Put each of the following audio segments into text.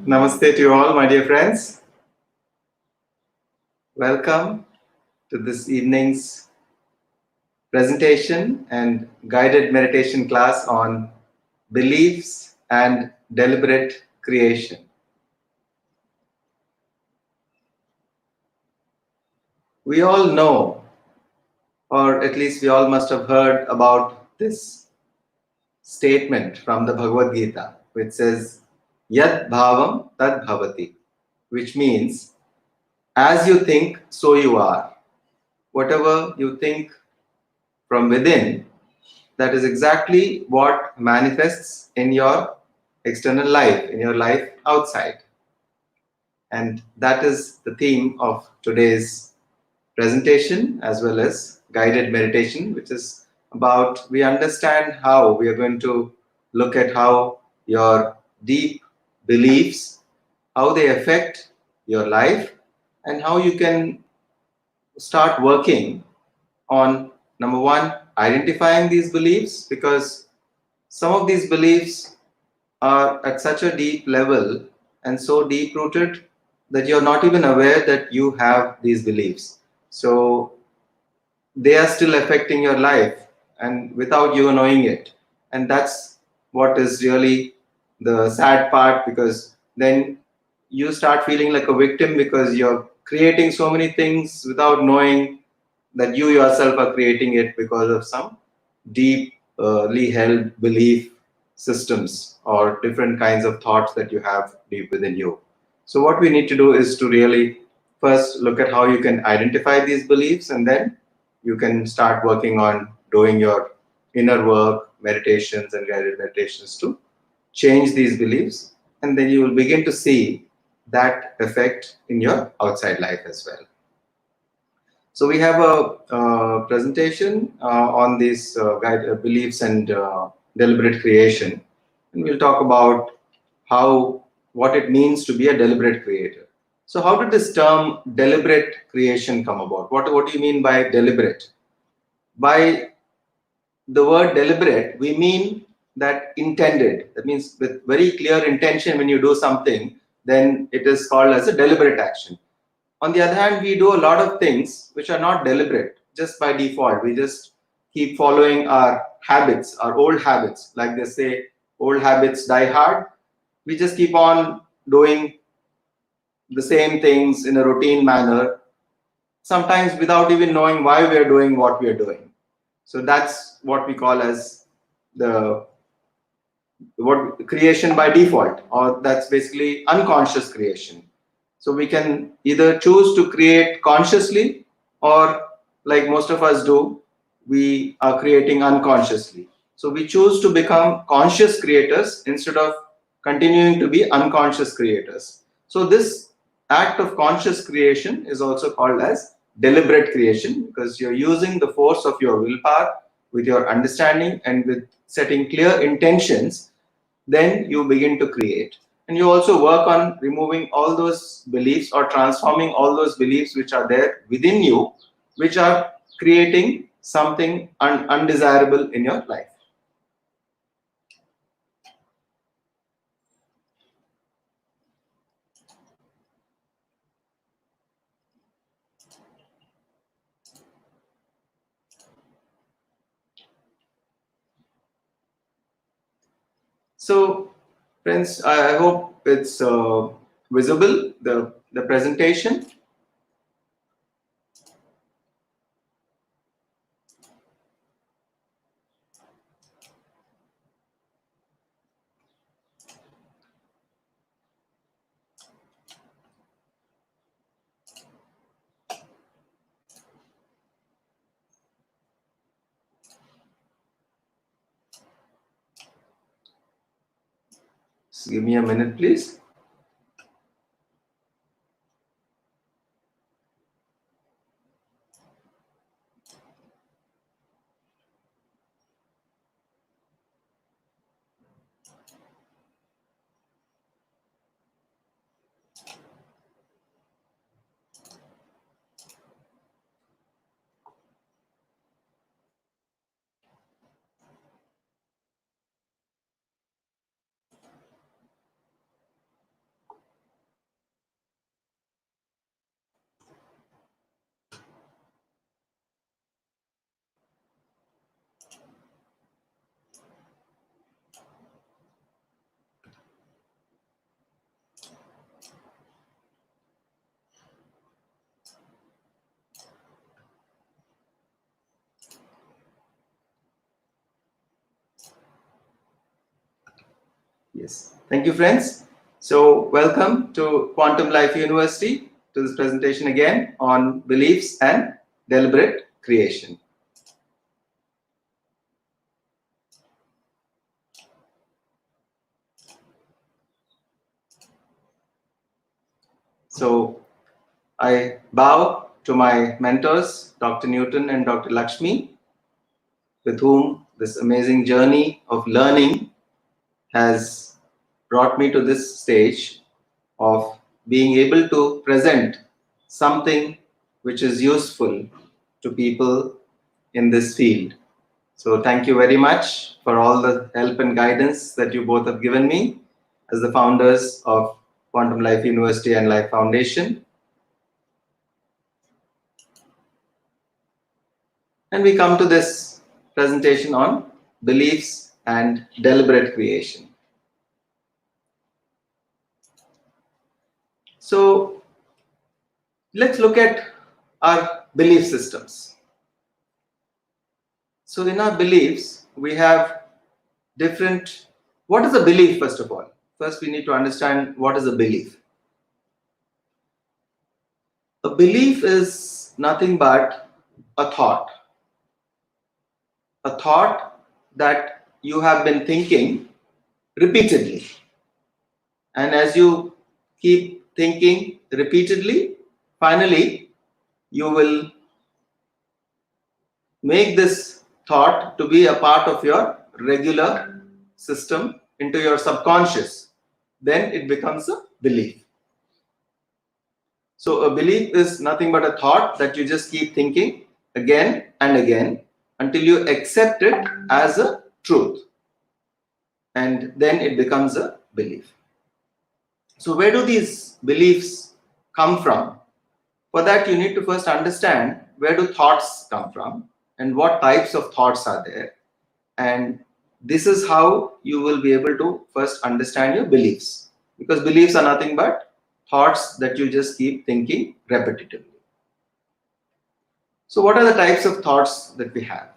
Namaste to you all, my dear friends. Welcome to this evening's presentation and guided meditation class on beliefs and deliberate creation. We all know, or at least we all must have heard about this statement from the Bhagavad Gita, which says, Yad bhavam tad bhavati, which means, as you think, so you are. Whatever you think from within, that is exactly what manifests in your external life, in your life outside. And that is the theme of today's presentation as well as guided meditation, which is about we understand how we are going to look at how your deep beliefs, how they affect your life, and how you can start working on, number one, identifying these beliefs, because some of these beliefs are at such a deep level and so deep rooted that you're not even aware that you have these beliefs. So they are still affecting your life and without you knowing it. And that's what is really the sad part, because then you start feeling like a victim because you're creating so many things without knowing that you yourself are creating it because of some deeply held belief systems or different kinds of thoughts that you have deep within you. So what we need to do is to really first look at how you can identify these beliefs, and then you can start working on doing your inner work, meditations and guided meditations to change these beliefs, and then you will begin to see that effect in your outside life as well. So we have a presentation on these beliefs and deliberate creation, and we'll talk about what it means to be a deliberate creator. So how did this term deliberate creation come about? What do you mean by deliberate? By the word deliberate, we mean that intended. That means with very clear intention, when you do something, then it is called as a deliberate action. On the other hand, we do a lot of things which are not deliberate, just by default. We just keep following our habits, our old habits. Like they say, old habits die hard. We just keep on doing the same things in a routine manner, sometimes without even knowing why we are doing what we are doing. So that's what we call as the creation by default, or that's basically unconscious creation. So we can either choose to create consciously, or like most of us do, we are creating unconsciously. So we choose to become conscious creators instead of continuing to be unconscious creators. So this act of conscious creation is also called as deliberate creation, because you're using the force of your willpower with your understanding and with setting clear intentions. Then you begin to create, and you also work on removing all those beliefs or transforming all those beliefs which are there within you, which are creating something undesirable in your life. So friends, I hope it's visible, the the presentation. Just give me a minute, please. Yes, thank you, friends. So, welcome to Quantum Life University to this presentation again on beliefs and deliberate creation. So, I bow to my mentors, Dr. Newton and Dr. Lakshmi, with whom this amazing journey of learning has brought me to this stage of being able to present something which is useful to people in this field. So thank you very much for all the help and guidance that you both have given me as the founders of Quantum Life University and Life Foundation. And we come to this presentation on beliefs and deliberate creation. So let's look at our belief systems. So in our beliefs, we have different. What is a belief, first of all? First, we need to understand what is a belief. A belief is nothing but a thought that you have been thinking repeatedly. And as you keep thinking repeatedly, finally, you will make this thought to be a part of your regular system into your subconscious. Then it becomes a belief. So a belief is nothing but a thought that you just keep thinking again and again until you accept it as a truth. And then it becomes a belief. So where do these beliefs come from? For that, you need to first understand where do thoughts come from and what types of thoughts are there. And this is how you will be able to first understand your beliefs. Because beliefs are nothing but thoughts that you just keep thinking repetitively. So what are the types of thoughts that we have?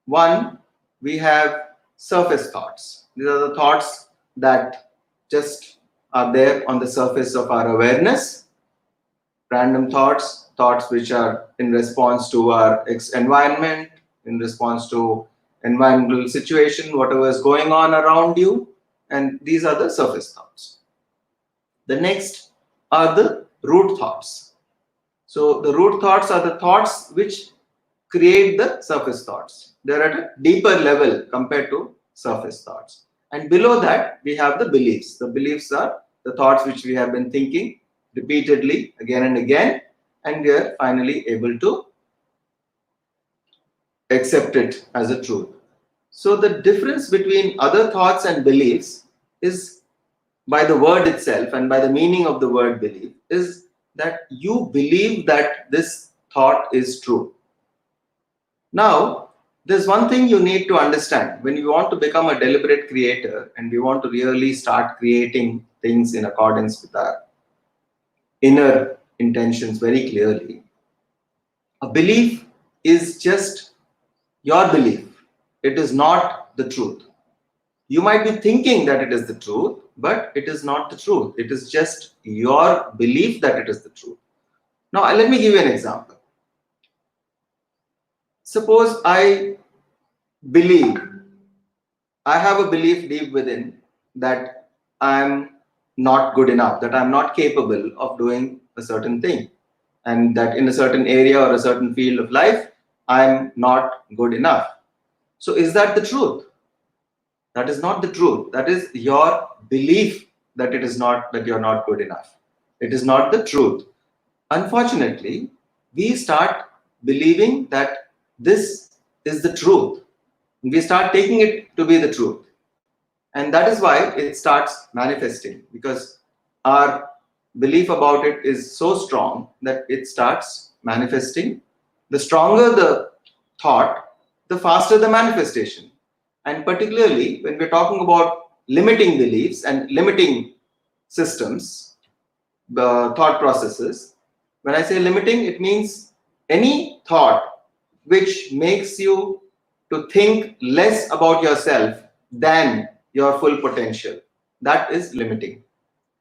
One, we have surface thoughts. These are the thoughts that just are there on the surface of our awareness. Random thoughts, thoughts which are in response to our environment, in response to environmental situation, whatever is going on around you. And these are the surface thoughts. The next are the root thoughts. So the root thoughts are the thoughts which create the surface thoughts. They're at a deeper level compared to surface thoughts. And below that, we have the beliefs. The beliefs are the thoughts which we have been thinking repeatedly again and again, and we are finally able to accept it as a truth. So the difference between other thoughts and beliefs is by the word itself and by the meaning of the word belief is that you believe that this thought is true. Now, there's one thing you need to understand. When you want to become a deliberate creator and we want to really start creating things in accordance with our inner intentions very clearly, a belief is just your belief. It is not the truth. You might be thinking that it is the truth, but it is not the truth. It is just your belief that it is the truth. Now, let me give you an example. Suppose believe, I have a belief deep within that I'm not good enough, that I'm not capable of doing a certain thing, and that in a certain area or a certain field of life, I'm not good enough. So, is that the truth? That is not the truth. That is your belief that it is not, that you're not good enough. It is not the truth. Unfortunately, we start believing that this is the truth. We start taking it to be the truth. And that is why it starts manifesting, because our belief about it is so strong that it starts manifesting. The stronger the thought, the faster the manifestation. And particularly when we're talking about limiting beliefs and limiting systems, the thought processes, when I say limiting, it means any thought which makes you to think less about yourself than your full potential. That is limiting.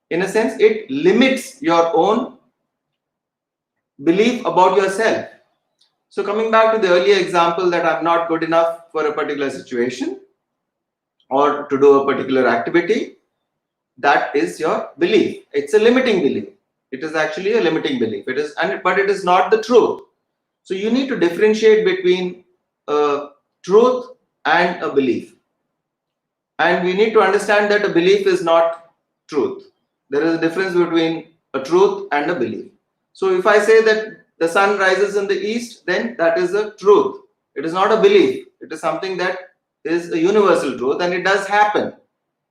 In a sense, it limits your own belief about yourself. So, coming back to the earlier example that I'm not good enough for a particular situation or to do a particular activity, that is your belief. It's a limiting belief. It is actually a limiting belief. But it is not the truth. So you need to differentiate between a truth and a belief. And we need to understand that a belief is not truth. There is a difference between a truth and a belief. So if I say that the sun rises in the east, then that is a truth. It is not a belief. It is something that is a universal truth, and it does happen.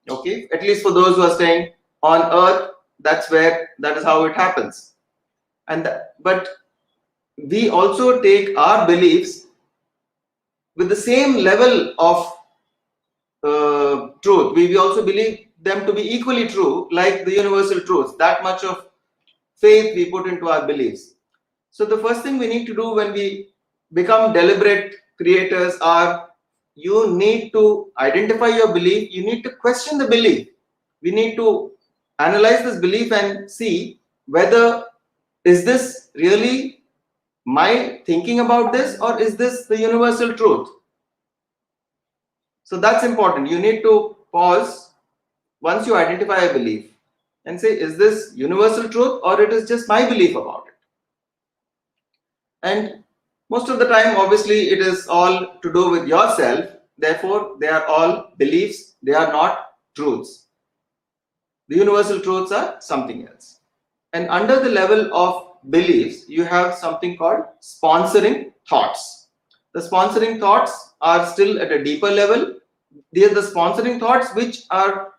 Okay, at least for those who are staying on earth, that is how it happens. But we also take our beliefs with the same level of truth. We also believe them to be equally true, like the universal truths. That much of faith we put into our beliefs. So the first thing we need to do when we become deliberate creators are, you need to identify your belief. You need to question the belief. We need to analyze this belief and see whether is this really my thinking about this, or is this the universal truth. So that's important. You need to pause once you identify a belief and say, is this universal truth or it is just my belief about it? And most of the time, obviously, it is all to do with yourself. Therefore, they are all beliefs. They are not truths. The universal truths are something else. And under the level of beliefs, you have something called sponsoring thoughts. The sponsoring thoughts are still at a deeper level. They are the sponsoring thoughts which are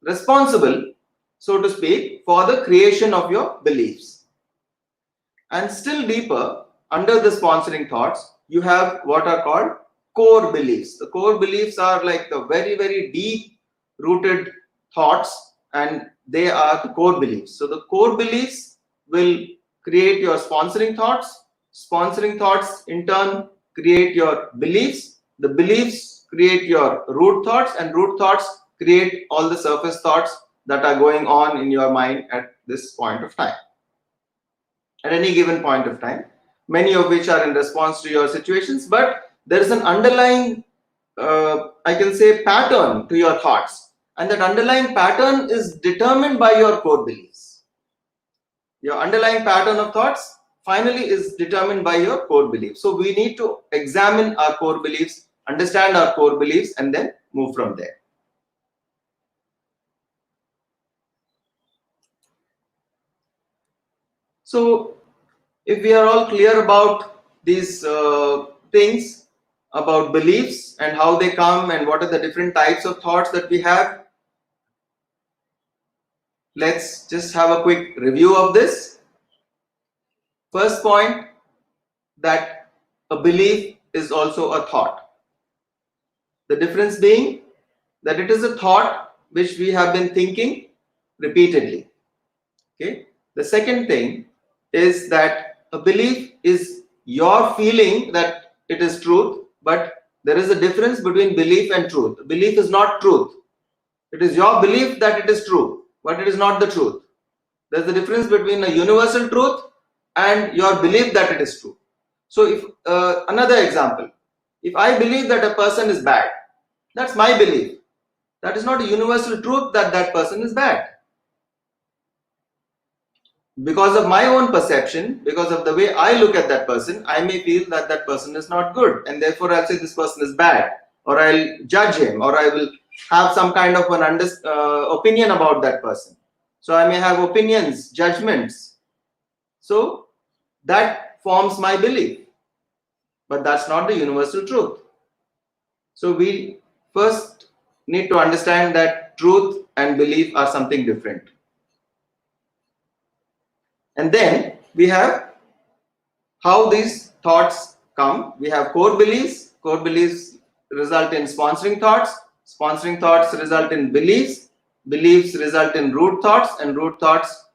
responsible, so to speak, for the creation of your beliefs. And still deeper, under the sponsoring thoughts, you have what are called core beliefs. The core beliefs are like the very, very deep rooted thoughts, and they are the core beliefs. So the core beliefs will create your sponsoring thoughts. Sponsoring thoughts in turn create your beliefs. The beliefs create your root thoughts, and root thoughts create all the surface thoughts that are going on in your mind at this point of time. At any given point of time, many of which are in response to your situations, but there is an underlying, I can say, pattern to your thoughts, and that underlying pattern is determined by your core beliefs. Your underlying pattern of thoughts finally is determined by your core beliefs. So we need to examine our core beliefs, understand our core beliefs, and then move from there. So if we are all clear about these things, about beliefs and how they come and what are the different types of thoughts that we have, let's just have a quick review of this. First point, that a belief is also a thought. The difference being that it is a thought which we have been thinking repeatedly. Okay. The second thing is that a belief is your feeling that it is truth, but there is a difference between belief and truth. Belief is not truth. It is your belief that it is true, but it is not the truth. There's a difference between a universal truth and your belief that it is true. So if another example, if I believe that a person is bad, that's my belief. That is not a universal truth that that person is bad. Because of my own perception, because of the way I look at that person, I may feel that that person is not good, and therefore I'll say this person is bad, or I'll judge him, or I will have some kind of an opinion about that person. So I may have opinions, judgments. So that forms my belief, but that's not the universal truth. So we first need to understand that truth and belief are something different. And then we have how these thoughts come. We have core beliefs. Core beliefs result in sponsoring thoughts. Sponsoring thoughts result in beliefs. Beliefs result in root thoughts, and root thoughts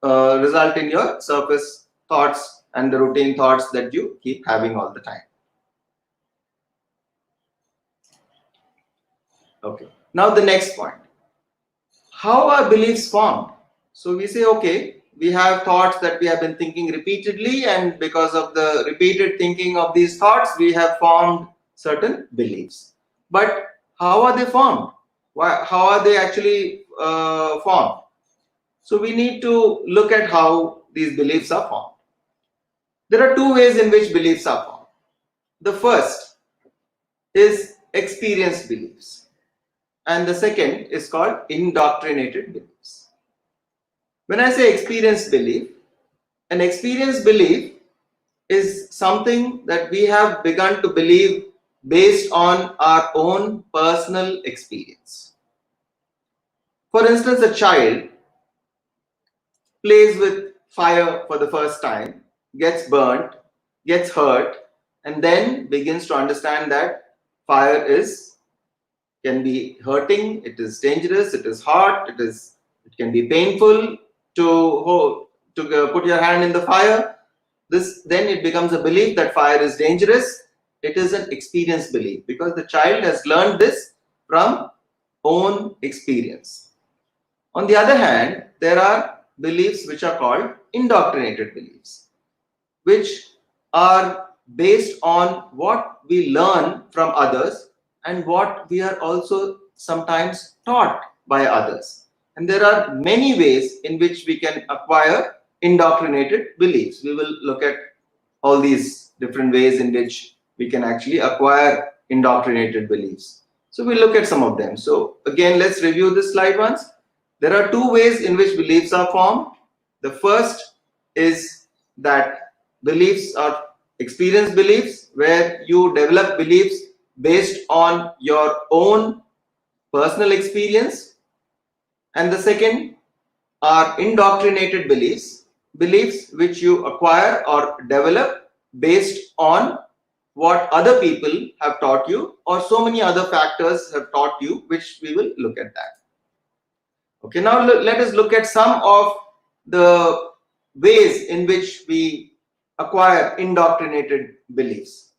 result in your surface thoughts and the routine thoughts that you keep having all the time. Okay. Now the next point. How are beliefs formed? So we say, okay, we have thoughts that we have been thinking repeatedly, and because of the repeated thinking of these thoughts, we have formed certain beliefs. But how are they formed? How are they actually formed? So we need to look at how these beliefs are formed. There are two ways in which beliefs are formed. The first is experienced beliefs, and the second is called indoctrinated beliefs. When I say experienced belief, an experienced belief is something that we have begun to believe based on our own personal experience. For instance, a child plays with fire for the first time, gets burnt, gets hurt, and then begins to understand that fire can be hurting, it is dangerous, it is hot, it can be painful to put your hand in the fire. Then it becomes a belief that fire is dangerous. It is an experienced belief because the child has learned this from own experience. On the other hand, there are beliefs which are called indoctrinated beliefs, which are based on what we learn from others and what we are also sometimes taught by others. And there are many ways in which we can acquire indoctrinated beliefs. We will look at all these different ways in which we can actually acquire indoctrinated beliefs. So we'll look at some of them. So again, let's review this slide once. There are two ways in which beliefs are formed. The first is that beliefs are experienced beliefs, where you develop beliefs based on your own personal experience. And the second are indoctrinated beliefs, beliefs which you acquire or develop based on what other people have taught you, or so many other factors have taught you, which we will look at that. Okay, now let us look at some of the ways in which we acquire indoctrinated beliefs.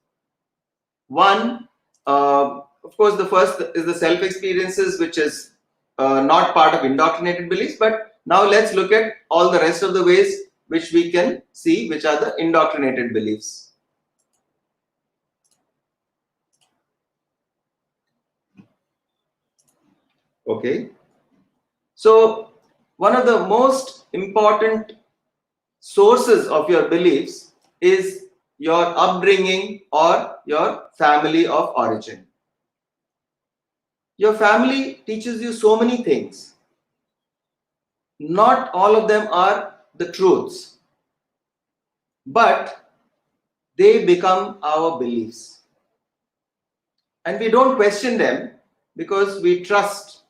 One, of course, the first is the self-experiences, which is not part of indoctrinated beliefs. But now let's look at all the rest of the ways which we can see which are the indoctrinated beliefs. Okay. So one of the most important sources of your beliefs is your upbringing or your family of origin. Your family teaches you so many things. Not all of them are the truths, but they become our beliefs. And we don't question them because we trust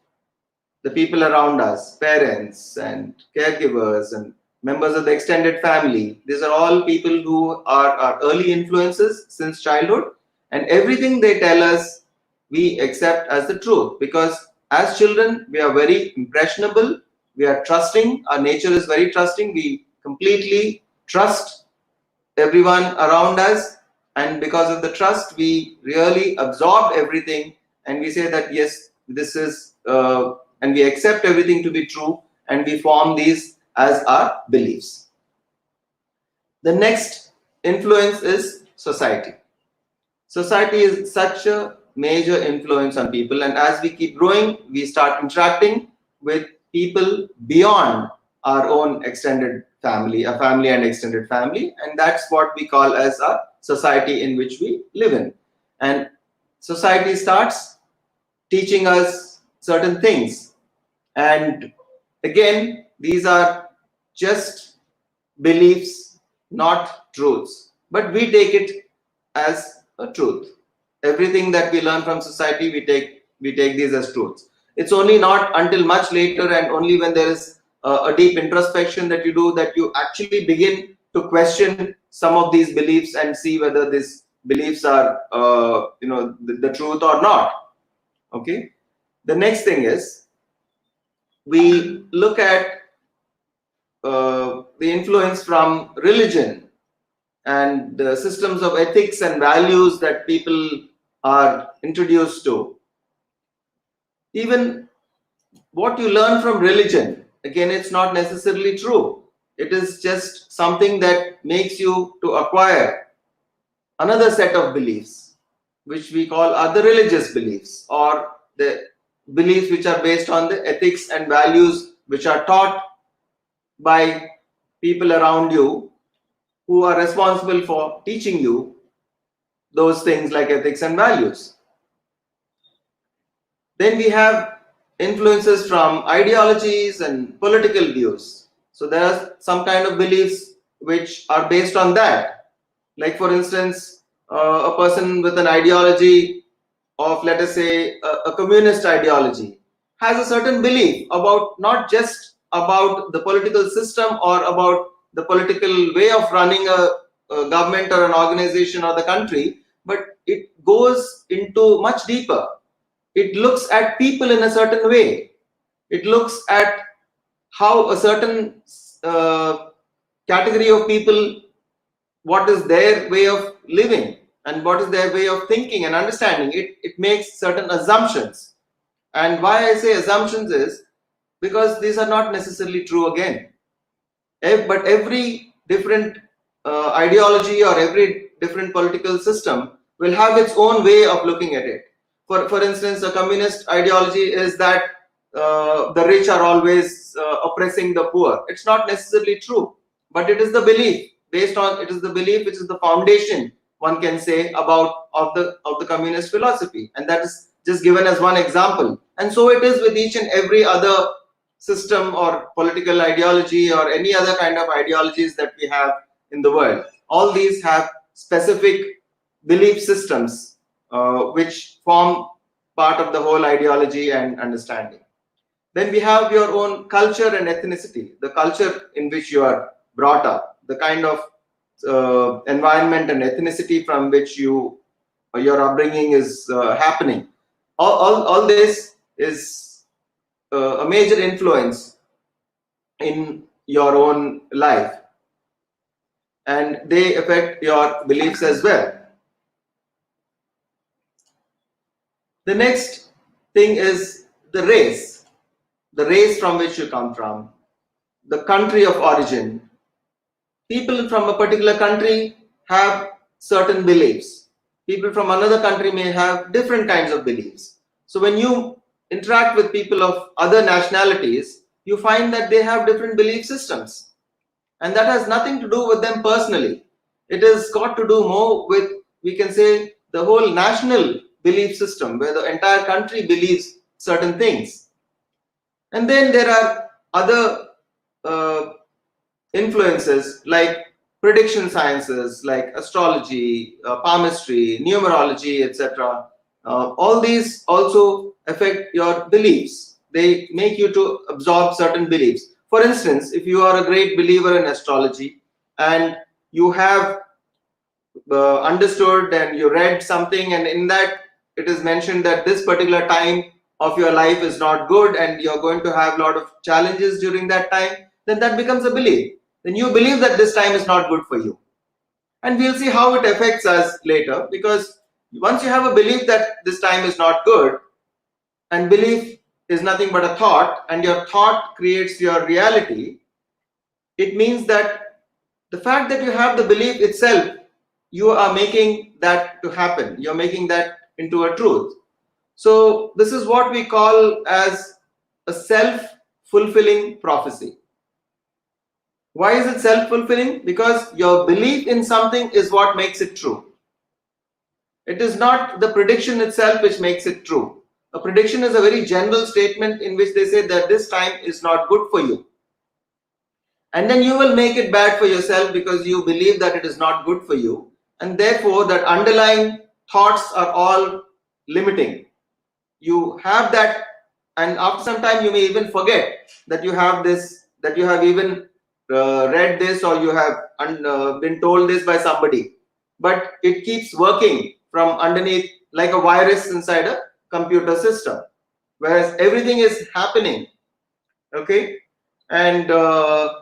the people around us, parents and caregivers and members of the extended family. These are all people who are our early influences since childhood, and everything they tell us we accept as the truth, because as children we are very impressionable, we are trusting. Our nature is very trusting. We completely trust everyone around us, and because of the trust, we really absorb everything, and we say that yes, this is and we accept everything to be true, and we form these as our beliefs. The next influence is society. Society is such a major influence on people, and as we keep growing, we start interacting with people beyond our own extended family, a family and extended family, and that's what we call as a society in which we live in. And society starts teaching us certain things, and again, these are just beliefs, not truths, but we take it as a truth. Everything that we learn from society, we take these as truths. It's only not until much later, and only when there is a deep introspection that you do, that you actually begin to question some of these beliefs and see whether these beliefs are the truth or not. Okay. The next thing is, we look at the influence from religion and the systems of ethics and values that people are introduced to. Even what you learn from religion, again, it's not necessarily true. It is just something that makes you to acquire another set of beliefs, which we call other religious beliefs, or the beliefs which are based on the ethics and values which are taught by people around you who are responsible for teaching you those things like ethics and values. Then we have influences from ideologies and political views. So there are some kind of beliefs which are based on that. Like, for instance, a person with an ideology of, let us say, a communist ideology has a certain belief about, not just about the political system or about the political way of running a government or an organization or the country, but it goes into much deeper. It looks at people in a certain way. It looks at how a certain category of people, what is their way of living and what is their way of thinking and understanding. It makes certain assumptions. And why I say assumptions is because these are not necessarily true again. But every different ideology or every different political system will have its own way of looking at it. For instance, a communist ideology is that the rich are always oppressing the poor. It's not necessarily true, but it is the belief it is the belief which is the foundation, one can say, about of the communist philosophy, and that is just given as one example. And so it is with each and every other system or political ideology or any other kind of ideologies that we have in the world. All these have specific belief systems which form part of the whole ideology and understanding. Then we have your own culture and ethnicity, the culture in which you are brought up, the kind of environment and ethnicity from which your upbringing is happening. All this is a major influence in your own life, and they affect your beliefs as well. The next thing is the race from which you come from, the country of origin. People from a particular country have certain beliefs. People from another country may have different kinds of beliefs. So when you interact with people of other nationalities, you find that they have different belief systems. And that has nothing to do with them personally. It has got to do more with, we can say, the whole national belief system, where the entire country believes certain things. And then there are other influences like prediction sciences, like astrology, palmistry, numerology, etc. All these also affect your beliefs. They make you to absorb certain beliefs. For instance, if you are a great believer in astrology and you have understood and you read something, and in that it is mentioned that this particular time of your life is not good and you're going to have a lot of challenges during that time, then that becomes a belief. Then you believe that this time is not good for you. And we'll see how it affects us later, because once you have a belief that this time is not good, and belief is nothing but a thought, and your thought creates your reality, it means that the fact that you have the belief itself, you are making that to happen. You're making that into a truth. So this is what we call as a self-fulfilling prophecy. Why is it self-fulfilling? Because your belief in something is what makes it true. It is not the prediction itself which makes it true. A prediction is a very general statement in which they say that this time is not good for you. And then you will make it bad for yourself because you believe that it is not good for you. And therefore, that underlying thoughts are all limiting. You have that, and after some time, you may even forget that you have this, that you have even read this, or you have been told this by somebody. But it keeps working from underneath like a virus inside a computer system, whereas everything is happening. Okay. And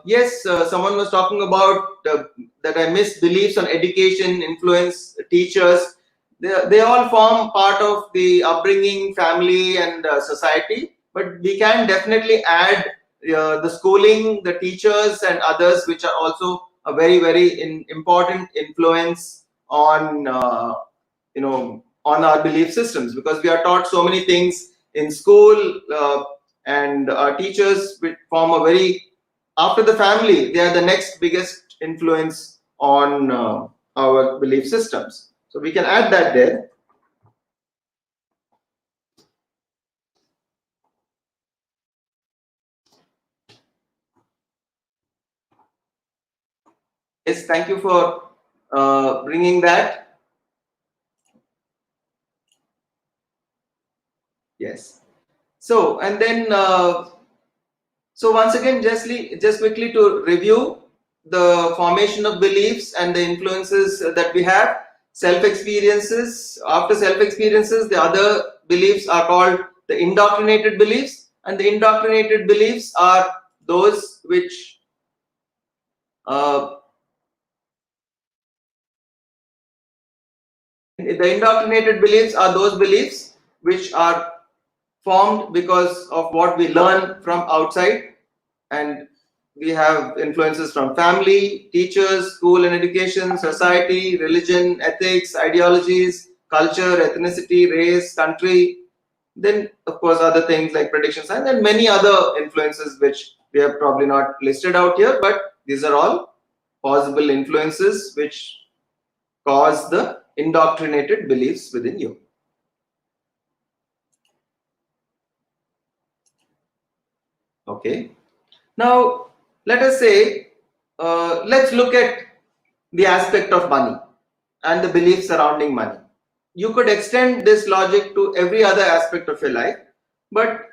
yes, someone was talking about that I miss beliefs on education, influence, teachers. They all form part of the upbringing, family, and society. But we can definitely add the schooling, the teachers, and others, which are also a very, very important influence on on our belief systems, because we are taught so many things in school. And our teachers form a very, after the family, they are the next biggest influence on our belief systems. So we can add that there. Yes, thank you for bringing that. Yes. So, and then so once again, just quickly to review the formation of beliefs and the influences that we have. Self-experiences. After self-experiences, the other beliefs are called the indoctrinated beliefs, and the indoctrinated beliefs are those which the indoctrinated beliefs are those beliefs which are formed because of what we learn from outside, and we have influences from family, teachers, school and education, society, religion, ethics, ideologies, culture, ethnicity, race, country. Then, of course, other things like prediction science and many other influences which we have probably not listed out here, but these are all possible influences which cause the indoctrinated beliefs within you. Okay. Now, let us say, let's look at the aspect of money and the belief surrounding money. You could extend this logic to every other aspect of your life, but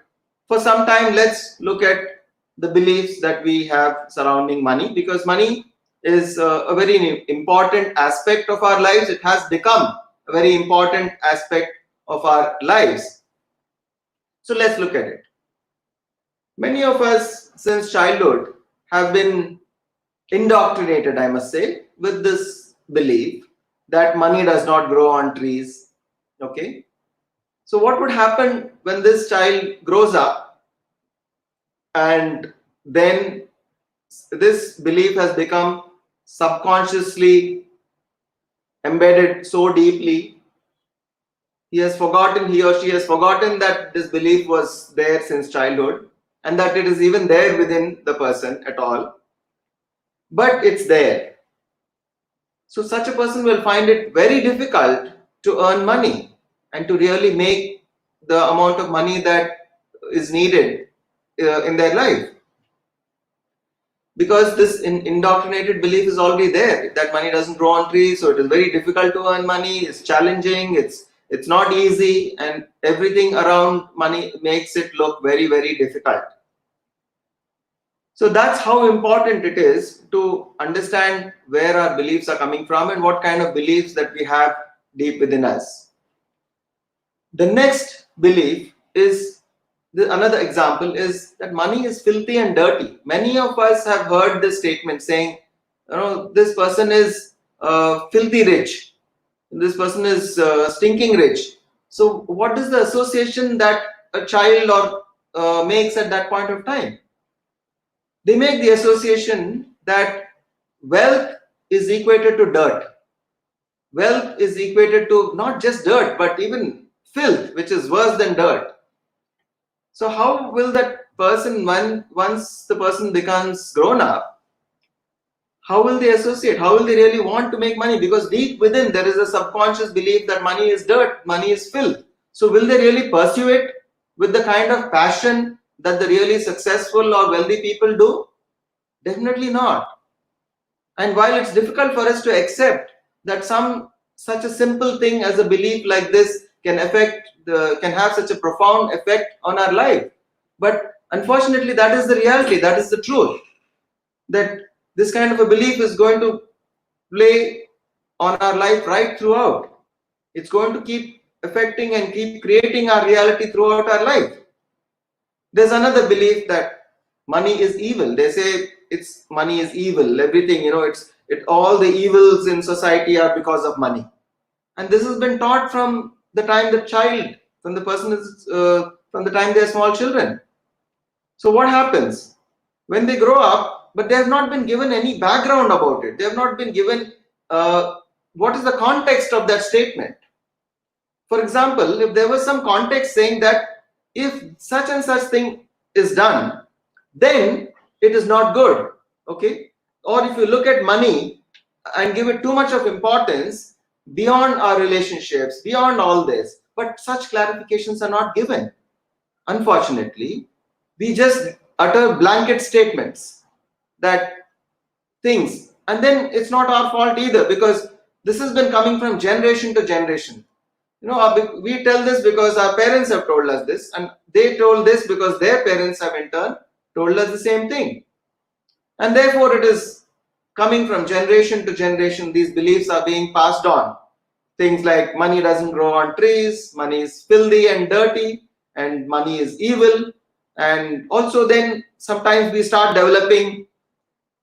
for some time, let's look at the beliefs that we have surrounding money, because money is a very important aspect of our lives. It has become a very important aspect of our lives. So let's look at it. Many of us since childhood have been indoctrinated, I must say, with this belief that money does not grow on trees. Okay. So what would happen when this child grows up and then this belief has become subconsciously embedded so deeply? He or she has forgotten that this belief was there since childhood and that it is even there within the person at all. But it's there. So such a person will find it very difficult to earn money and to really make the amount of money that is needed in their life, because this indoctrinated belief is already there that money doesn't grow on trees. So it is very difficult to earn money. It's challenging. It's not easy, and everything around money makes it look very, very difficult. So that's how important it is to understand where our beliefs are coming from and what kind of beliefs that we have deep within us. The next belief is Another example is that money is filthy and dirty. Many of us have heard this statement saying, this person is filthy rich, this person is stinking rich. So what is the association that a child or makes at that point of time? They make the association that wealth is equated to dirt. Wealth is equated to not just dirt, but even filth, which is worse than dirt. So how will that person, once the person becomes grown up, how will they associate? How will they really want to make money? Because deep within there is a subconscious belief that money is dirt, money is filth. So will they really pursue it with the kind of passion that the really successful or wealthy people do? Definitely not. And while it's difficult for us to accept that such a simple thing as a belief like this can have such a profound effect on our life, but unfortunately that is the reality, that is the truth, that this kind of a belief is going to play on our life right throughout. It's going to keep affecting and keep creating our reality throughout our life. There's another belief that money is evil. They say it's money is evil. Everything, all the evils in society are because of money. And this has been taught from the time the child, from the person is, from the time they are small children. So what happens when they grow up, but they have not been given any background about it? They have not been given what is the context of that statement. For example, if there was some context saying that if such and such thing is done, then it is not good. Okay? Or if you look at money and give it too much of importance beyond our relationships, beyond all this, but such clarifications are not given. Unfortunately, we just utter blanket statements that things, and then it's not our fault either, because this has been coming from generation to generation. We tell this because our parents have told us this, and they told this because their parents have in turn told us the same thing. And therefore it is coming from generation to generation. These beliefs are being passed on. Things like money doesn't grow on trees, money is filthy and dirty, and money is evil. And also then sometimes we start developing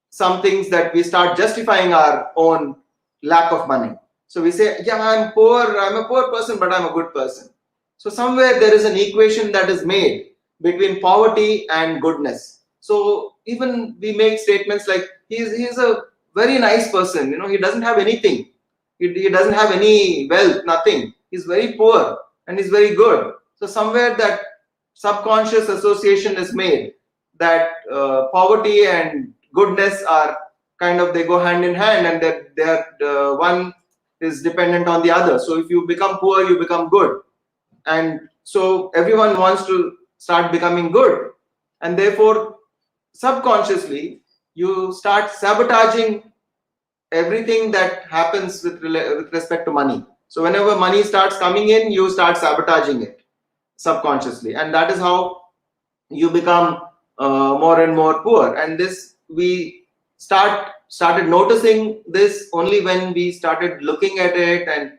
some things that we start justifying our own lack of money. So we say, yeah, I'm poor, I'm a poor person, but I'm a good person. So somewhere there is an equation that is made between poverty and goodness. So even we make statements like, he's a very nice person, he doesn't have anything. He doesn't have any wealth, nothing. He's very poor and he's very good. So somewhere that subconscious association is made that poverty and goodness are they go hand in hand, and that one is dependent on the other. So if you become poor, you become good, and so everyone wants to start becoming good, and therefore subconsciously you start sabotaging everything that happens with respect to money. So whenever money starts coming in, you start sabotaging it subconsciously, and that is how you become more and more poor. And this we started noticing this only when we started looking at it, and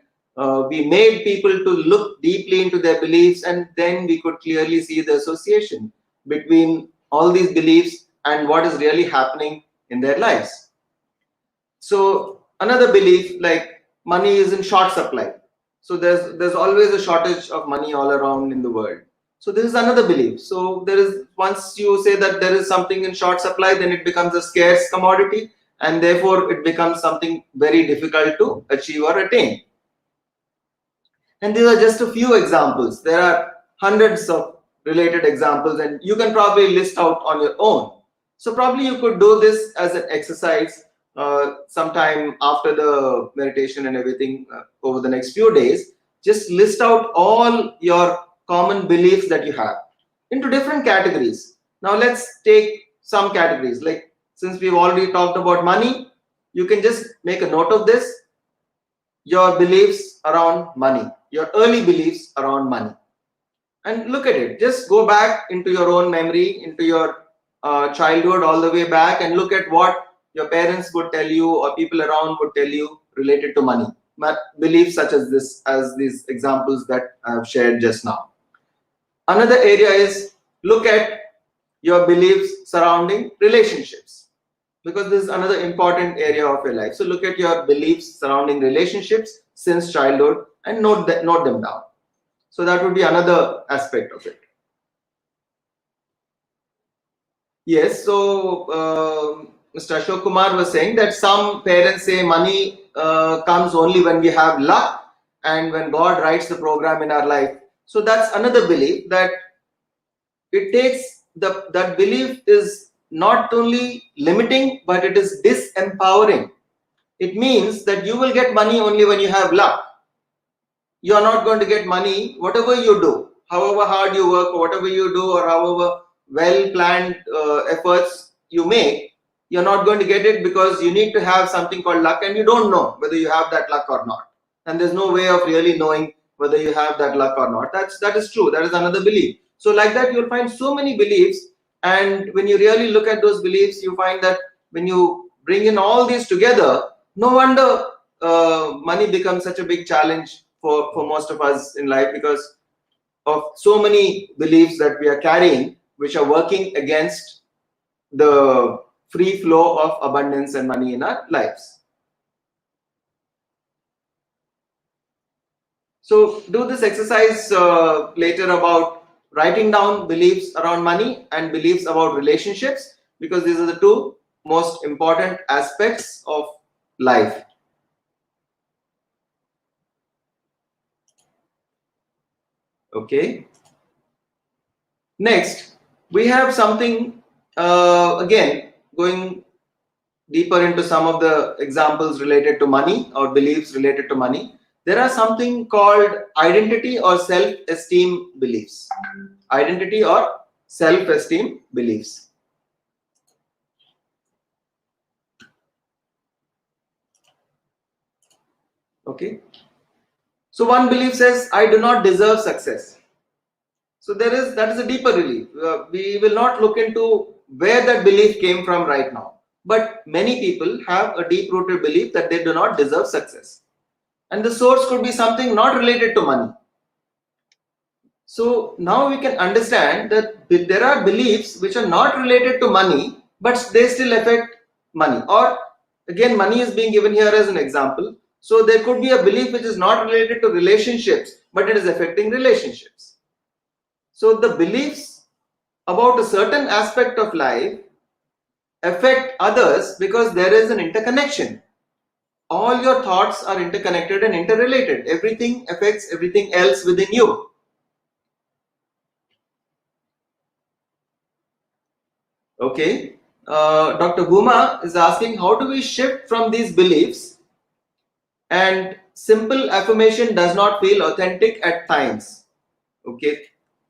we made people to look deeply into their beliefs, and then we could clearly see the association between all these beliefs and what is really happening in their lives. So another belief, like money is in short supply. So there's always a shortage of money all around in the world. So this is another belief. So once you say that there is something in short supply, then it becomes a scarce commodity, and therefore it becomes something very difficult to achieve or attain. And these are just a few examples. There are hundreds of related examples, and you can probably list out on your own. So probably you could do this as an exercise sometime after the meditation and everything over the next few days. Just list out all your common beliefs that you have into different categories. Now let's take some categories. Like, since we've already talked about money, you can just make a note of this. Your beliefs around money, your early beliefs around money, and look at it. Just go back into your own memory, into your childhood, all the way back, and look at what your parents would tell you or people around would tell you related to money. Beliefs such as these examples that I have shared just now. Another area is look at your beliefs surrounding relationships, because this is another important area of your life. So look at your beliefs surrounding relationships since childhood and note them down. So that would be another aspect of it. Yes, so Mr. Ashok Kumar was saying that some parents say money comes only when we have luck and when God writes the program in our life. So that's another belief, that it takes that belief is not only limiting, but it is disempowering. It means that you will get money only when you have luck. You are not going to get money whatever you do, however hard you work, or whatever you do, or however well planned efforts you make. You're not going to get it because you need to have something called luck, and you don't know whether you have that luck or not. And there's no way of really knowing whether you have that luck or not. That is true. That is another belief. So like that, you'll find so many beliefs, and when you really look at those beliefs, you find that when you bring in all these together, no wonder money becomes such a big challenge for most of us in life, because of so many beliefs that we are carrying, which are working against the free flow of abundance and money in our lives. So do this exercise later about writing down beliefs around money and beliefs about relationships, because these are the two most important aspects of life. Okay. Next, we have something, again, going deeper into some of the examples related to money or beliefs related to money. There are something called identity or self-esteem beliefs. Identity or self-esteem beliefs. Okay. So one belief says, I do not deserve success. So that is a deeper belief. We will not look into where that belief came from right now. But many people have a deep-rooted belief that they do not deserve success. And the source could be something not related to money. So now we can understand that there are beliefs which are not related to money, but they still affect money. Or again, money is being given here as an example. So there could be a belief which is not related to relationships, but it is affecting relationships. So the beliefs about a certain aspect of life affect others because there is an interconnection. All your thoughts are interconnected and interrelated. Everything affects everything else within you. Okay. Dr. Bhuma is asking, how do we shift from these beliefs? And simple affirmation does not feel authentic at times. Okay.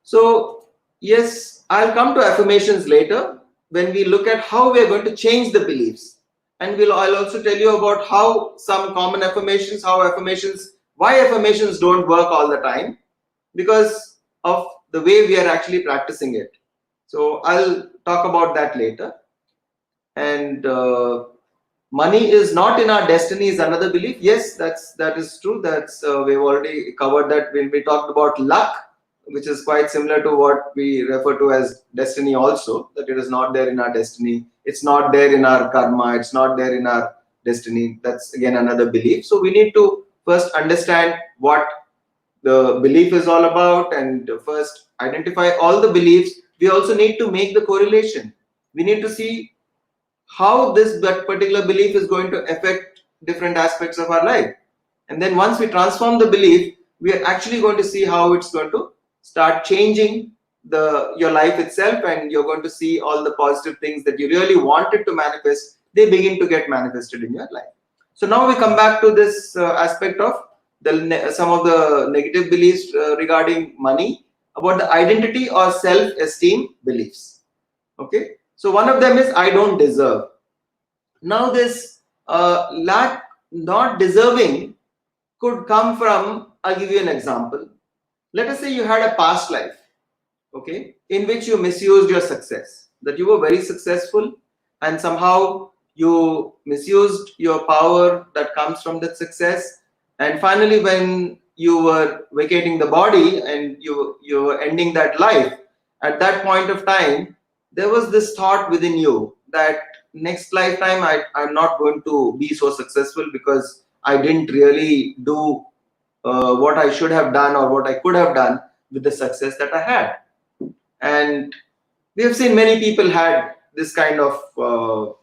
So, yes, I'll come to affirmations later when we look at how we are going to change the beliefs. And I'll also tell you about how some common affirmations, why affirmations don't work all the time, because of the way we are actually practicing it. So I'll talk about that later. And money is not in our destiny is another belief. Yes, that is true. We've already covered that when we talked about luck, which is quite similar to what we refer to as destiny also, that it is not there in our destiny, it's not there in our karma, it's not there in our destiny. That's again another belief. So we need to first understand what the belief is all about, and first identify all the beliefs. We also need to make the correlation. We need to see how that particular belief is going to affect different aspects of our life. And then once we transform the belief, we are actually going to see how it's going to start changing your life itself, and you're going to see all the positive things that you really wanted to manifest, they begin to get manifested in your life. So now we come back to this aspect of some of the negative beliefs regarding money, about the identity or self-esteem beliefs. Okay. So one of them is, I don't deserve. Now this lack, not deserving, could come from, I'll give you an example. Let us say you had a past life, okay, in which you misused your success, that you were very successful and somehow you misused your power that comes from that success. And finally, when you were vacating the body and you were ending that life, at that point of time, there was this thought within you that next lifetime I'm not going to be so successful because I didn't really do what I should have done or what I could have done with the success that I had. And we have seen many people had this kind of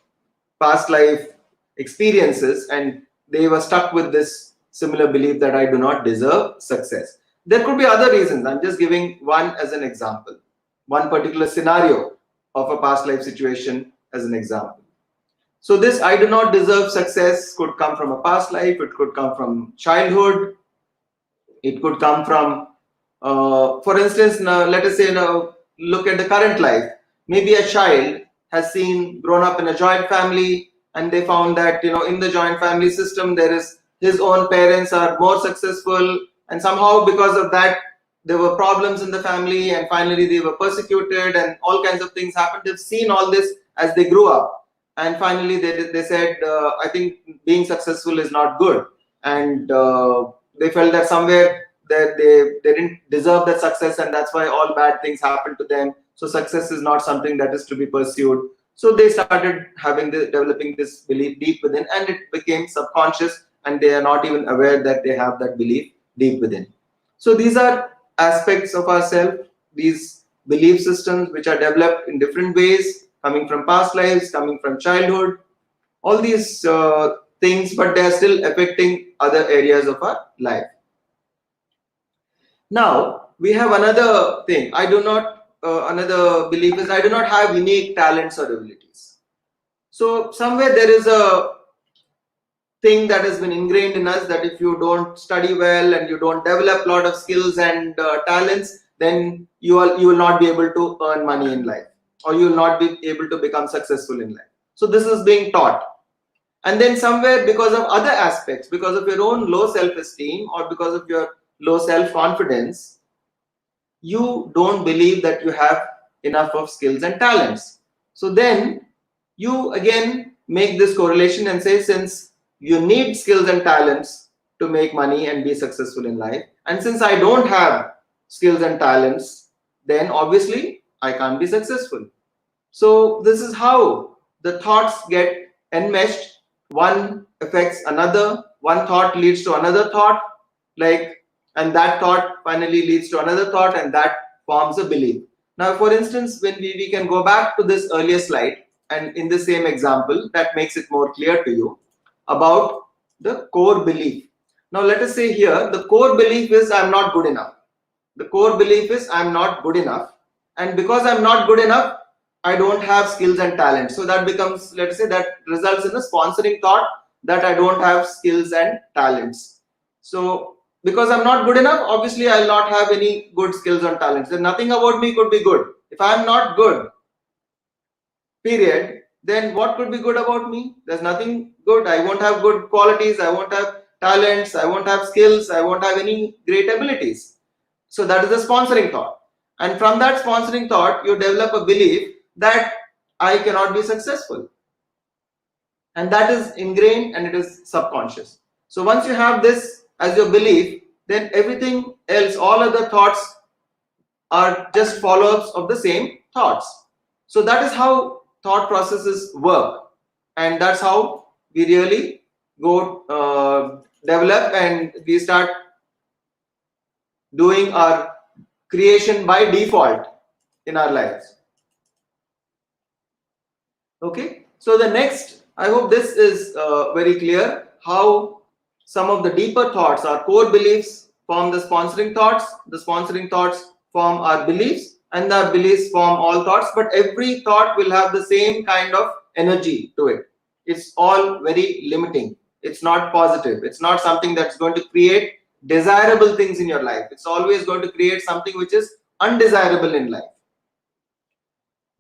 past life experiences, and they were stuck with this similar belief that I do not deserve success. There could be other reasons. I'm just giving one as an example, one particular scenario of a past life situation as an example. So this I do not deserve success could come from a past life, it could come from childhood, it could come from, for instance, now, let us say, now look at the current life. Maybe a child has seen grown up in a joint family, and they found that in the joint family system there is his own parents are more successful, and somehow because of that there were problems in the family, and finally they were persecuted, and all kinds of things happened. They've seen all this as they grew up, and finally they said, I think being successful is not good, and they felt that somewhere that they didn't deserve that success, and that's why all bad things happened to them. So success is not something that is to be pursued. So they started developing this belief deep within, and it became subconscious, and they are not even aware that they have that belief deep within. So these are aspects of ourselves, these belief systems which are developed in different ways, coming from past lives, coming from childhood, all these things, but they are still affecting other areas of our life. Now we have another thing. Another belief is I do not have unique talents or abilities. So somewhere there is a thing that has been ingrained in us that if you don't study well and you don't develop a lot of skills and talents, then you will not be able to earn money in life, or you will not be able to become successful in life. So this is being taught. And then somewhere, because of other aspects, because of your own low self-esteem or because of your low self-confidence, you don't believe that you have enough of skills and talents. So then you again make this correlation and say, since you need skills and talents to make money and be successful in life, and since I don't have skills and talents, then obviously I can't be successful. So this is how the thoughts get enmeshed. One affects another, one thought leads to another thought, and that thought finally leads to another thought, and that forms a belief. Now, for instance, when we can go back to this earlier slide, and in the same example, that makes it more clear to you about the core belief. Now, let us say here, the core belief is I'm not good enough. The core belief is I'm not good enough. And because I'm not good enough, I don't have skills and talent. So that becomes, let's say, that results in a sponsoring thought that I don't have skills and talents. So because I'm not good enough, obviously I'll not have any good skills and talents. Then nothing about me could be good. If I'm not good, period, then what could be good about me? There's nothing good. I won't have good qualities. I won't have talents. I won't have skills. I won't have any great abilities. So that is the sponsoring thought. And from that sponsoring thought, you develop a belief that I cannot be successful. And that is ingrained and it is subconscious. So once you have this as your belief, then everything else, all other thoughts are just follow-ups of the same thoughts. So that is how thought processes work. And that's how we really go develop, and we start doing our creation by default in our lives. Okay, so the next, I hope this is very clear how some of the deeper thoughts, our core beliefs, form the sponsoring thoughts form our beliefs, and the beliefs form all thoughts, but every thought will have the same kind of energy to it. It's all very limiting. It's not positive. It's not something that's going to create desirable things in your life. It's always going to create something which is undesirable in life.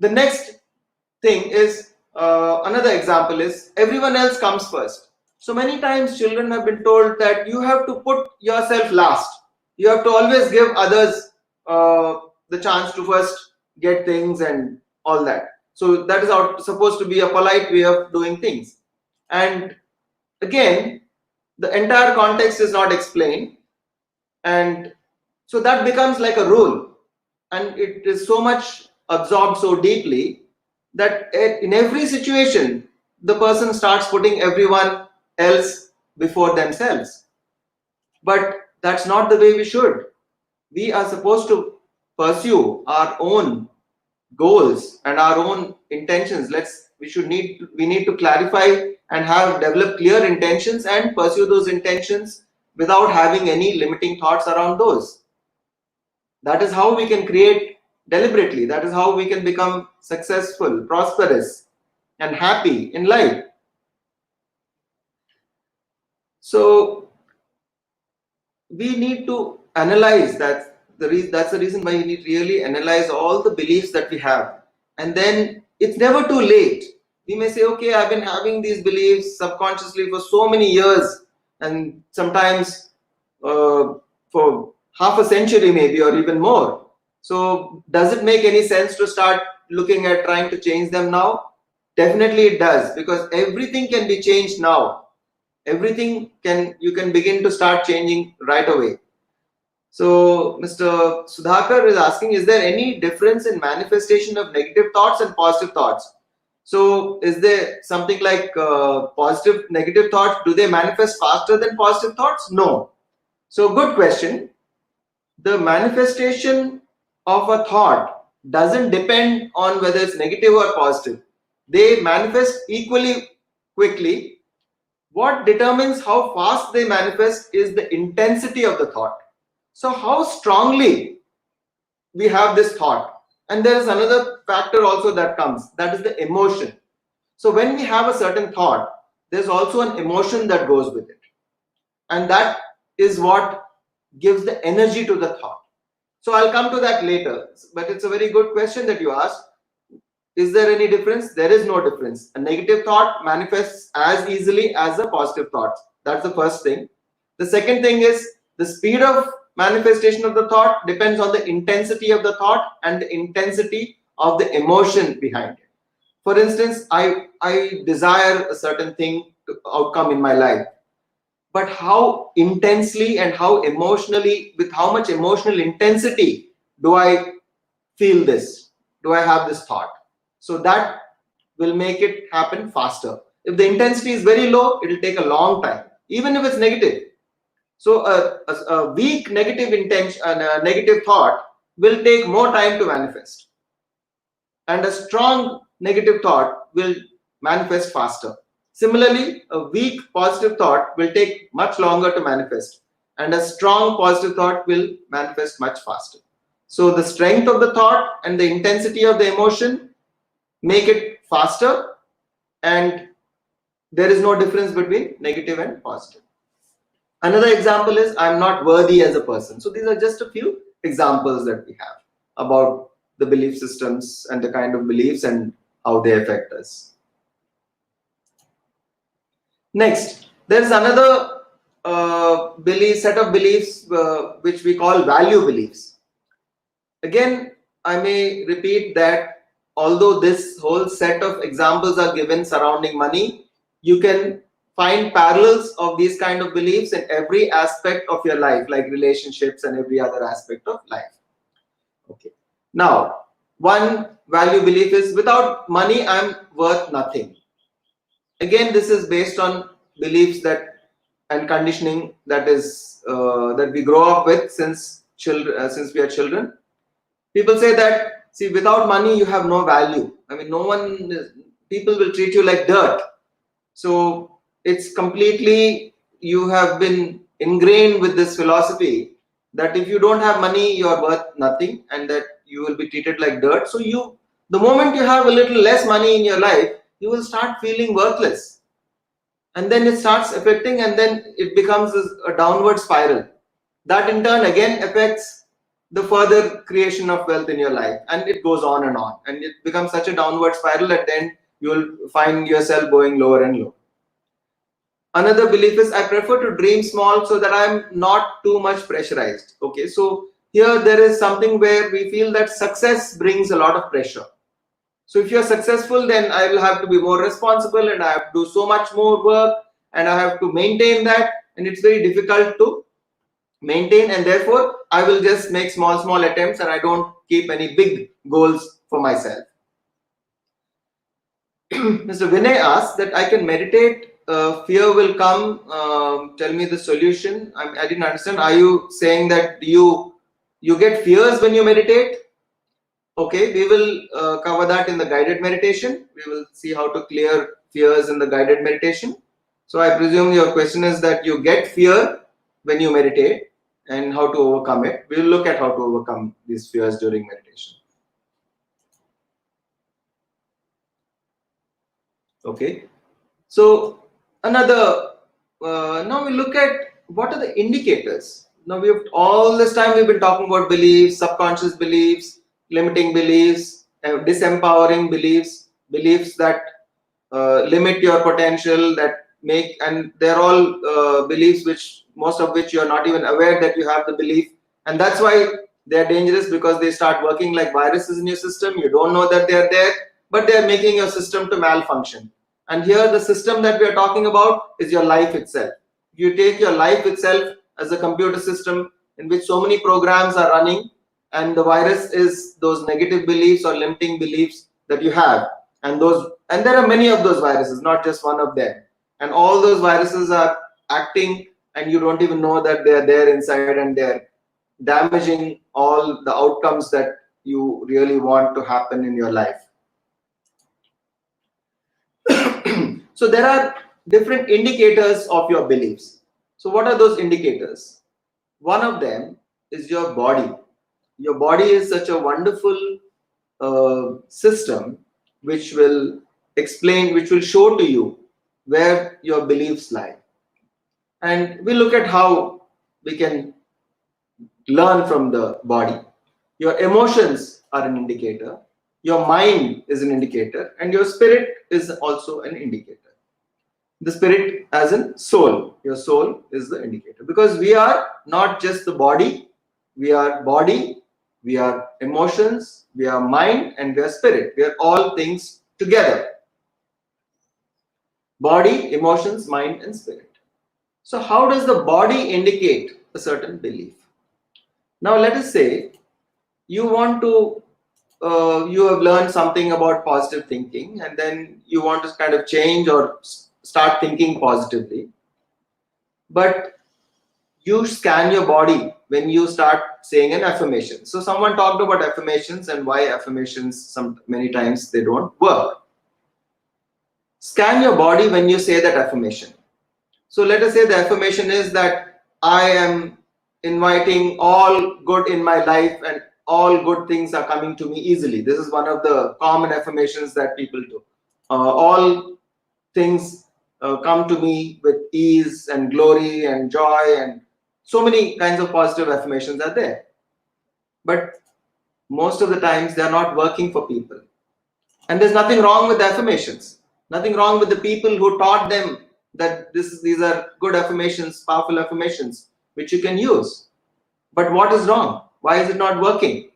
The next thing is, another example is everyone else comes first. So many times children have been told that you have to put yourself last. You have to always give others the chance to first get things and all that. So that is supposed to be a polite way of doing things. And again, the entire context is not explained. And so that becomes like a rule. and it is so much absorbed so deeply that in every situation the person starts putting everyone else before themselves. But that's not the way we should. We are supposed to pursue our own goals and our own intentions. We need to clarify and have develop clear intentions and pursue those intentions without having any limiting thoughts around those. That is how we can create deliberately. That is how we can become successful, prosperous, and happy in life. So we need to analyze that. That's the reason why we need to really analyze all the beliefs that we have. And then it's never too late. We may say, okay, I've been having these beliefs subconsciously for so many years, and sometimes for half a century, maybe, or even more. So, does it make any sense to start looking at trying to change them now? Definitely it does, because everything can be changed now. Everything you can begin to start changing right away. So Mr. Sudhakar is asking, is there any difference in manifestation of negative thoughts and positive thoughts? So is there something like positive, negative thoughts, do they manifest faster than positive thoughts? No. So good question. The manifestation of a thought doesn't depend on whether it's negative or positive. They manifest equally quickly. What determines how fast they manifest is the intensity of the thought. So how strongly we have this thought. And there is another factor also that comes, that is the emotion. So when we have a certain thought, there's also an emotion that goes with it. And that is what gives the energy to the thought. So I'll come to that later, but it's a very good question that you asked. Is there any difference? There is no difference. A negative thought manifests as easily as a positive thought. That's the first thing. The second thing is the speed of manifestation of the thought depends on the intensity of the thought and the intensity of the emotion behind it. For instance, I desire a certain thing to outcome in my life, but how intensely and how emotionally, with how much emotional intensity do I feel this? Do I have this thought? So that will make it happen faster. If the intensity is very low, it will take a long time, even if it's negative. So a weak negative intention and a negative thought will take more time to manifest, and a strong negative thought will manifest faster. Similarly, a weak positive thought will take much longer to manifest, and a strong positive thought will manifest much faster. So the strength of the thought and the intensity of the emotion make it faster, and there is no difference between negative and positive. Another example is, I'm not worthy as a person. So these are just a few examples that we have about the belief systems and the kind of beliefs and how they affect us. Next, there's another set of beliefs which we call value beliefs. Again, I may repeat that although this whole set of examples are given surrounding money, you can find parallels of these kind of beliefs in every aspect of your life, like relationships and every other aspect of life. Okay. Now, one value belief is, without money, I'm worth nothing. Again, this is based on beliefs and conditioning that we grow up with since we are children. People say that, see, without money, you have no value. I mean, people will treat you like dirt. So it's completely, you have been ingrained with this philosophy that if you don't have money, you are worth nothing, and that you will be treated like dirt. So the moment you have a little less money in your life, you will start feeling worthless. And then it starts affecting, and then it becomes a downward spiral. That in turn again affects the further creation of wealth in your life, and it goes on, and it becomes such a downward spiral that then you will find yourself going lower and lower. Another belief is, I prefer to dream small so that I'm not too much pressurized. Okay, so here there is something where we feel that success brings a lot of pressure. So if you're successful, then I will have to be more responsible, and I have to do so much more work, and I have to maintain that, and it's very difficult to maintain, and therefore I will just make small attempts, and I don't keep any big goals for myself. Mr. Vinay asks that I can meditate, fear will come, tell me the solution. I didn't understand. Are you saying that you get fears when you meditate? Okay, we will cover that in the guided meditation. We will see how to clear fears in the guided meditation. So I presume your question is that you get fear when you meditate and how to overcome it. We will look at how to overcome these fears during meditation. Okay, so another, now we look at what are the indicators. Now we've all this time we've been talking about beliefs, subconscious beliefs, limiting beliefs, disempowering beliefs, beliefs that limit your potential, that make, and they're all beliefs which most of which you're not even aware that you have the belief, and that's why they're dangerous, because they start working like viruses in your system. You don't know that they're there, but they're making your system to malfunction. And here the system that we are talking about is your life itself. You take your life itself as a computer system in which so many programs are running, and the virus is those negative beliefs or limiting beliefs that you have. And there are many of those viruses, not just one of them, and all those viruses are acting and you don't even know that they're there inside, and they're damaging all the outcomes that you really want to happen in your life. So there are different indicators of your beliefs. So what are those indicators? One of them is your body. Your body is such a wonderful system which will explain, which will show to you where your beliefs lie. And we look at how we can learn from the body. Your emotions are an indicator, your mind is an indicator, and your spirit is also an indicator. The spirit as in soul, your soul is the indicator, because we are not just the body, we are emotions, we are mind, and we are spirit. We are all things together. Body, emotions, mind, and spirit. So how does the body indicate a certain belief? Now let us say you want to, you have learned something about positive thinking, and then you want to kind of change or start thinking positively. But you scan your body when you start saying an affirmation. So someone talked about affirmations and why affirmations many times they don't work. Scan your body when you say that affirmation. So let us say the affirmation is that I am inviting all good in my life and all good things are coming to me easily. This is one of the common affirmations that people do. All things come to me with ease and glory and joy, and so many kinds of positive affirmations are there. But most of the times they are not working for people. And there's nothing wrong with the affirmations. Nothing wrong with the people who taught them that these are good affirmations, powerful affirmations, which you can use. But what is wrong? Why is it not working?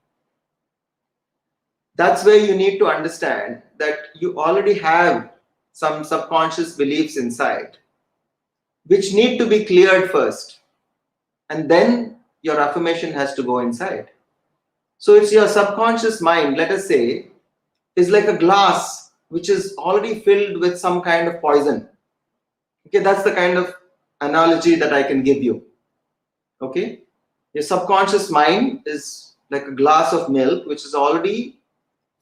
That's where you need to understand that you already have some subconscious beliefs inside, which need to be cleared first. And then your affirmation has to go inside. So it's your subconscious mind, let us say, is like a glass which is already filled with some kind of poison. Okay, that's the kind of analogy that I can give you. Okay, your subconscious mind is like a glass of milk which is already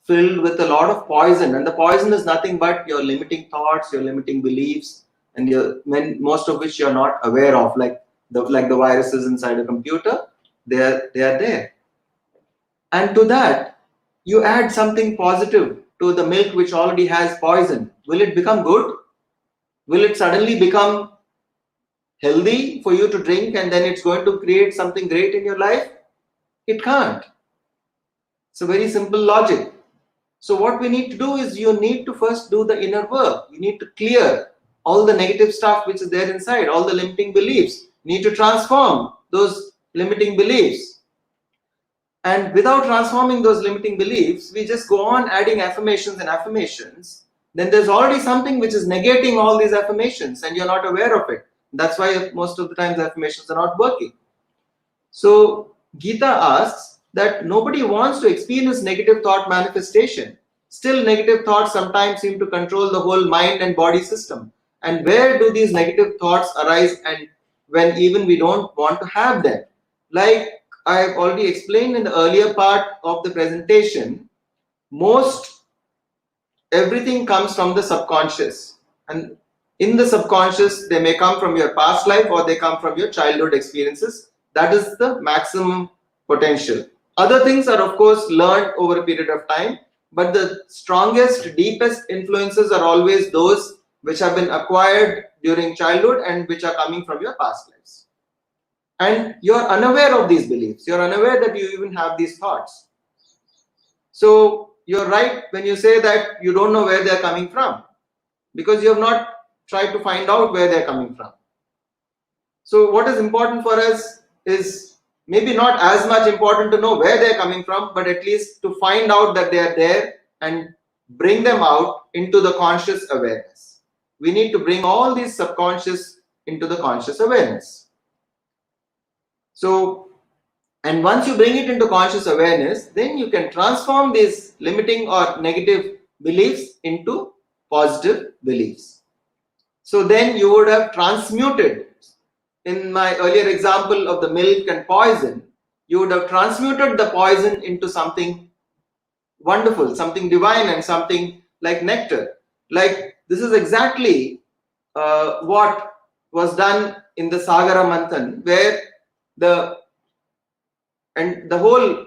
filled with a lot of poison, and the poison is nothing but your limiting thoughts, your limiting beliefs, and most of which you're not aware of, like the viruses inside a computer. They are there. And to that you add something positive to the milk which already has poison. Will it become good? Will it suddenly become healthy for you to drink, and then it's going to create something great in your life? It can't. It's a very simple logic. So what we need to do is you need to first do the inner work. You need to clear all the negative stuff which is there inside, all the limiting beliefs. You need to transform those limiting beliefs. And without transforming those limiting beliefs, we just go on adding affirmations and affirmations. Then there's already something which is negating all these affirmations and you're not aware of it. That's why most of the times affirmations are not working. So Gita asks that nobody wants to experience negative thought manifestation. Still, negative thoughts sometimes seem to control the whole mind and body system. And where do these negative thoughts arise, and when even we don't want to have them? Like I have already explained in the earlier part of the presentation, most everything comes from the subconscious, and in the subconscious they may come from your past life or they come from your childhood experiences. That is the maximum potential. Other things are of course learned over a period of time, but the strongest, deepest influences are always those which have been acquired during childhood and which are coming from your past lives. And you're unaware of these beliefs, you're unaware that you even have these thoughts. So you're right when you say that you don't know where they're coming from, because you have not tried to find out where they're coming from. So what is important for us is maybe not as much important to know where they're coming from, but at least to find out that they are there and bring them out into the conscious awareness. We need to bring all these subconscious into the conscious awareness. So, and once you bring it into conscious awareness, then you can transform these limiting or negative beliefs into positive beliefs. So then you would have transmuted, in my earlier example of the milk and poison, you would have transmuted the poison into something wonderful, something divine, and something like nectar. Like this is exactly what was done in the Sagara Manthan, where the whole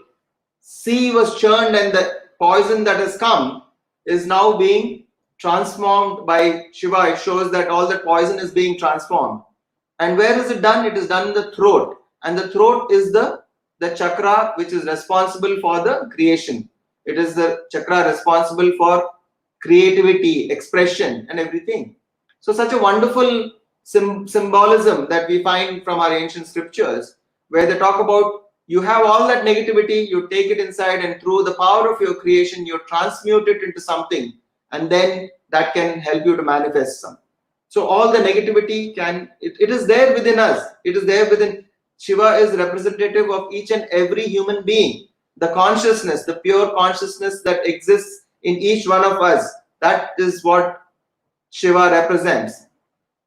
sea was churned, and the poison that has come is now being transformed by Shiva. It shows that all that poison is being transformed. And where is it done? It is done in the throat, and the throat is the chakra which is responsible for the creation. It is the chakra responsible for creativity, expression, and everything. So such a wonderful symbolism that we find from our ancient scriptures, where they talk about you have all that negativity, you take it inside, and through the power of your creation, you transmute it into something, and then that can help you to manifest some. So all the negativity it is there within us. It is there within. Shiva is representative of each and every human being. The consciousness, the pure consciousness that exists in each one of us, that is what Shiva represents.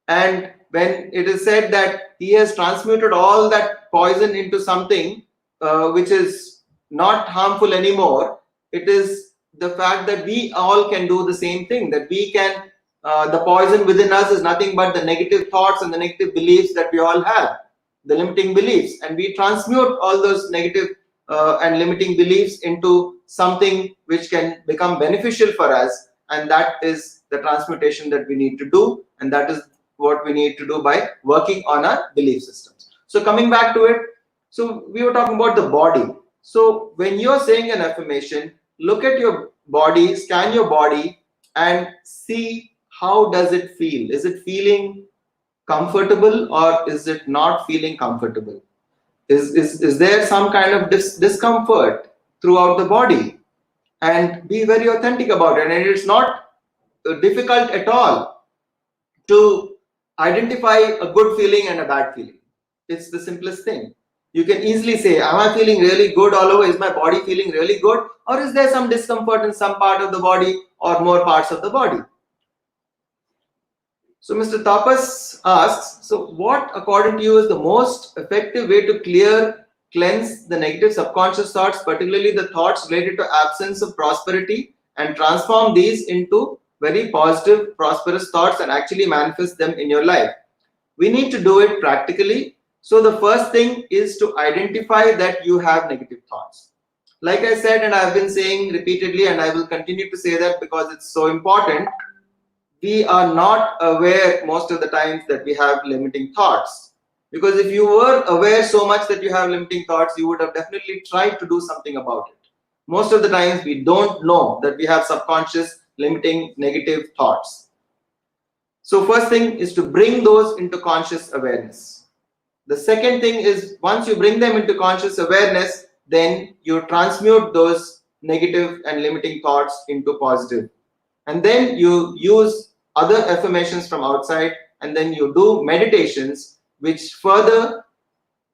And when it is said that he has transmuted all that poison into something which is not harmful anymore, it is the fact that we all can do the same thing, that we can, the poison within us is nothing but the negative thoughts and the negative beliefs that we all have, the limiting beliefs, and we transmute all those negative and limiting beliefs into something which can become beneficial for us, and that is the transmutation that we need to do, and that is what we need to do by working on our belief systems. So coming back to it, so we were talking about the body. So when you're saying an affirmation, look at your body, scan your body, and see how does it feel. Is it feeling comfortable or is it not feeling comfortable? Is there some kind of discomfort throughout the body? And be very authentic about it. And it's not difficult at all to identify a good feeling and a bad feeling. It's the simplest thing. You can easily say, am I feeling really good all over? Is my body feeling really good? Or is there some discomfort in some part of the body or more parts of the body? So Mr. Tapas asks, so what according to you is the most effective way to cleanse the negative subconscious thoughts, particularly the thoughts related to absence of prosperity, and transform these into very positive, prosperous thoughts and actually manifest them in your life? We need to do it practically. So the first thing is to identify that you have negative thoughts. Like I said, and I've been saying repeatedly, and I will continue to say that because it's so important, we are not aware most of the times that we have limiting thoughts. Because if you were aware so much that you have limiting thoughts, you would have definitely tried to do something about it. Most of the times we don't know that we have subconscious limiting negative thoughts. So first thing is to bring those into conscious awareness. The second thing is, once you bring them into conscious awareness, then you transmute those negative and limiting thoughts into positive. And then you use other affirmations from outside, and then you do meditations which further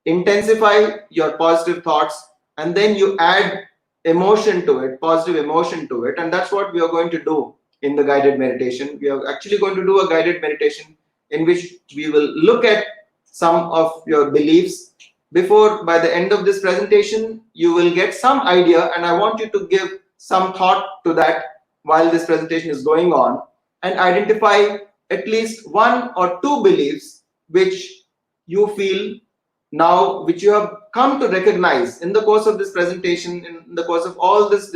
intensify your positive thoughts and then you add emotion to it, positive emotion to it, and that's what we are going to do in the guided meditation. We are actually going to do a guided meditation in which we will look at some of your beliefs. Before, by the end of this presentation, you will get some idea, and I want you to give some thought to that while this presentation is going on, and identify at least one or two beliefs which you feel now, which you have come to recognize in the course of this presentation, in the course of all this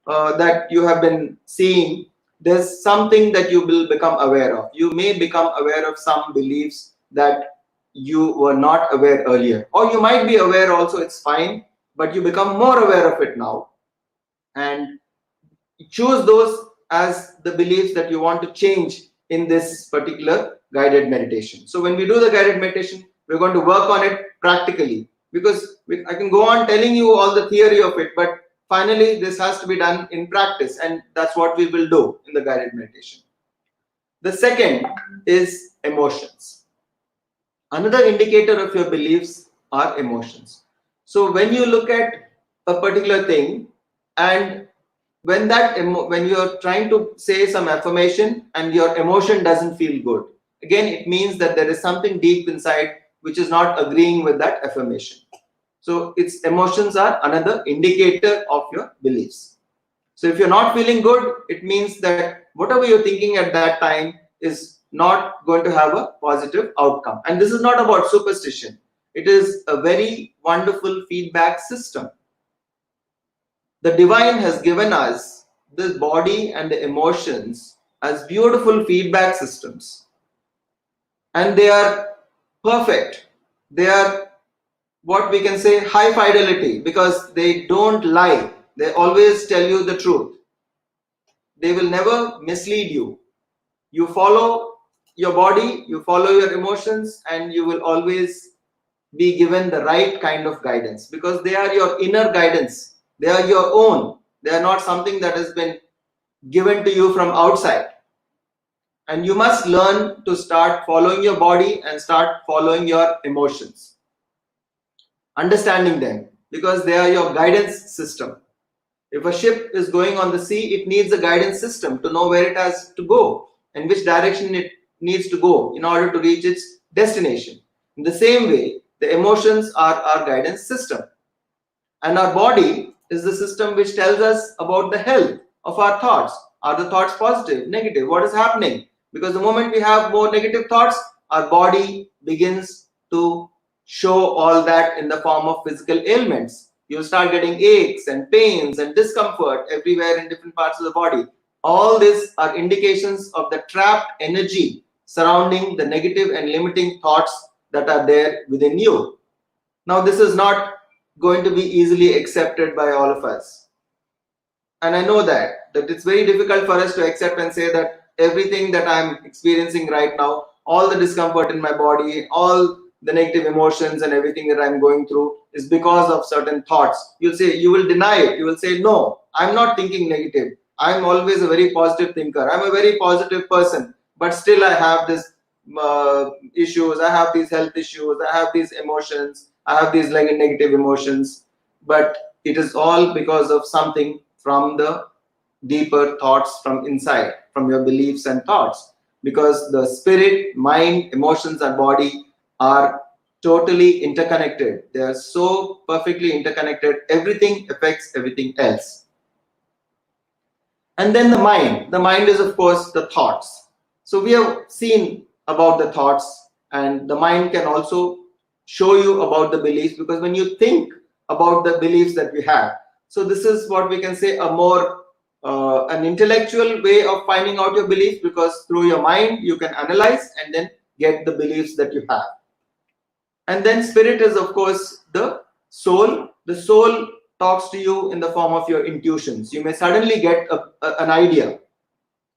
that you have been seeing. There's something that you will become aware of. You may become aware of some beliefs that you were not aware earlier, or you might be aware also, it's fine, but you become more aware of it now, and choose those as the beliefs that you want to change in this particular guided meditation. So when we do the guided meditation, we're going to work on it practically, because I can go on telling you all the theory of it, but finally this has to be done in practice, and that's what we will do in the guided meditation. The second is emotions. Another indicator of your beliefs are emotions. So when you look at a particular thing, and when you are trying to say some affirmation and your emotion doesn't feel good, again it means that there is something deep inside which is not agreeing with that affirmation. So its emotions are another indicator of your beliefs. So if you're not feeling good, it means that whatever you're thinking at that time is not going to have a positive outcome. And this is not about superstition. It is a very wonderful feedback system. The divine has given us the body and the emotions as beautiful feedback systems. And they are perfect. They are what we can say high fidelity, because they don't lie. They always tell you the truth. They will never mislead you. You follow your body, you follow your emotions, and you will always be given the right kind of guidance, because they are your inner guidance. They are your own. They are not something that has been given to you from outside. And you must learn to start following your body and start following your emotions, understanding them, because they are your guidance system. If a ship is going on the sea, it needs a guidance system to know where it has to go and which direction it needs to go in order to reach its destination. In the same way, the emotions are our guidance system. And our body is the system which tells us about the health of our thoughts. Are the thoughts positive, negative? What is happening? Because the moment we have more negative thoughts, our body begins to show all that in the form of physical ailments. You'll start getting aches and pains and discomfort everywhere in different parts of the body. All these are indications of the trapped energy surrounding the negative and limiting thoughts that are there within you. Now, this is not going to be easily accepted by all of us. And I know that it's very difficult for us to accept and say that everything that I'm experiencing right now, all the discomfort in my body, all the negative emotions and everything that I'm going through is because of certain thoughts. You will deny it. You will say, no, I'm not thinking negative. I'm always a very positive thinker. I'm a very positive person, but still I have this issues. I have these health issues. I have these emotions. I have these negative emotions. But it is all because of something from the deeper thoughts from inside, from your beliefs and thoughts. Because the spirit, mind, emotions, and body are totally interconnected. They are so perfectly interconnected. Everything affects everything else. And then the mind. The mind is, of course, the thoughts. So we have seen about the thoughts, and the mind can also show you about the beliefs, because when you think about the beliefs that we have, so this is what we can say a more an intellectual way of finding out your beliefs, because through your mind you can analyze and then get the beliefs that you have. And then spirit is, of course, the soul. The soul talks to you in the form of your intuitions. You may suddenly get an idea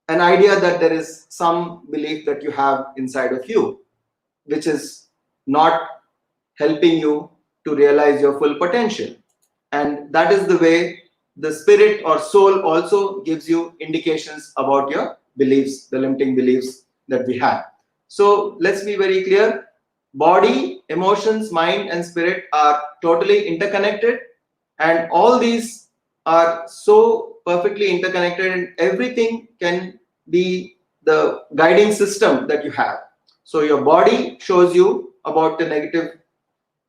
that there is some belief that you have inside of you, which is not helping you to realize your full potential. And that is the way the spirit or soul also gives you indications about your beliefs, the limiting beliefs that we have. So let's be very clear. Body, emotions, mind, and spirit are totally interconnected. And all these are so perfectly interconnected, and everything can be the guiding system that you have. So your body shows you about the negative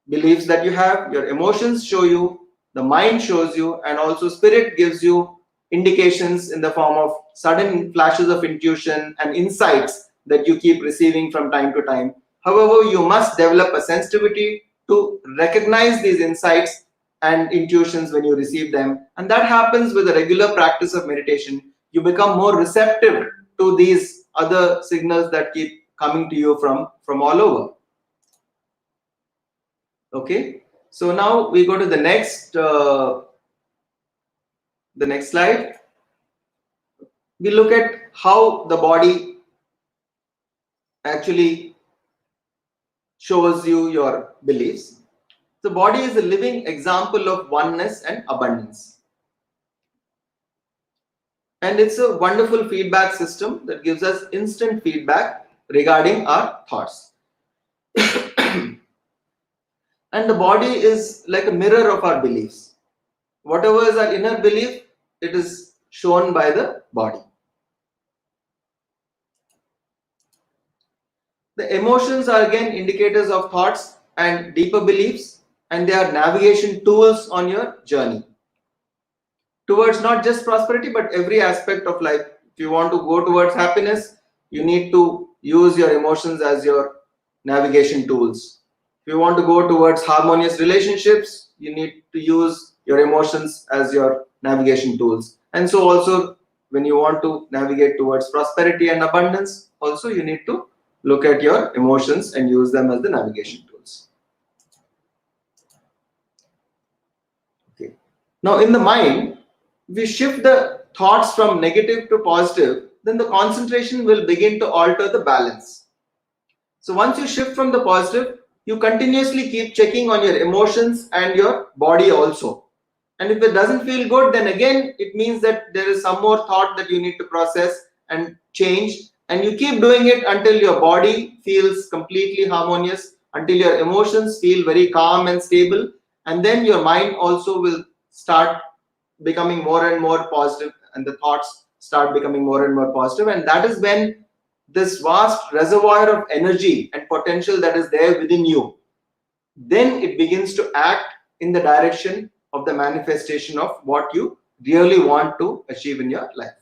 beliefs that you have, your emotions show you, the mind shows you, and also spirit gives you indications in the form of sudden flashes of intuition and insights that you keep receiving from time to time. However, you must develop a sensitivity to recognize these insights and intuitions when you receive them, and that happens with a regular practice of meditation. You become more receptive to these other signals that keep coming to you from all over. Okay, so now we go to the next slide. We look at how the body actually shows you your beliefs. The body is a living example of oneness and abundance, and it's a wonderful feedback system that gives us instant feedback regarding our thoughts. And the body is like a mirror of our beliefs. Whatever is our inner belief, it is shown by the body. The emotions are again indicators of thoughts and deeper beliefs, and they are navigation tools on your journey towards not just prosperity but every aspect of life. If you want to go towards happiness, you need to use your emotions as your navigation tools. If you want to go towards harmonious relationships, you need to use your emotions as your navigation tools. And so also when you want to navigate towards prosperity and abundance, also you need to look at your emotions and use them as the navigation tools. Okay. Now in the mind, if we shift the thoughts from negative to positive, then the concentration will begin to alter the balance. So once you shift from the positive, you continuously keep checking on your emotions and your body also. And if it doesn't feel good, then again it means that there is some more thought that you need to process and change. And you keep doing it until your body feels completely harmonious, until your emotions feel very calm and stable. And then your mind also will start becoming more and more positive, and the thoughts start becoming more and more positive. And that is when this vast reservoir of energy and potential that is there within you, then it begins to act in the direction of the manifestation of what you really want to achieve in your life.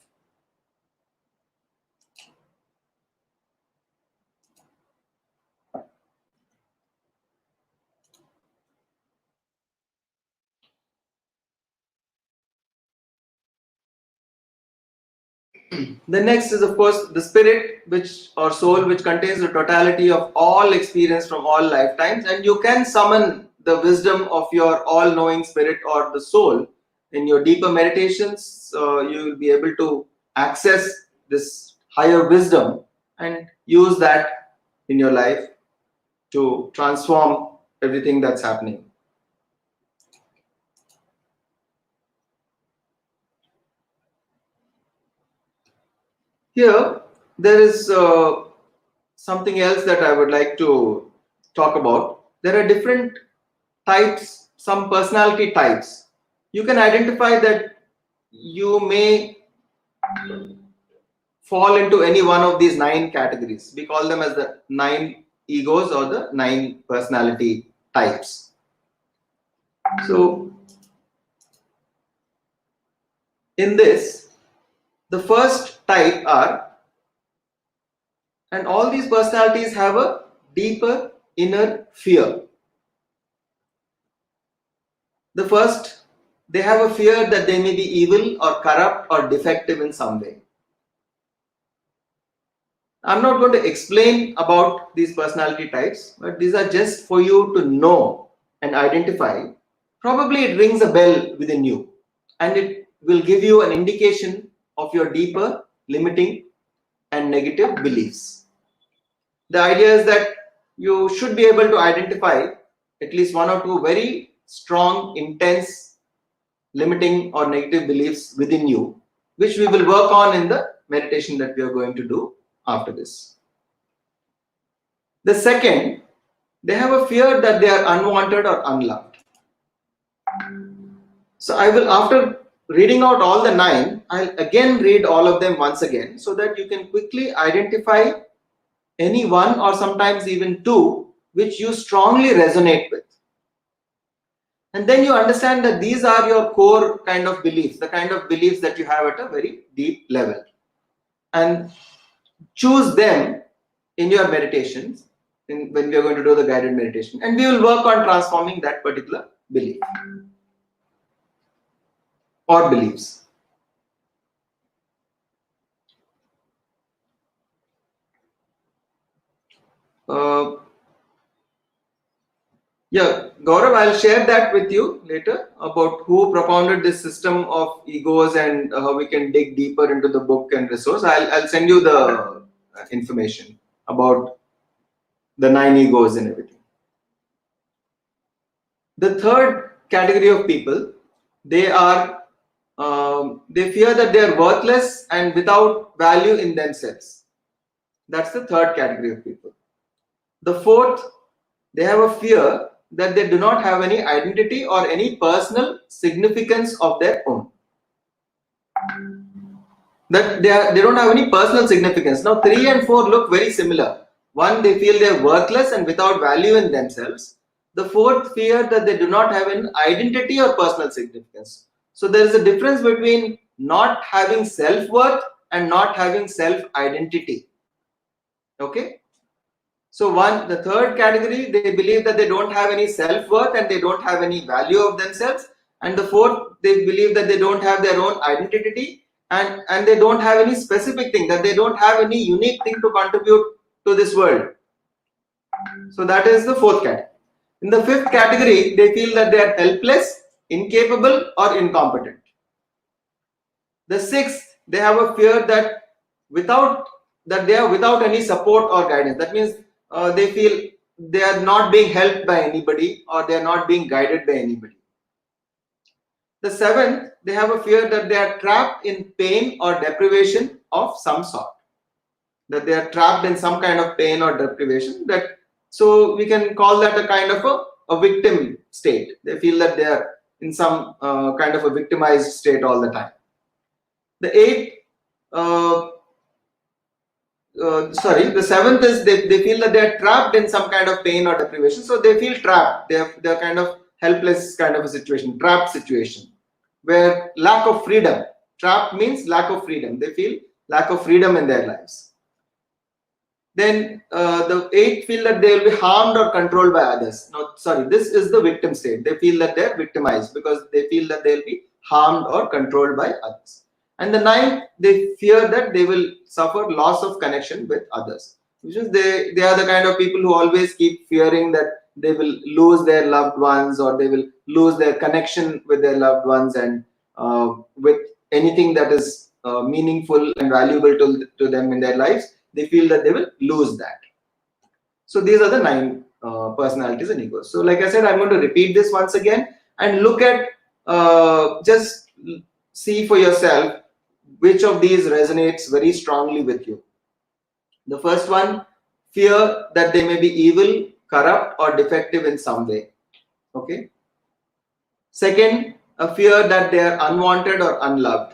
The next is, of course, the spirit, which or soul, which contains the totality of all experience from all lifetimes, and you can summon the wisdom of your all-knowing spirit or the soul in your deeper meditations. You will be able to access this higher wisdom and use that in your life to transform everything that's happening. Here, there is something else that I would like to talk about. There are different types, some personality types. You can identify that you may fall into any one of these 9 categories. We call them as the 9 egos or the 9 personality types. So, in this, the first type are, and all these personalities have a deeper inner fear. The first, they have a fear that they may be evil or corrupt or defective in some way. I'm not going to explain about these personality types, but these are just for you to know and identify. Probably it rings a bell within you, and it will give you an indication of your deeper limiting and negative beliefs. The idea is that you should be able to identify at least 1 or 2 very strong, intense, limiting or negative beliefs within you, which we will work on in the meditation that we are going to do after this. The second, they have a fear that they are unwanted or unloved. So I will, after reading out all the 9, I'll again read all of them once again so that you can quickly identify any one or sometimes even two which you strongly resonate with. And then you understand that these are your core kind of beliefs, the kind of beliefs that you have at a very deep level. And choose them in your meditations when we are going to do the guided meditation. And we will work on transforming that particular belief or beliefs. Yeah, Gaurav, I'll share that with you later about who propounded this system of egos and how we can dig deeper into the book and resource. I'll send you the information about the 9 egos and everything. The third category of people, they are they fear that they are worthless and without value in themselves. That's the third category of people. The fourth, they have a fear that they do not have any identity or any personal significance of their own. That they don't have any personal significance. Now 3 and 4 look very similar. One, they feel they are worthless and without value in themselves. The fourth, fear that they do not have an identity or personal significance. So there is a difference between not having self-worth and not having self-identity. Okay. So the third category, they believe that they don't have any self-worth and they don't have any value of themselves. And the fourth, they believe that they don't have their own identity and they don't have any specific thing, that they don't have any unique thing to contribute to this world. So that is the fourth category. In the fifth category, they feel that they are helpless, incapable, or incompetent. The sixth, they have a fear that they are without any support or guidance. That means they feel they are not being helped by anybody or they are not being guided by anybody. The seventh, they have a fear that they are trapped in pain or deprivation of some sort. That they are trapped in some kind of pain or deprivation. So we can call that a kind of a victim state. They feel that they are in some kind of a victimized state all the time. The eighth, the seventh is they feel that they are trapped in some kind of pain or deprivation. So they feel trapped. They're kind of helpless kind of a situation, trapped situation, where lack of freedom. Trapped means lack of freedom. They feel lack of freedom in their lives. Then the eighth feel that they will be harmed or controlled by others. No, sorry, this is the victim state. They feel that they're victimized because they feel that they'll be harmed or controlled by others. And the ninth, they fear that they will suffer loss of connection with others. Which is they are the kind of people who always keep fearing that they will lose their loved ones or they will lose their connection with their loved ones and with anything that is meaningful and valuable to them in their lives. They feel that they will lose that. So these are the 9 personalities and egos. So like I said, I'm going to repeat this once again and look at just see for yourself which of these resonates very strongly with you. The first one, fear that they may be evil, corrupt, or defective in some way. Okay. Second, a fear that they are unwanted or unloved.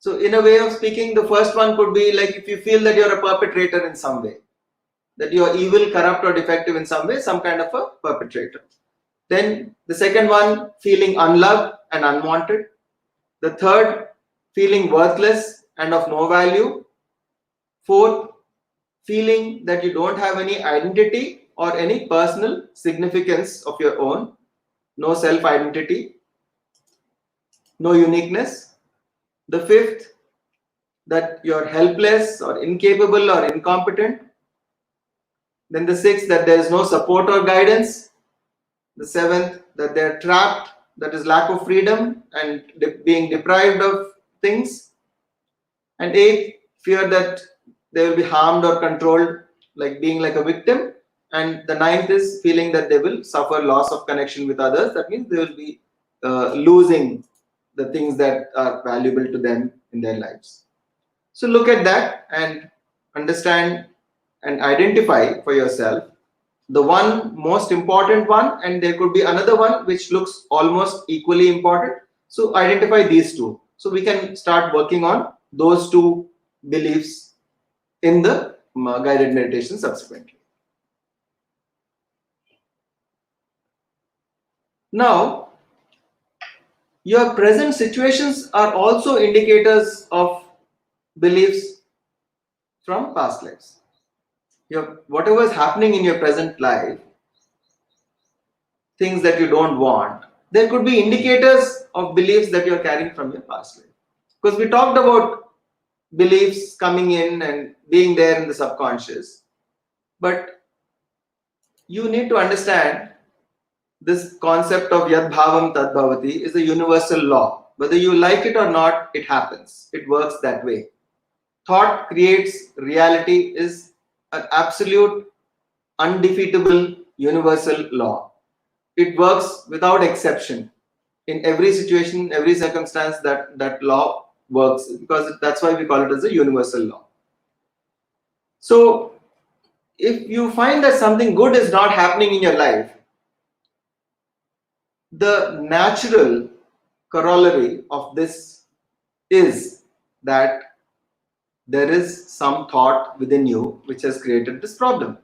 So in a way of speaking, the first one could be like if you feel that you're a perpetrator in some way, that you are evil, corrupt, or defective in some way, some kind of a perpetrator. Then the second one, feeling unloved and unwanted. The third, feeling worthless and of no value. Fourth, feeling that you don't have any identity or any personal significance of your own, no self-identity, no uniqueness. The fifth, that you're helpless or incapable or incompetent. Then the sixth, that there is no support or guidance. The seventh, that they're trapped, that is lack of freedom and being deprived of things. And eighth, fear that they will be harmed or controlled, like being like a victim. And the ninth is feeling that they will suffer loss of connection with others. That means they will be losing the things that are valuable to them in their lives. So look at that and understand and identify for yourself the one most important one, and there could be another one which looks almost equally important. So identify these two. So we can start working on those two beliefs in the guided meditation subsequently. Now, your present situations are also indicators of beliefs from past lives. Whatever is happening in your present life, things that you don't want, there could be indicators of beliefs that you're carrying from your past life. Because we talked about beliefs coming in and being there in the subconscious. But you need to understand this concept of Yad Bhavam Tad Bhavati is a universal law. Whether you like it or not, it happens. It works that way. Thought creates reality is an absolute, undefeatable, universal law. It works without exception. In every situation, every circumstance, that law works, because that's why we call it as a universal law. So if you find that something good is not happening in your life, the natural corollary of this is that there is some thought within you which has created this problem.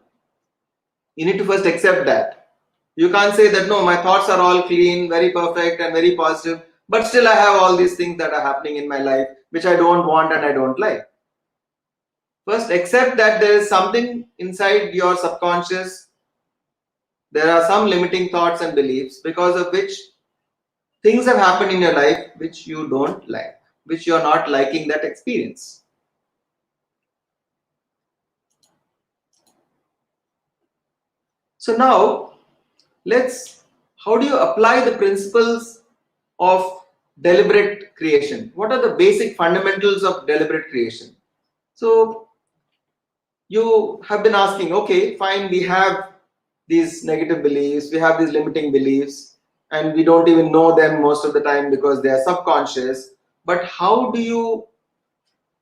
You need to first accept that. You can't say that, no, my thoughts are all clean, very perfect and very positive, but still I have all these things that are happening in my life which I don't want and I don't like. First, accept that there is something inside your subconscious. There are some limiting thoughts and beliefs because of which things have happened in your life which you don't like, which you are not liking that experience. So now, how do you apply the principles of deliberate creation? What are the basic fundamentals of deliberate creation? So you have been asking, okay, fine, we have these negative beliefs, we have these limiting beliefs, and we don't even know them most of the time because they are subconscious. But how do you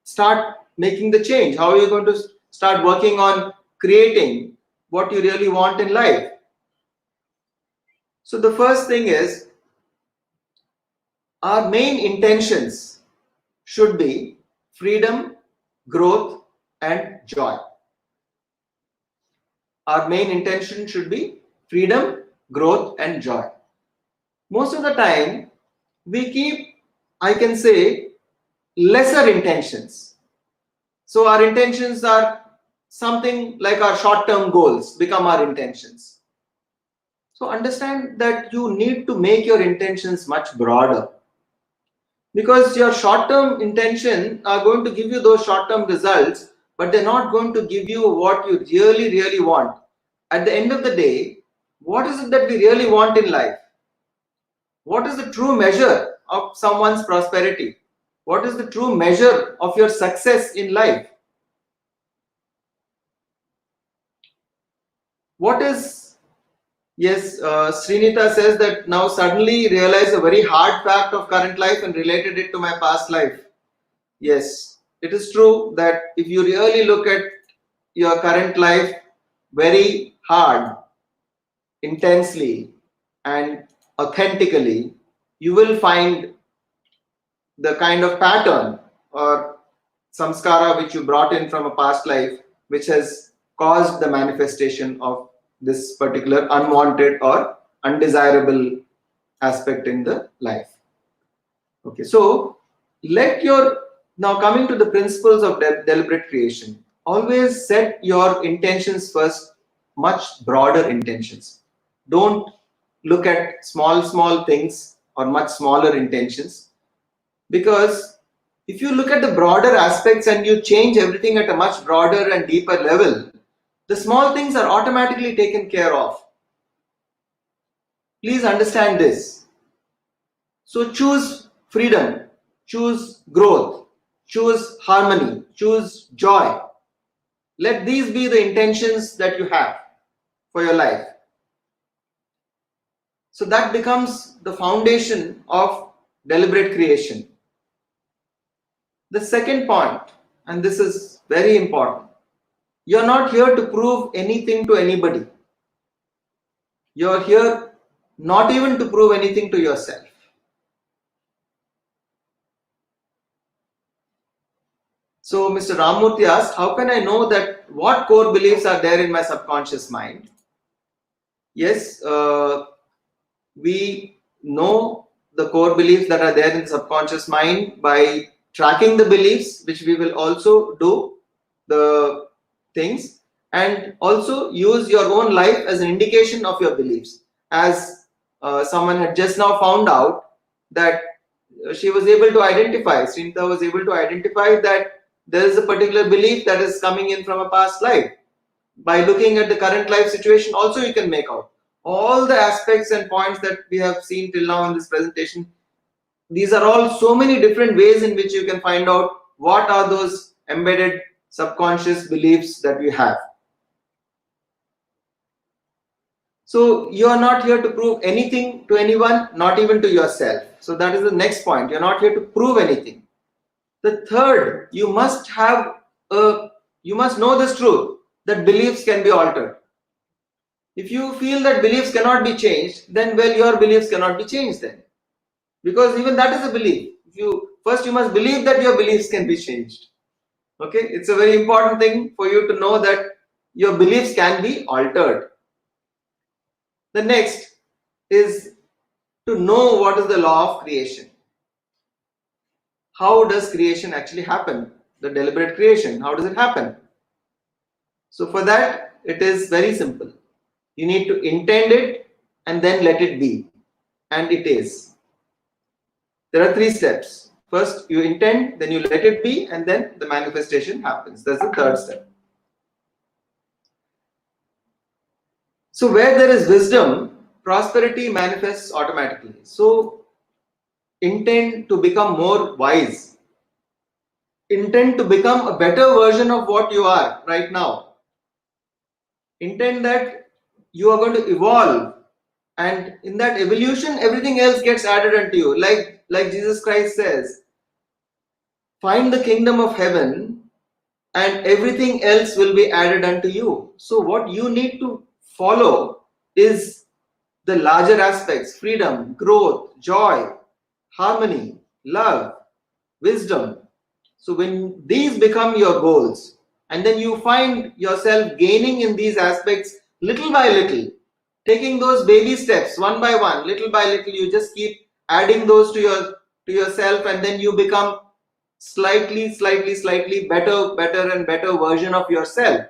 start making the change? How are you going to start working on creating what you really want in life? So the first thing is, our main intentions should be freedom, growth, and joy. Our main intention should be freedom, growth, and joy. Most of the time, we keep, I can say, lesser intentions. So our intentions are something like our short-term goals become our intentions. So understand that you need to make your intentions much broader, because your short-term intention are going to give you those short-term results, but they're not going to give you what you really want. At the end of the day, what is it that we really want in life? What is the true measure of someone's prosperity? What is the true measure of your success in life? What is, yes, Srinita says that now suddenly realize a very hard fact of current life and related it to my past life. Yes, it is true that if you really look at your current life very hard, intensely, and authentically, you will find the kind of pattern or samskara which you brought in from a past life, which has caused the manifestation of this particular unwanted or undesirable aspect in the life. Okay, so now coming to the principles of deliberate creation, always set your intentions first, much broader intentions. Don't look at small things or much smaller intentions, because if you look at the broader aspects and you change everything at a much broader and deeper level, the small things are automatically taken care of. Please understand this. So choose freedom, choose growth, choose harmony, choose joy. Let these be the intentions that you have for your life. So that becomes the foundation of deliberate creation. The second point, and this is very important, you're not here to prove anything to anybody. You're here not even to prove anything to yourself. So Mr. Ramurthy asked, how can I know that what core beliefs are there in my subconscious mind? Yes, we know the core beliefs that are there in the subconscious mind by tracking the beliefs, which we will also do the things, and also use your own life as an indication of your beliefs. As someone had just now found out that she was able to identify, Srinita was able to identify that there is a particular belief that is coming in from a past life. By looking at the current life situation, also you can make out all the aspects and points that we have seen till now in this presentation. These are all so many different ways in which you can find out what are those embedded subconscious beliefs that we have. So you are not here to prove anything to anyone, not even to yourself. So that is the next point. You're not here to prove anything. The third, you must know this truth that beliefs can be altered. If you feel that beliefs cannot be changed, then well, your beliefs cannot be changed then. Because even that is a belief. You must believe that your beliefs can be changed. Okay, it's a very important thing for you to know that your beliefs can be altered. The next is to know what is the law of creation. How does creation actually happen? The deliberate creation, how does it happen? So for that, it is very simple. You need to intend it and then let it be. And it is. There are 3 steps. First, you intend, then you let it be, and then the manifestation happens. That's the third step. So where there is wisdom, prosperity manifests automatically. So intend to become more wise. Intend to become a better version of what you are right now. Intend that you are going to evolve, and in that evolution, everything else gets added unto you. Like Jesus Christ says, find the kingdom of heaven and everything else will be added unto you. So what you need to follow is the larger aspects: freedom, growth, joy, harmony, love, wisdom. So when these become your goals, and then you find yourself gaining in these aspects little by little, taking those baby steps one by one, little by little, you just keep adding those to yourself, and then you become slightly better and better version of yourself.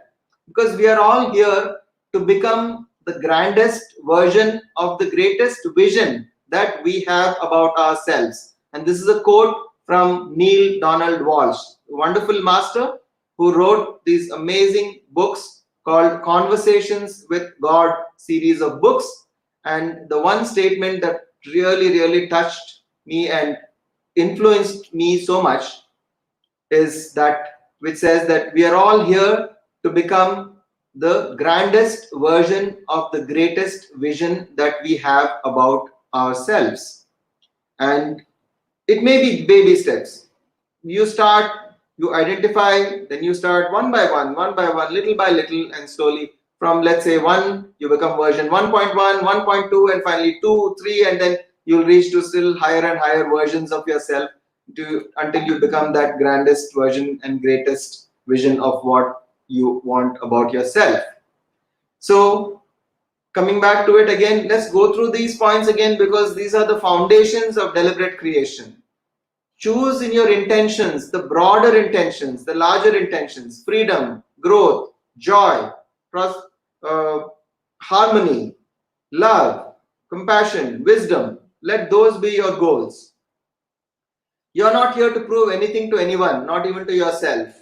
Because we are all here to become the grandest version of the greatest vision that we have about ourselves. And this is a quote from Neil Donald Walsh, a wonderful master who wrote these amazing books called Conversations with God series of books. And the one statement that really touched me and influenced me so much is that, which says that we are all here to become the grandest version of the greatest vision that we have about ourselves. And it may be baby steps. You identify, then you start one by one, little by little, and slowly from, let's say, 1, you become version 1.1, 1.2, and finally 2, 3, and then you'll reach to still higher and higher versions of yourself until you become that grandest version and greatest vision of what you want about yourself. So coming back to it again, let's go through these points again, because these are the foundations of deliberate creation. Choose in your intentions the broader intentions, the larger intentions: freedom, growth, joy, harmony, love, compassion, wisdom. Let those be your goals. You're not here to prove anything to anyone, not even to yourself.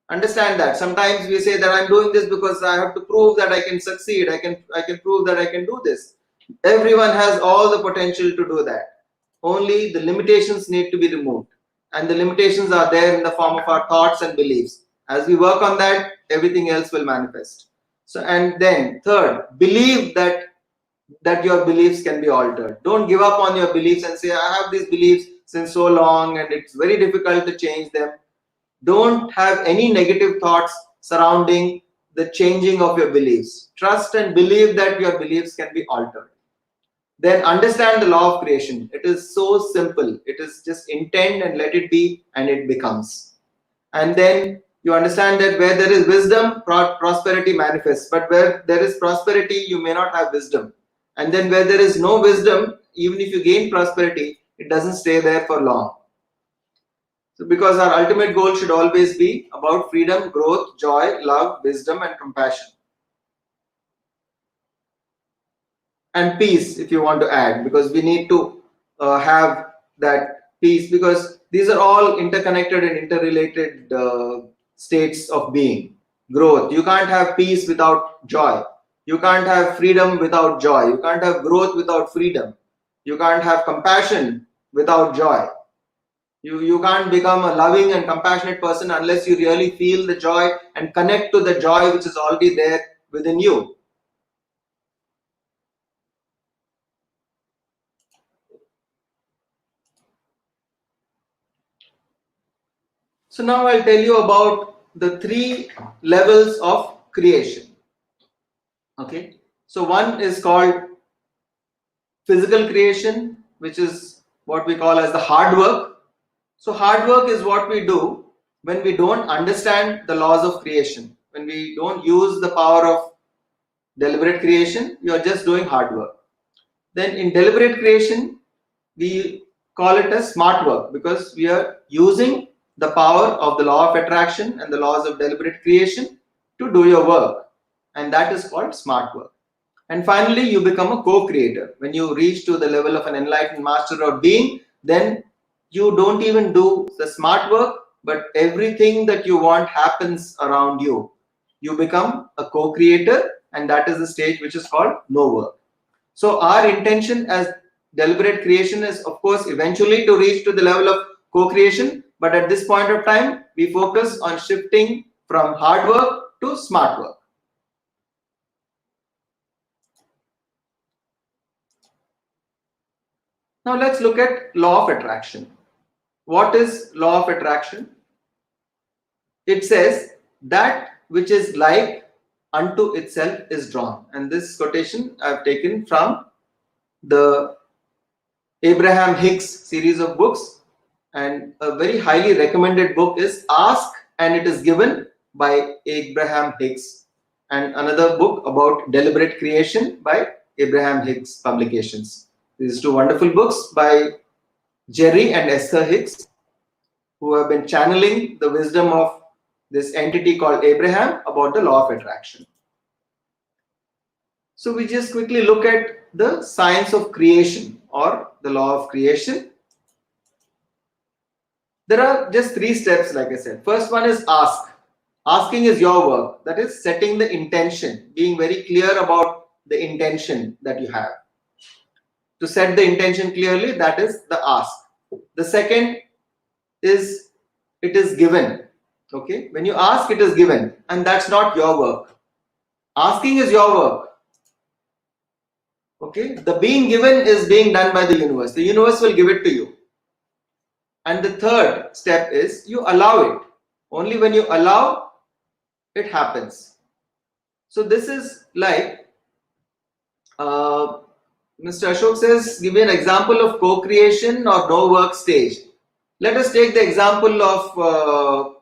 Understand that. Sometimes we say that I'm doing this because I have to prove that I can succeed. I can prove that I can do this. Everyone has all the potential to do that. Only the limitations need to be removed. And the limitations are there in the form of our thoughts and beliefs. As we work on that, everything else will manifest. So, and then third, believe that your beliefs can be altered. Don't give up on your beliefs and say, I have these beliefs since so long and it's very difficult to change them. Don't have any negative thoughts surrounding the changing of your beliefs. Trust and believe that your beliefs can be altered. Then understand the law of creation. It is so simple. It is just intend and let it be, and it becomes. And then you understand that where there is wisdom, prosperity manifests. But where there is prosperity, you may not have wisdom. And then where there is no wisdom, even if you gain prosperity, it doesn't stay there for long. So because our ultimate goal should always be about freedom, growth, joy, love, wisdom, and compassion. And peace, if you want to add, because we need to have that peace, because these are all interconnected and interrelated states of being. Growth, you can't have peace without joy. You can't have freedom without joy. You can't have growth without freedom. You can't have compassion without joy. You can't become a loving and compassionate person unless you really feel the joy and connect to the joy which is already there within you. So now I'll tell you about the 3 levels of creation. Okay, so one is called physical creation, which is what we call as the hard work. So hard work is what we do when we don't understand the laws of creation, when we don't use the power of deliberate creation, you are just doing hard work. Then in deliberate creation, we call it as smart work, because we are using the power of the law of attraction and the laws of deliberate creation to do your work, and that is called smart work. And finally, you become a co-creator. When you reach to the level of an enlightened master or being, then you don't even do the smart work, but everything that you want happens around you. You become a co-creator, and that is the stage which is called no work. So our intention as deliberate creation is, of course, eventually to reach to the level of co-creation, but at this point of time, we focus on shifting from hard work to smart work. Now let's look at law of attraction. What is law of attraction? It says that which is like unto itself is drawn. And this quotation I've taken from the Abraham Hicks series of books, and a very highly recommended book is Ask and It Is Given by Abraham Hicks, and another book about deliberate creation by Abraham Hicks Publications. These 2 wonderful books by Jerry and Esther Hicks, who have been channeling the wisdom of this entity called Abraham about the law of attraction. So we just quickly look at the science of creation or the law of creation. There are just 3 steps, like I said. First one is ask. Asking is your work. That is setting the intention, being very clear about the intention that you have. To set the intention clearly, that is the ask. The second is it is given. Okay, when you ask, it is given, and that's not your work. Asking is your work. Okay, the being given is being done by the universe. The universe will give it to you. And the third step is you allow it. Only when you allow, it happens. So this is like Mr. Ashok says, give me an example of co-creation or no work stage. Let us take the example of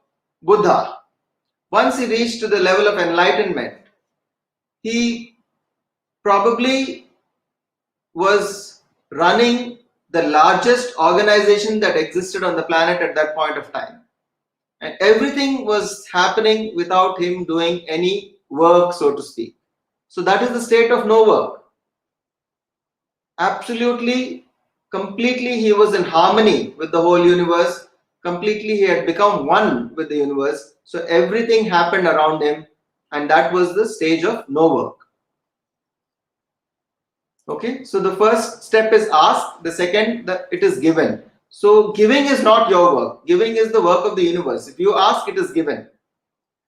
Buddha. Once he reached to the level of enlightenment, he probably was running the largest organization that existed on the planet at that point of time. And everything was happening without him doing any work, so to speak. So that is the state of no work. Absolutely, completely he was in harmony with the whole universe. Completely he had become one with the universe. So everything happened around him, and that was the stage of no work. Okay, so the first step is ask, the second, it is given. So giving is not your work. Giving is the work of the universe. If you ask, it is given.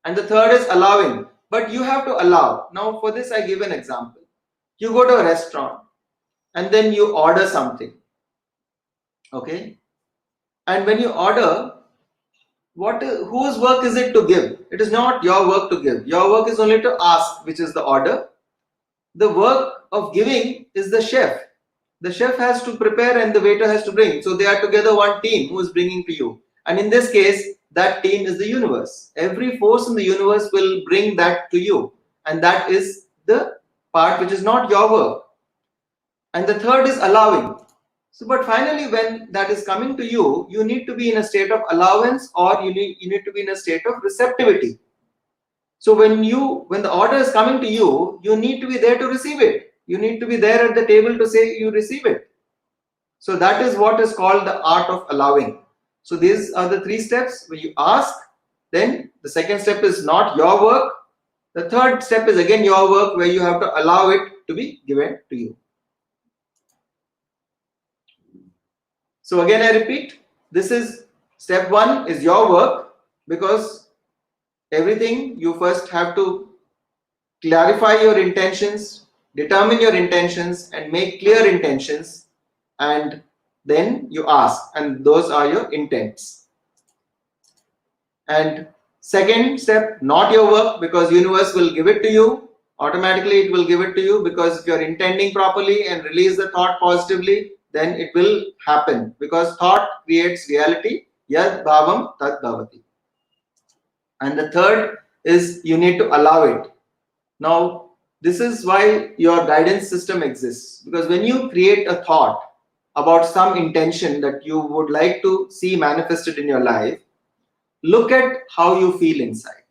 And the third is allowing. But you have to allow. Now for this I give an example. You go to a restaurant and then you order something. Okay, and when you order, whose work is it to give? It is not your work to give. Your work is only to ask, which is the order. The work of giving is the chef. The chef has to prepare and the waiter has to bring. So they are together one team who is bringing to you. And in this case, that team is the universe. Every force in the universe will bring that to you. And that is the part which is not your work. And the third is allowing. So, but finally, when that is coming to you, you need to be in a state of allowance, or you need to be in a state of receptivity. So when the order is coming to you, you need to be there to receive it. You need to be there at the table to say you receive it. So that is what is called the art of allowing. So these are the three steps. When you ask, then the second step is not your work. The third step is again your work, where you have to allow it to be given to you. So again, I repeat, this is step one is your work, because everything you first have to clarify your intentions, determine your intentions, and make clear intentions, and then you ask, and those are your intents. And second step, not your work, because universe will give it to you. Automatically it will give it to you, because if you're intending properly and release the thought positively, then it will happen, because thought creates reality. Yad bhavam tad bhavati. And the third is you need to allow it. Now, this is why your guidance system exists, because when you create a thought about some intention that you would like to see manifested in your life, look at how you feel inside.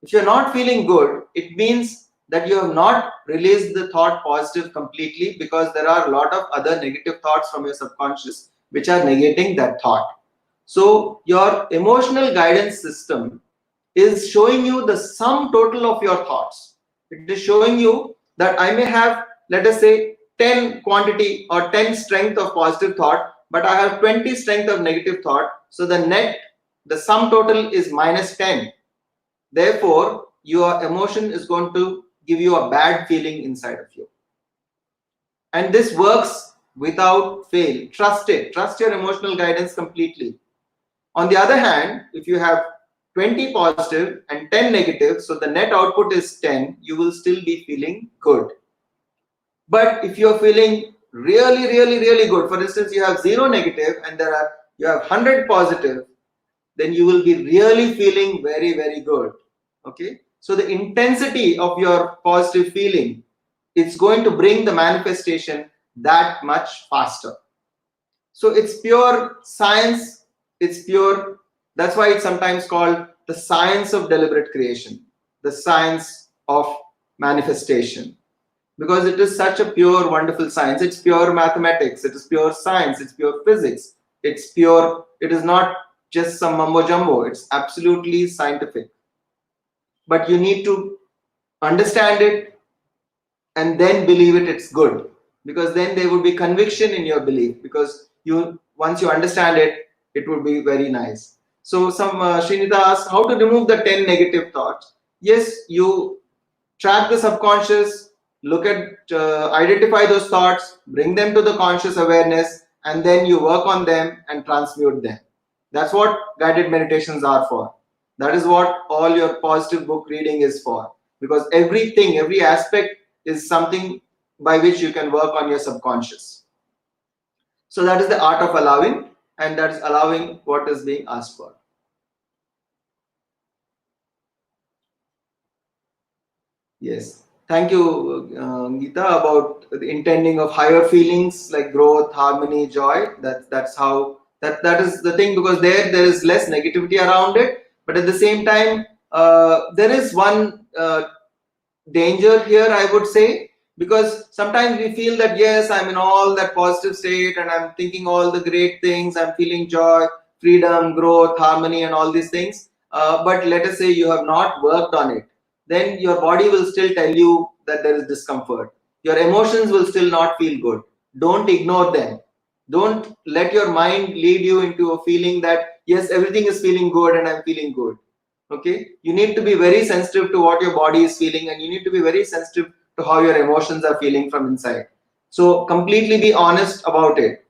If you're not feeling good, it means that you have not released the thought positive completely, because there are a lot of other negative thoughts from your subconscious which are negating that thought. So your emotional guidance system is showing you the sum total of your thoughts. It is showing you that I may have, let us say, 10 quantity or 10 strength of positive thought, but I have 20 strength of negative thought. So the sum total is minus 10. Therefore, your emotion is going to give you a bad feeling inside of you. And this works without fail. Trust it. Trust your emotional guidance completely. On the other hand, if you have 20 positive and 10 negative, so the net output is 10, you will still be feeling good. But if you're feeling really, really, really good, for instance, you have 0 negative and you have 100 positive, then you will be really feeling very, very good. Okay. So the intensity of your positive feeling, it's going to bring the manifestation that much faster. So it's pure science. It's pure. That's why it's sometimes called the science of deliberate creation, the science of manifestation, because it is such a pure, wonderful science. It's pure mathematics. It is pure science. It's pure physics. It's pure. It is not just some mumbo jumbo. It's absolutely scientific. But you need to understand it and then believe it. It's good, because then there would be conviction in your belief, because once you understand it, it would be very nice. So Srinita asked how to remove the 10 negative thoughts. Yes, you track the subconscious, look at, identify those thoughts, bring them to the conscious awareness, and then you work on them and transmute them. That's what guided meditations are for. That is what all your positive book reading is for, because everything, every aspect is something by which you can work on your subconscious. So that is the art of allowing, and that is allowing what is being asked for. Yes. Thank you, Geeta, about the intending of higher feelings like growth, harmony, joy. That's how that is the thing, because there is less negativity around it, but at the same time, there is one danger here, I would say, because sometimes we feel that yes, I'm in all that positive state and I'm thinking all the great things, I'm feeling joy, freedom, growth, harmony, and all these things. But let us say you have not worked on it, then your body will still tell you that there is discomfort. Your emotions will still not feel good. Don't ignore them. Don't let your mind lead you into a feeling that yes, everything is feeling good and I'm feeling good. Okay, you need to be very sensitive to what your body is feeling, and you need to be very sensitive to how your emotions are feeling from inside. So completely be honest about it.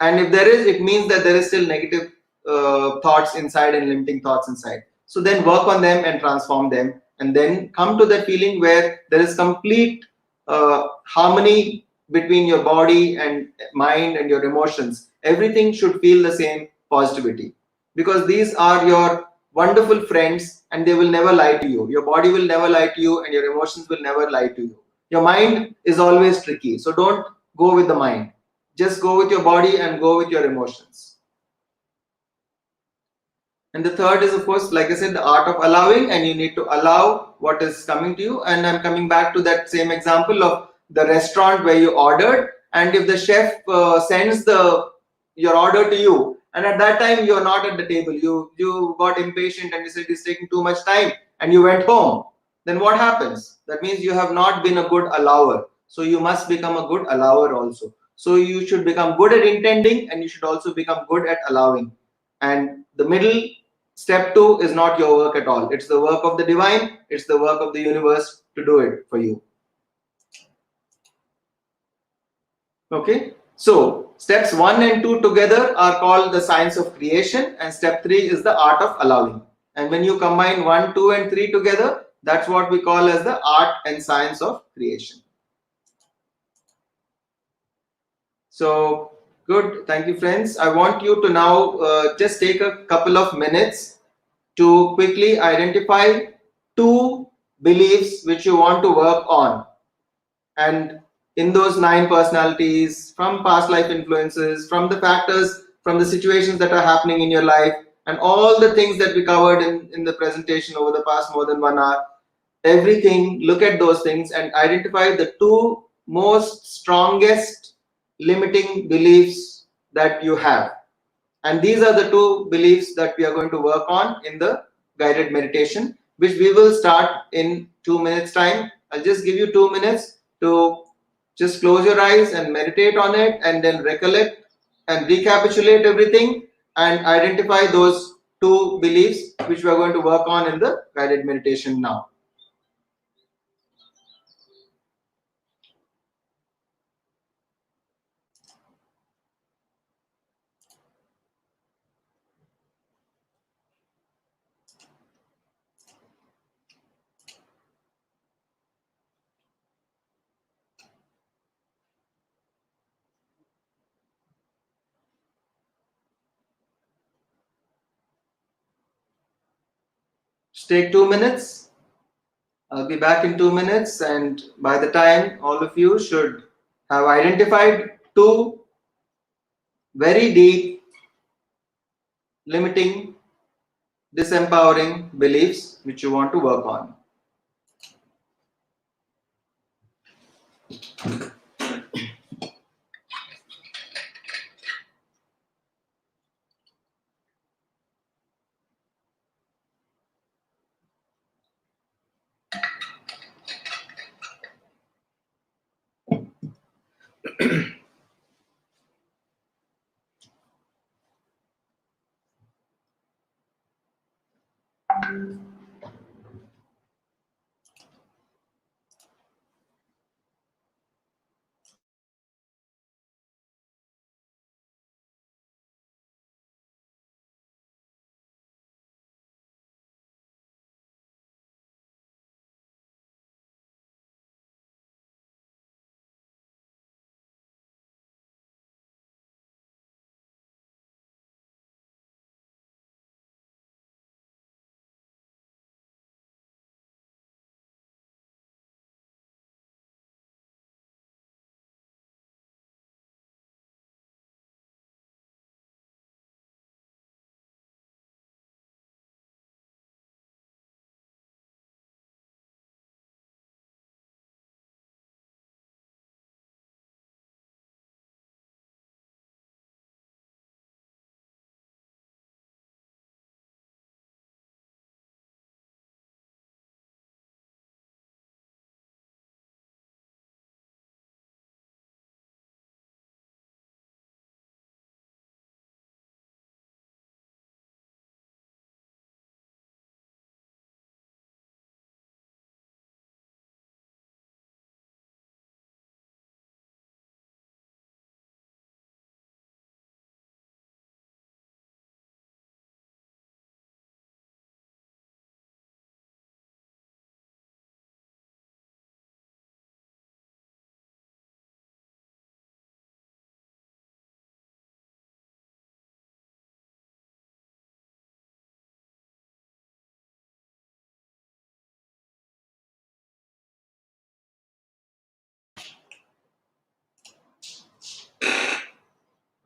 And if there is, it means that there is still negative thoughts inside and limiting thoughts inside. So then work on them and transform them, and then come to that feeling where there is complete harmony between your body and mind and your emotions. Everything should feel the same positivity, because these are your wonderful friends and they will never lie to you. Your body will never lie to you and your emotions will never lie to you. Your mind is always tricky, so don't go with the mind. Just go with your body and go with your emotions. And the third is, of course, like I said, the art of allowing, and you need to allow what is coming to you. And I'm coming back to that same example of the restaurant where you ordered, and if the chef sends the your order to you, and at that time you're not at the table, you got impatient and you said it's taking too much time, and you went home. Then what happens? That means you have not been a good allower. So you must become a good allower also. So you should become good at intending, and you should also become good at allowing. And the middle step 2 is not your work at all. It's the work of the divine, it's the work of the universe to do it for you. Okay, so steps 1 and 2 together are called the science of creation, and step 3 is the art of allowing. And when you combine 1, 2, and 3 together, that's what we call as the art and science of creation. So good, thank you, friends. I want you to now just take a couple of minutes to quickly identify 2 beliefs which you want to work on. And in those 9 personalities, from past life influences, from the factors, from the situations that are happening in your life, and all the things that we covered in the presentation over the past more than 1 hour, everything, look at those things and identify the 2 most strongest limiting beliefs that you have. And these are the 2 beliefs that we are going to work on in the guided meditation, which we will start in 2 minutes time. I'll just give you 2 minutes to just close your eyes and meditate on it, and then recollect and recapitulate everything and identify those 2 beliefs which we are going to work on in the guided meditation now. Just take 2 minutes. I'll be back in 2 minutes, and by the time all of you should have identified 2 very deep, limiting, disempowering beliefs which you want to work on.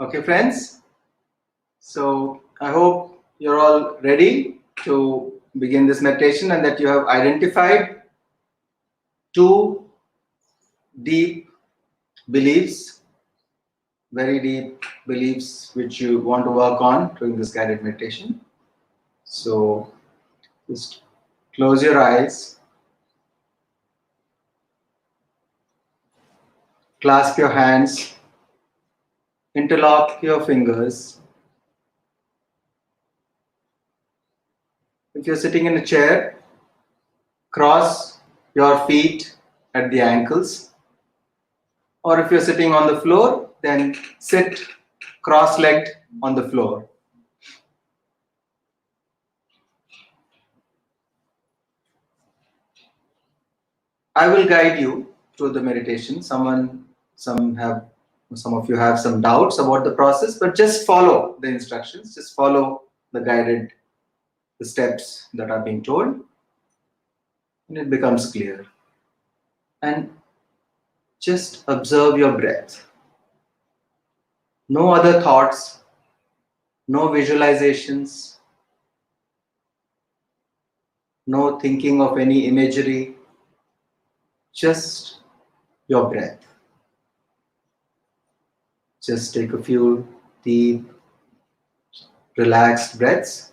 Okay, friends. So I hope you're all ready to begin this meditation and that you have identified two deep beliefs, very deep beliefs which you want to work on during this guided meditation. So just close your eyes, clasp your hands, interlock your fingers. If you're sitting in a chair, cross your feet at the ankles. Or if you're sitting on the floor, then sit cross-legged on the floor. I will guide you through the meditation. Some of you have some doubts about the process, but just follow the instructions. Just follow the steps that are being told, and it becomes clear. And just observe your breath. No other thoughts, no visualizations, no thinking of any imagery, just your breath. Just take a few deep, relaxed breaths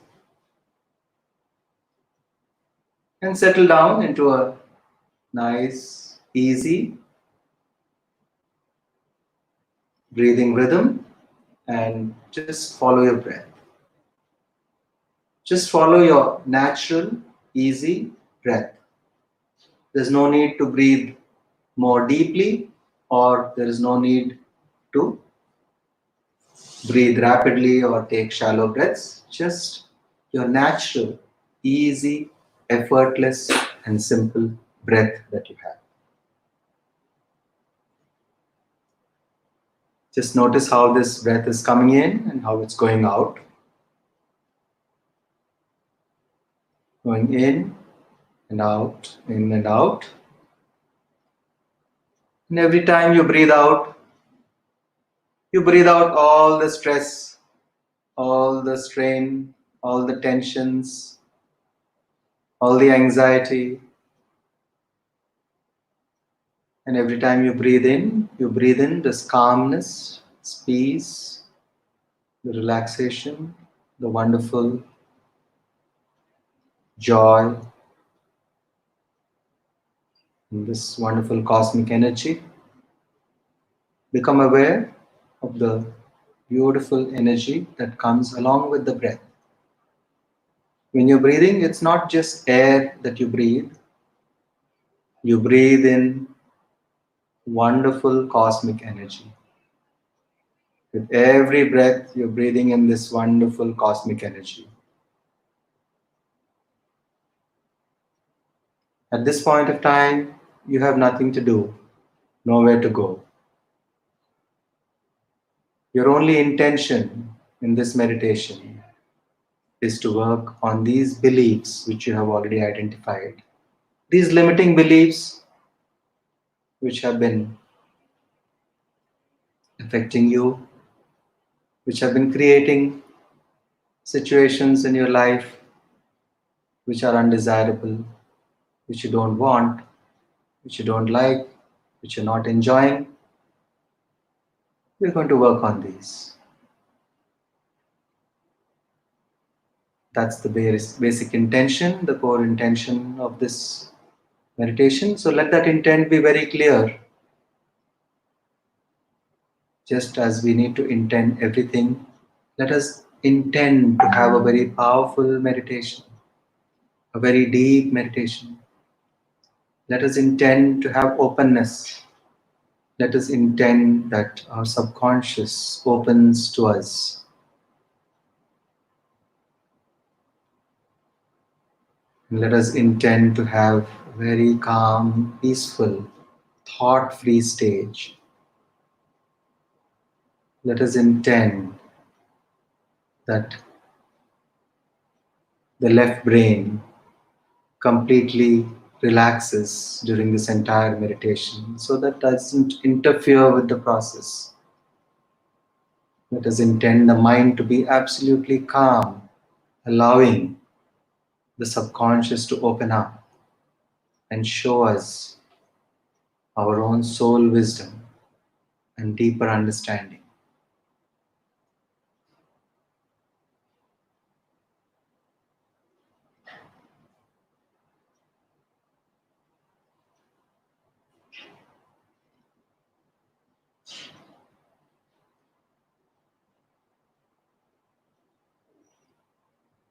and settle down into a nice, easy breathing rhythm and just follow your breath. Just follow your natural, easy breath. There's no need to breathe more deeply, or there is no need to breathe rapidly or take shallow breaths. Just your natural, easy, effortless, and simple breath that you have. Just notice how this breath is coming in and how it's going out. Going in and out, in and out. And every time you breathe out all the stress, all the strain, all the tensions, all the anxiety. And every time you breathe in this calmness, this peace, the relaxation, the wonderful joy, and this wonderful cosmic energy. Become aware of the beautiful energy that comes along with the breath. When you're breathing, it's not just air that you breathe. You breathe in wonderful cosmic energy. With every breath, you're breathing in this wonderful cosmic energy. At this point of time, you have nothing to do, nowhere to go. Your only intention in this meditation is to work on these beliefs which you have already identified. These limiting beliefs which have been affecting you, which have been creating situations in your life which are undesirable, which you don't want, which you don't like, which you're not enjoying. We're going to work on these. That's the basic intention, the core intention of this meditation. So let that intent be very clear. Just as we need to intend everything, let us intend to have a very powerful meditation, a very deep meditation. Let us intend to have openness. Let us intend that our subconscious opens to us. And let us intend to have a very calm, peaceful, thought-free stage. Let us intend that the left brain completely relaxes during this entire meditation so that doesn't interfere with the process. Let us intend the mind to be absolutely calm, allowing the subconscious to open up and show us our own soul wisdom and deeper understanding.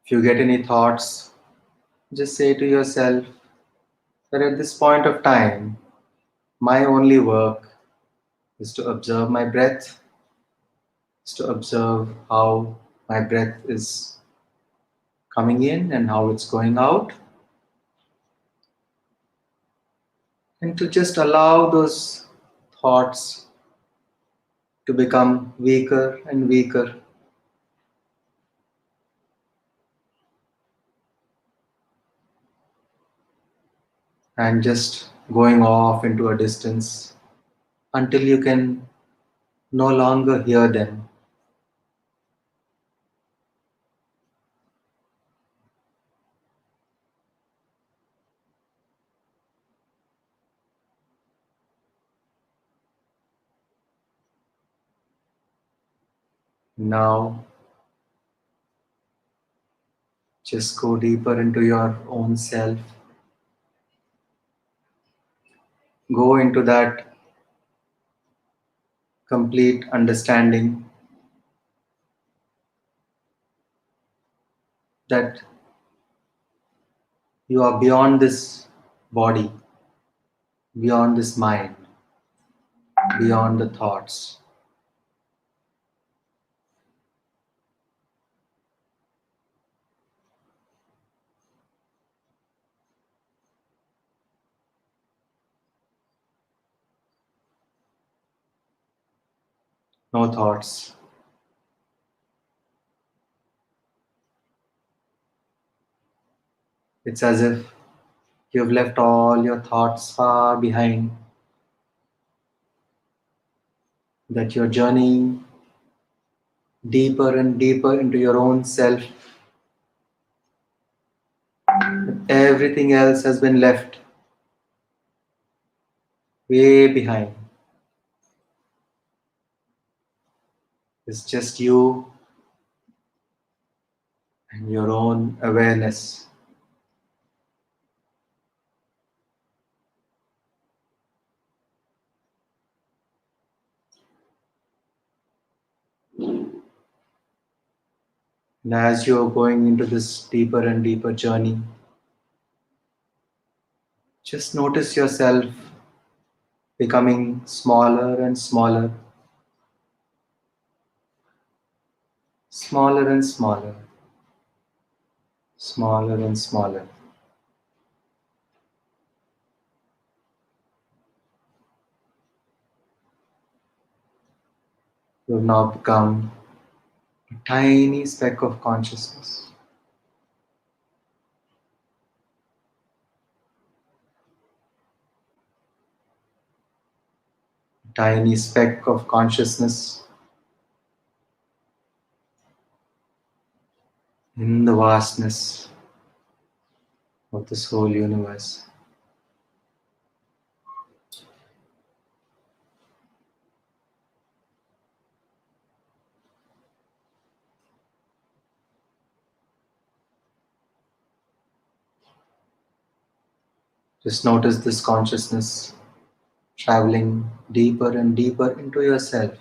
If you get any thoughts, just say to yourself that at this point of time, my only work is to observe my breath, is to observe how my breath is coming in and how it's going out, and to just allow those thoughts to become weaker and weaker, and just going off into a distance until you can no longer hear them. Now, just go deeper into your own self. Go into that complete understanding that you are beyond this body, beyond this mind, beyond the thoughts. No thoughts. It's as if you've left all your thoughts far behind, that you're journeying deeper and deeper into your own self. Everything else has been left way behind. It's just you and your own awareness. And as you're going into this deeper and deeper journey, just notice yourself becoming smaller and smaller, smaller and smaller, smaller and smaller. You've now become a tiny speck of consciousness, a tiny speck of consciousness in the vastness of this whole universe. Just notice this consciousness traveling deeper and deeper into yourself.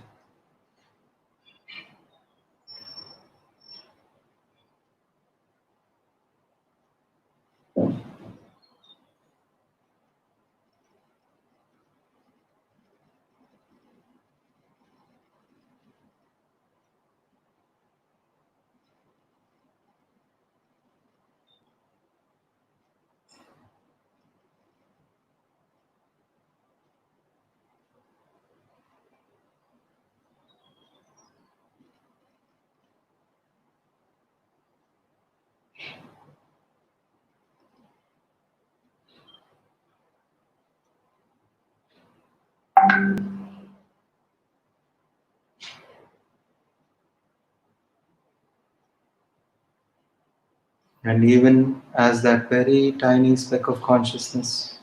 And even as that very tiny speck of consciousness,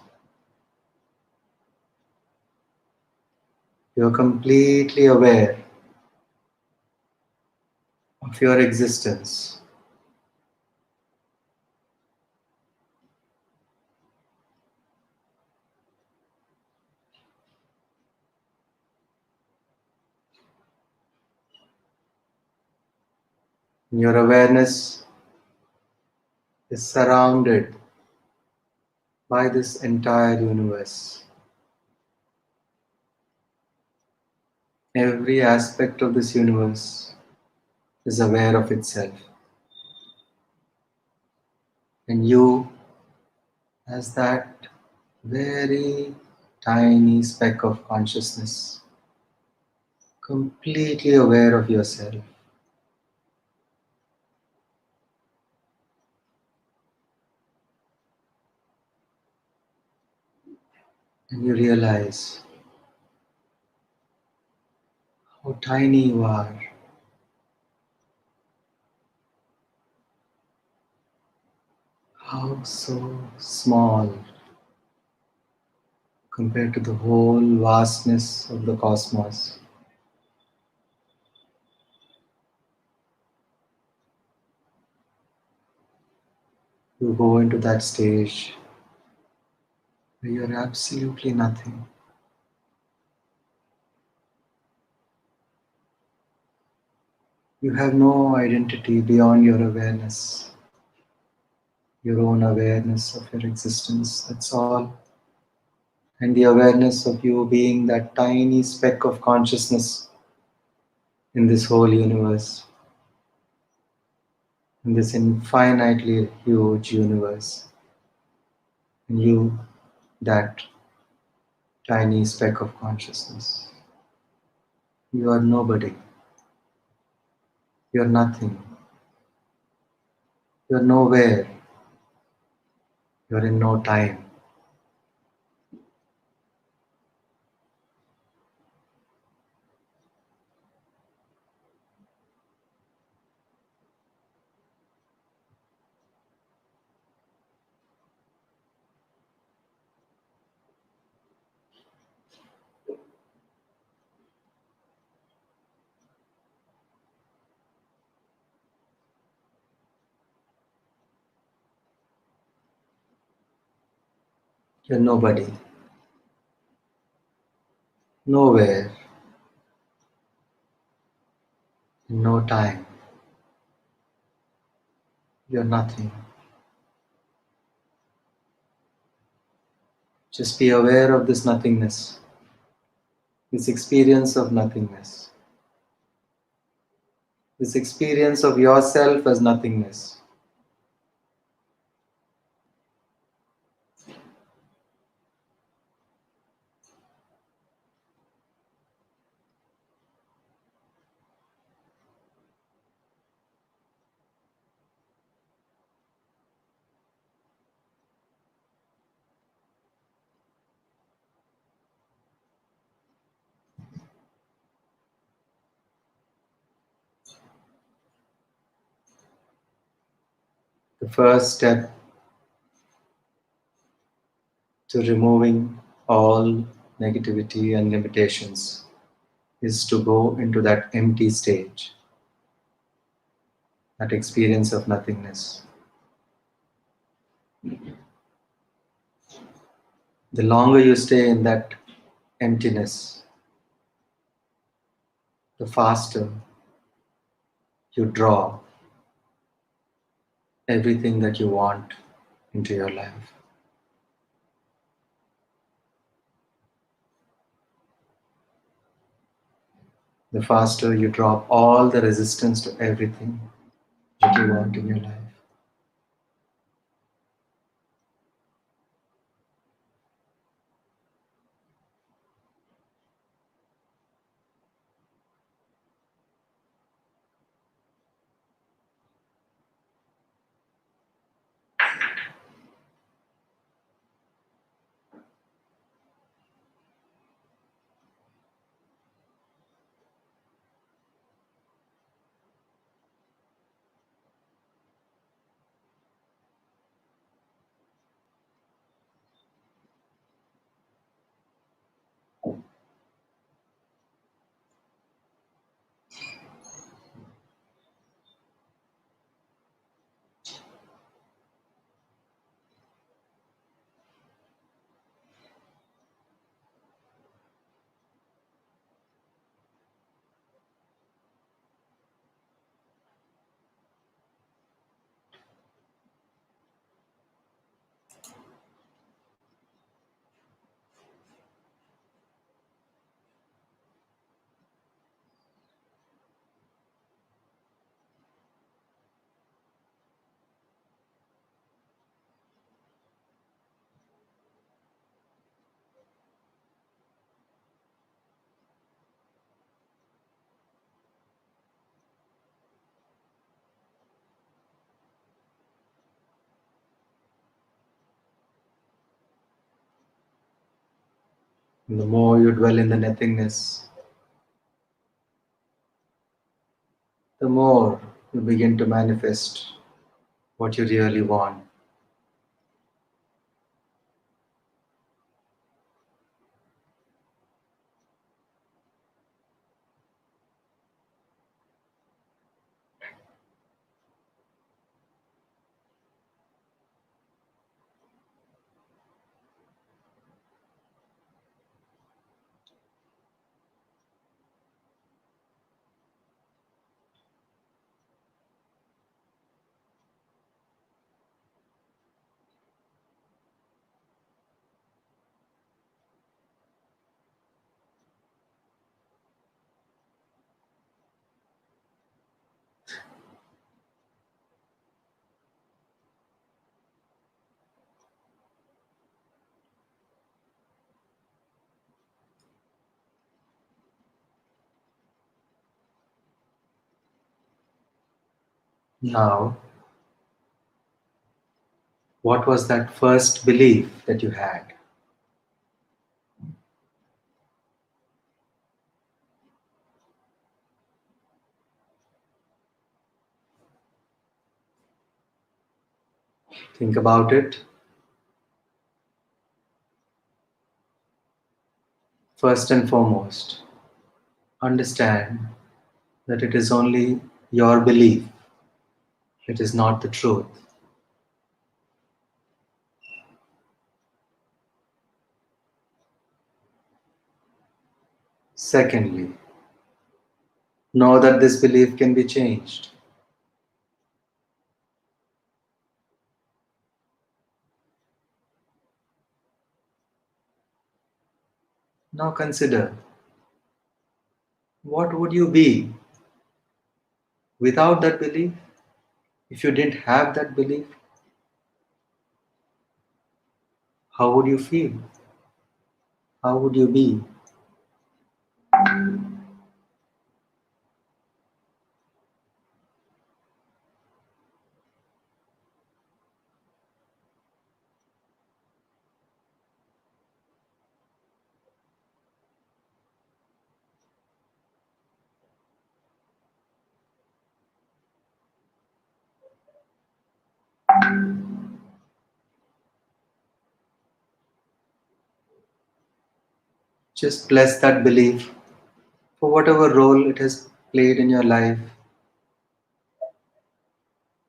you're completely aware of your existence. Your awareness is surrounded by this entire universe. Every aspect of this universe is aware of itself. And you, as that very tiny speck of consciousness, completely aware of yourself. And you realize how tiny you are, how so small compared to the whole vastness of the cosmos. You go into that stage where you're absolutely nothing. You have no identity beyond your awareness, your own awareness of your existence. That's all. And the awareness of you being that tiny speck of consciousness in this whole universe, in this infinitely huge universe. And you, that tiny speck of consciousness. You are nobody. You're nothing. You're nowhere. You're in no time. You're nobody. Nowhere. In no time. You're nothing. Just be aware of this nothingness, this experience of nothingness, this experience of yourself as nothingness. The first step to removing all negativity and limitations is to go into that empty stage, that experience of nothingness. The longer you stay in that emptiness, the faster you draw everything that you want into your life. The faster you drop all the resistance to everything that you want in your life. And the more you dwell in the nothingness, the more you begin to manifest what you really want. Now, what was that first belief that you had? Think about it. First and foremost, understand that it is only your belief, it is not the truth. Secondly, know that this belief can be changed. Now consider, what would you be without that belief? If you didn't have that belief, how would you feel? How would you be? Just bless that belief for whatever role it has played in your life,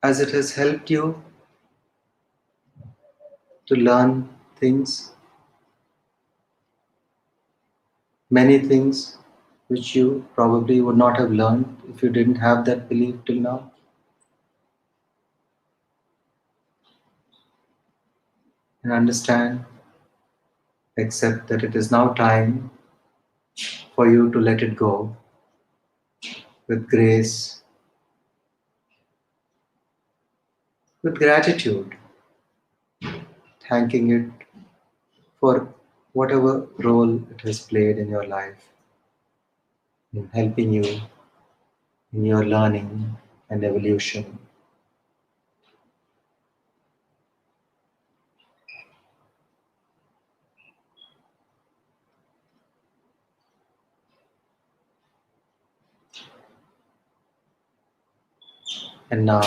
as it has helped you to learn things, many things which you probably would not have learned if you didn't have that belief till now. And understand, accept that it is now time for you to let it go with grace, with gratitude, thanking it for whatever role it has played in your life, in helping you in your learning and evolution. And now,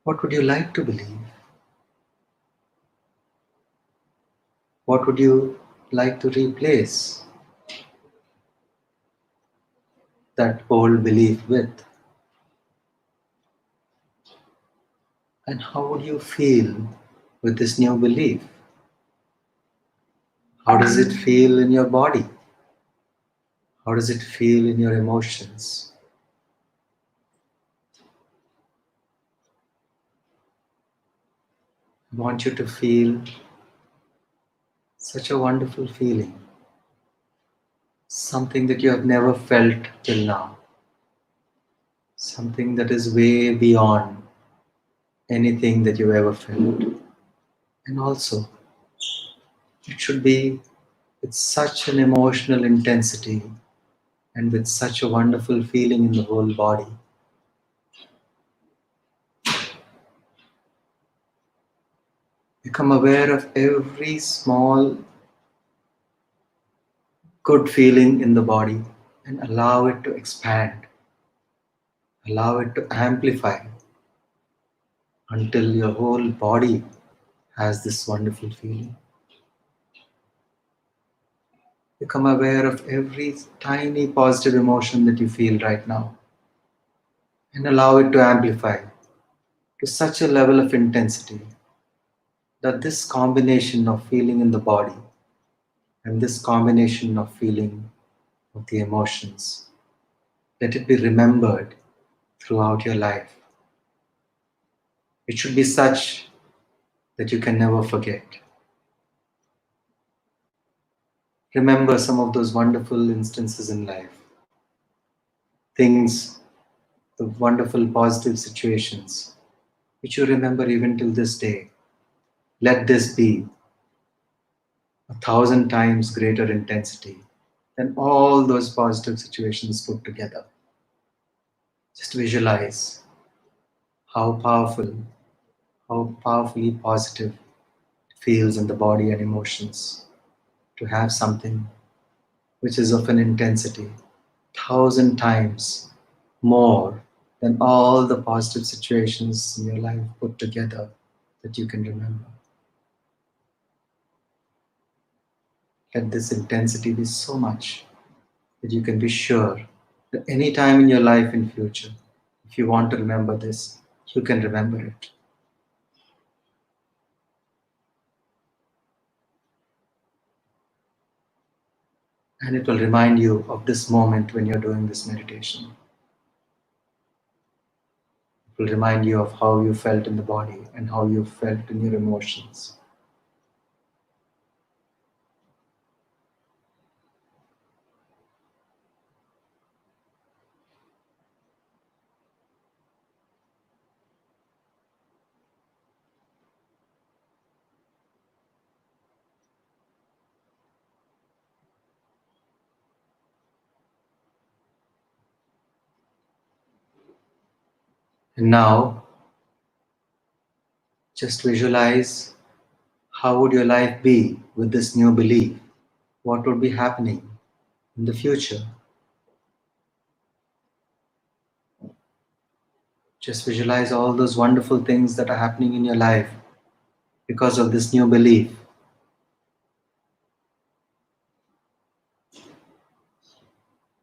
what would you like to believe? What would you like to replace that old belief with? And how would you feel with this new belief? How does it feel in your body? How does it feel in your emotions? I want you to feel such a wonderful feeling, something that you have never felt till now, something that is way beyond anything that you ever felt. And also, it should be with such an emotional intensity and with such a wonderful feeling in the whole body. Become aware of every small good feeling in the body and allow it to expand, allow it to amplify until your whole body has this wonderful feeling. Become aware of every tiny positive emotion that you feel right now and allow it to amplify to such a level of intensity that this combination of feeling in the body and this combination of feeling of the emotions, let it be remembered throughout your life. It should be such that you can never forget. Remember some of those wonderful instances in life, things, the wonderful positive situations which you remember even till this day. Let this be 1,000 times greater intensity than all those positive situations put together. Just visualize how powerful, how powerfully positive it feels in the body and emotions to have something which is of an intensity 1,000 times more than all the positive situations in your life put together that you can remember. Let this intensity be so much that you can be sure that any time in your life in future, if you want to remember this, you can remember it. And it will remind you of this moment when you're doing this meditation. It will remind you of how you felt in the body and how you felt in your emotions. And now, just visualize how would your life be with this new belief? What would be happening in the future? Just visualize all those wonderful things that are happening in your life because of this new belief.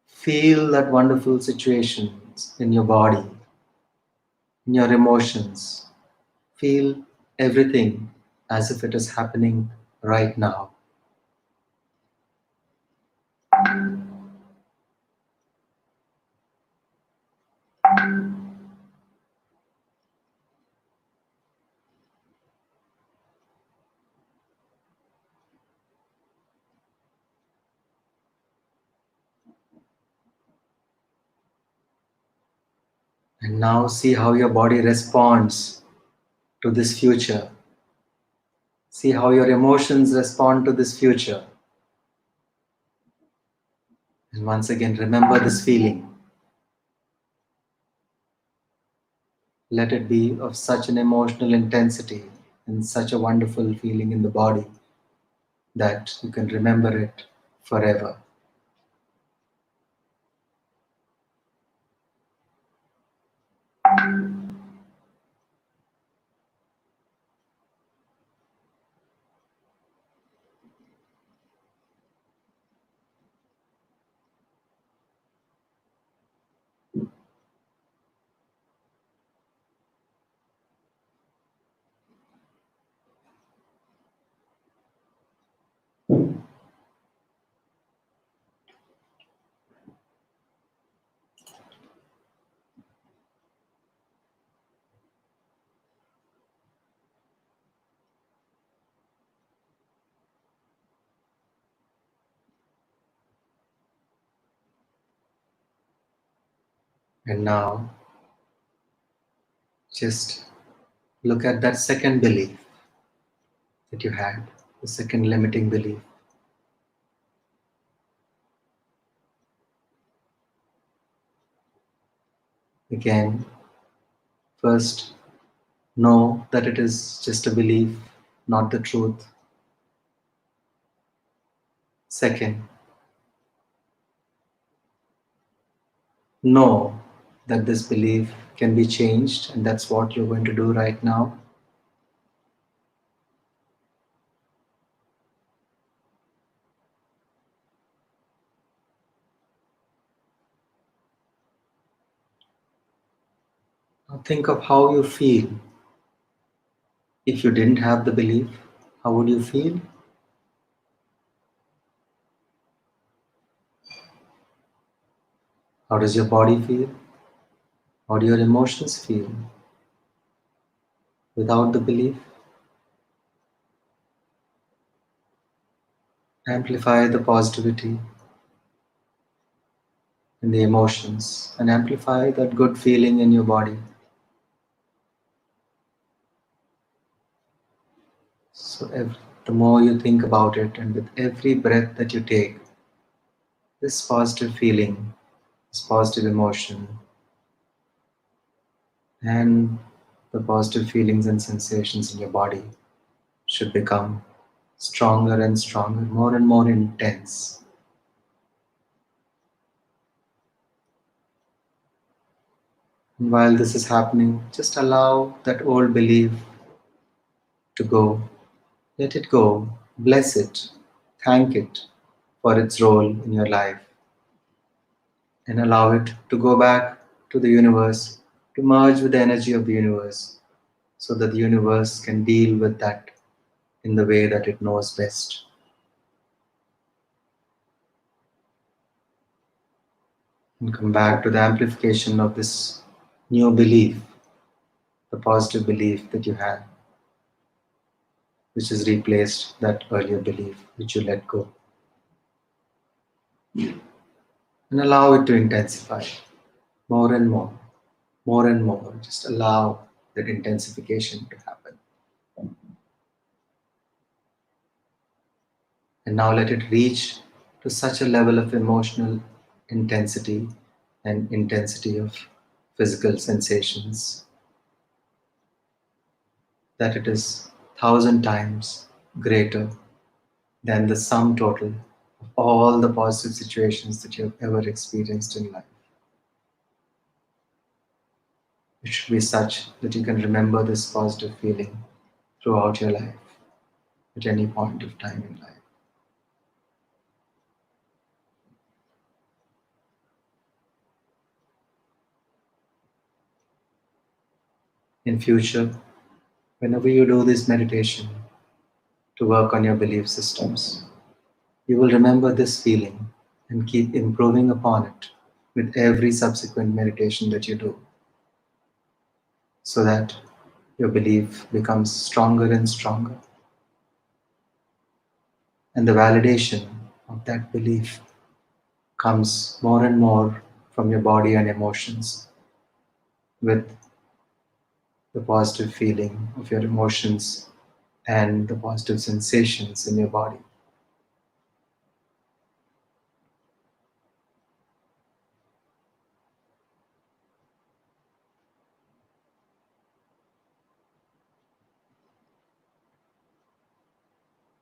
Feel that wonderful situations in your body, in your emotions. Feel everything as if it is happening right now. And now see how your body responds to this future. See how your emotions respond to this future. And once again, remember this feeling. Let it be of such an emotional intensity and such a wonderful feeling in the body that you can remember it forever. And now, just look at that second belief that you had, the second limiting belief. Again, first, know that it is just a belief, not the truth. Second, Know that this belief can be changed, and that's what you're going to do right now. Now think of how you feel if you didn't have the belief. How would you feel? How does your body feel? How do your emotions feel without the belief? Amplify the positivity in the emotions and amplify that good feeling in your body. So, the more you think about it, and with every breath that you take, this positive feeling, this positive emotion, and the positive feelings and sensations in your body should become stronger and stronger, more and more intense. And while this is happening, just allow that old belief to go. Let it go. Bless it. Thank it for its role in your life. And allow it to go back to the universe, to merge with the energy of the universe, so that the universe can deal with that in the way that it knows best. And come back to the amplification of this new belief, the positive belief that you had, which has replaced that earlier belief which you let go. And allow it to intensify more and more, more and more. Just allow that intensification to happen. And now let it reach to such a level of emotional intensity and intensity of physical sensations that it is 1,000 times greater than the sum total of all the positive situations that you have ever experienced in life. It should be such that you can remember this positive feeling throughout your life at any point of time in life. In future, whenever you do this meditation to work on your belief systems, you will remember this feeling and keep improving upon it with every subsequent meditation that you do, so that your belief becomes stronger and stronger. And the validation of that belief comes more and more from your body and emotions, with the positive feeling of your emotions and the positive sensations in your body.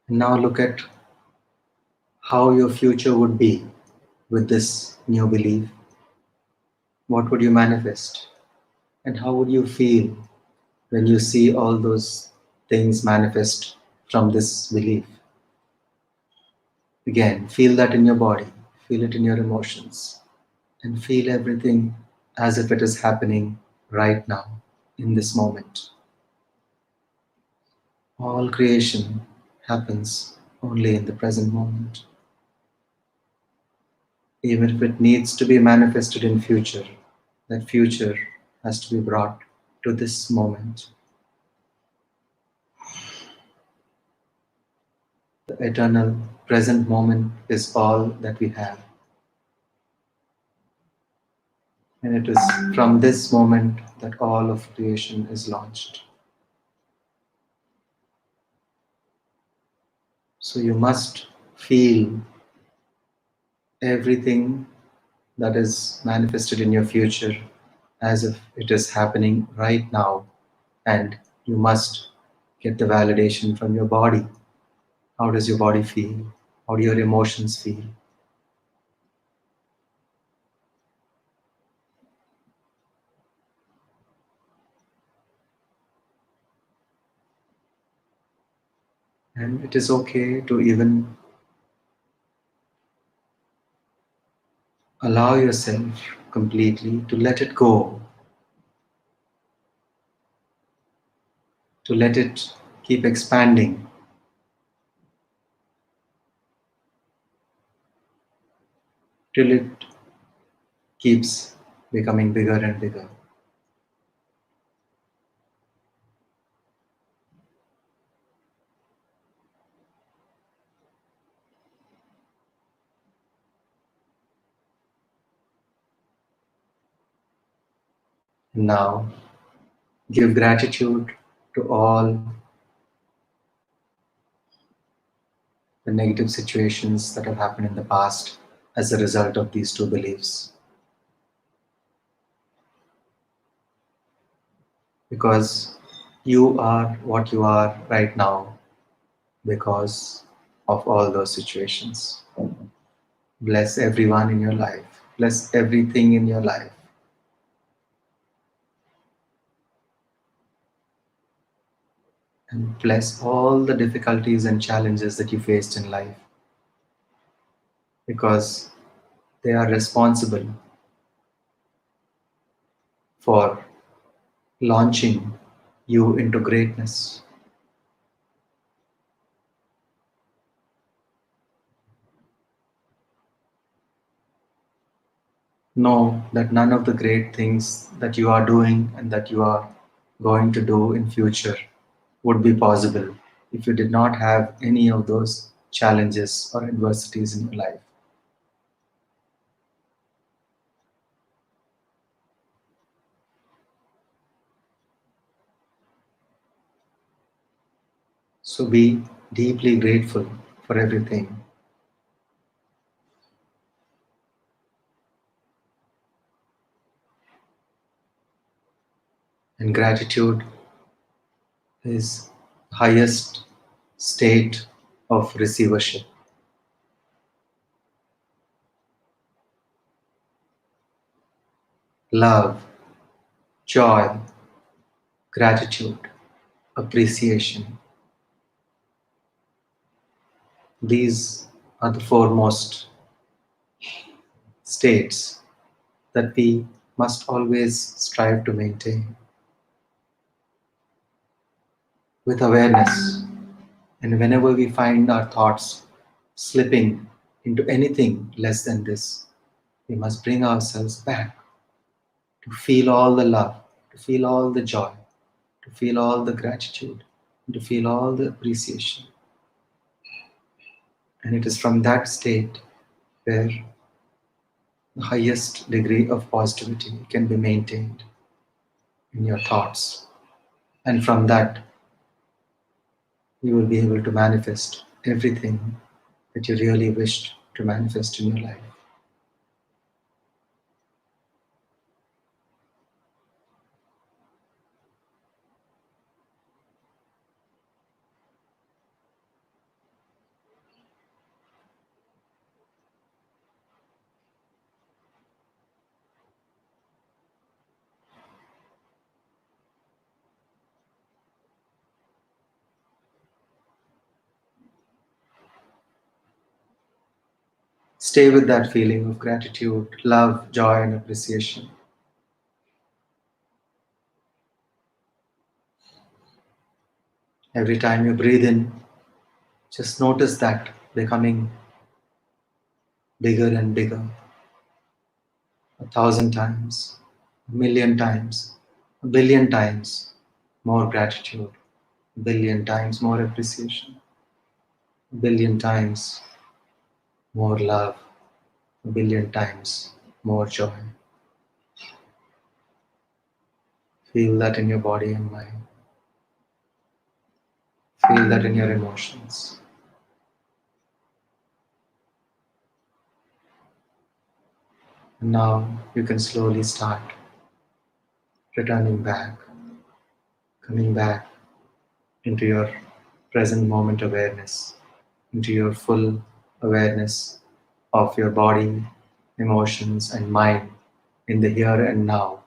And now look at how your future would be with this new belief. What would you manifest? And how would you feel when you see all those things manifest from this belief? Again, feel that in your body, feel it in your emotions, and feel everything as if it is happening right now, in this moment. All creation happens only in the present moment. Even if it needs to be manifested in future, that future has to be brought to this moment. The eternal present moment is all that we have. And it is from this moment that all of creation is launched. So you must feel everything that is manifested in your future as if it is happening right now, and you must get the validation from your body. How does your body feel? How do your emotions feel? And it is okay to even allow yourself completely to let it go, to let it keep expanding till it keeps becoming bigger and bigger. And now give gratitude to all the negative situations that have happened in the past as a result of these two beliefs. Because you are what you are right now because of all those situations. Bless everyone in your life, bless everything in your life, and bless all the difficulties and challenges that you faced in life because they are responsible for launching you into greatness. Know that none of the great things that you are doing and that you are going to do in future would be possible if you did not have any of those challenges or adversities in your life. So be deeply grateful for everything. And gratitude is highest state of receivership. Love, joy, gratitude, appreciation. These are the foremost states that we must always strive to maintain with awareness. And whenever we find our thoughts slipping into anything less than this, we must bring ourselves back to feel all the love, to feel all the joy, to feel all the gratitude, to feel all the appreciation. And it is from that state where the highest degree of positivity can be maintained in your thoughts. And from that, you will be able to manifest everything that you really wished to manifest in your life. Stay with that feeling of gratitude, love, joy, and appreciation. Every time you breathe in, just notice that becoming bigger and bigger, 1,000 times, 1,000,000 times, 1,000,000,000 times more gratitude, 1,000,000,000 times more appreciation, 1,000,000,000 times more love, 1,000,000,000 times more joy. Feel that in your body and mind. Feel that in your emotions. And now you can slowly start returning back, coming back into your present moment awareness, into your full awareness of your body, emotions, and mind in the here and now,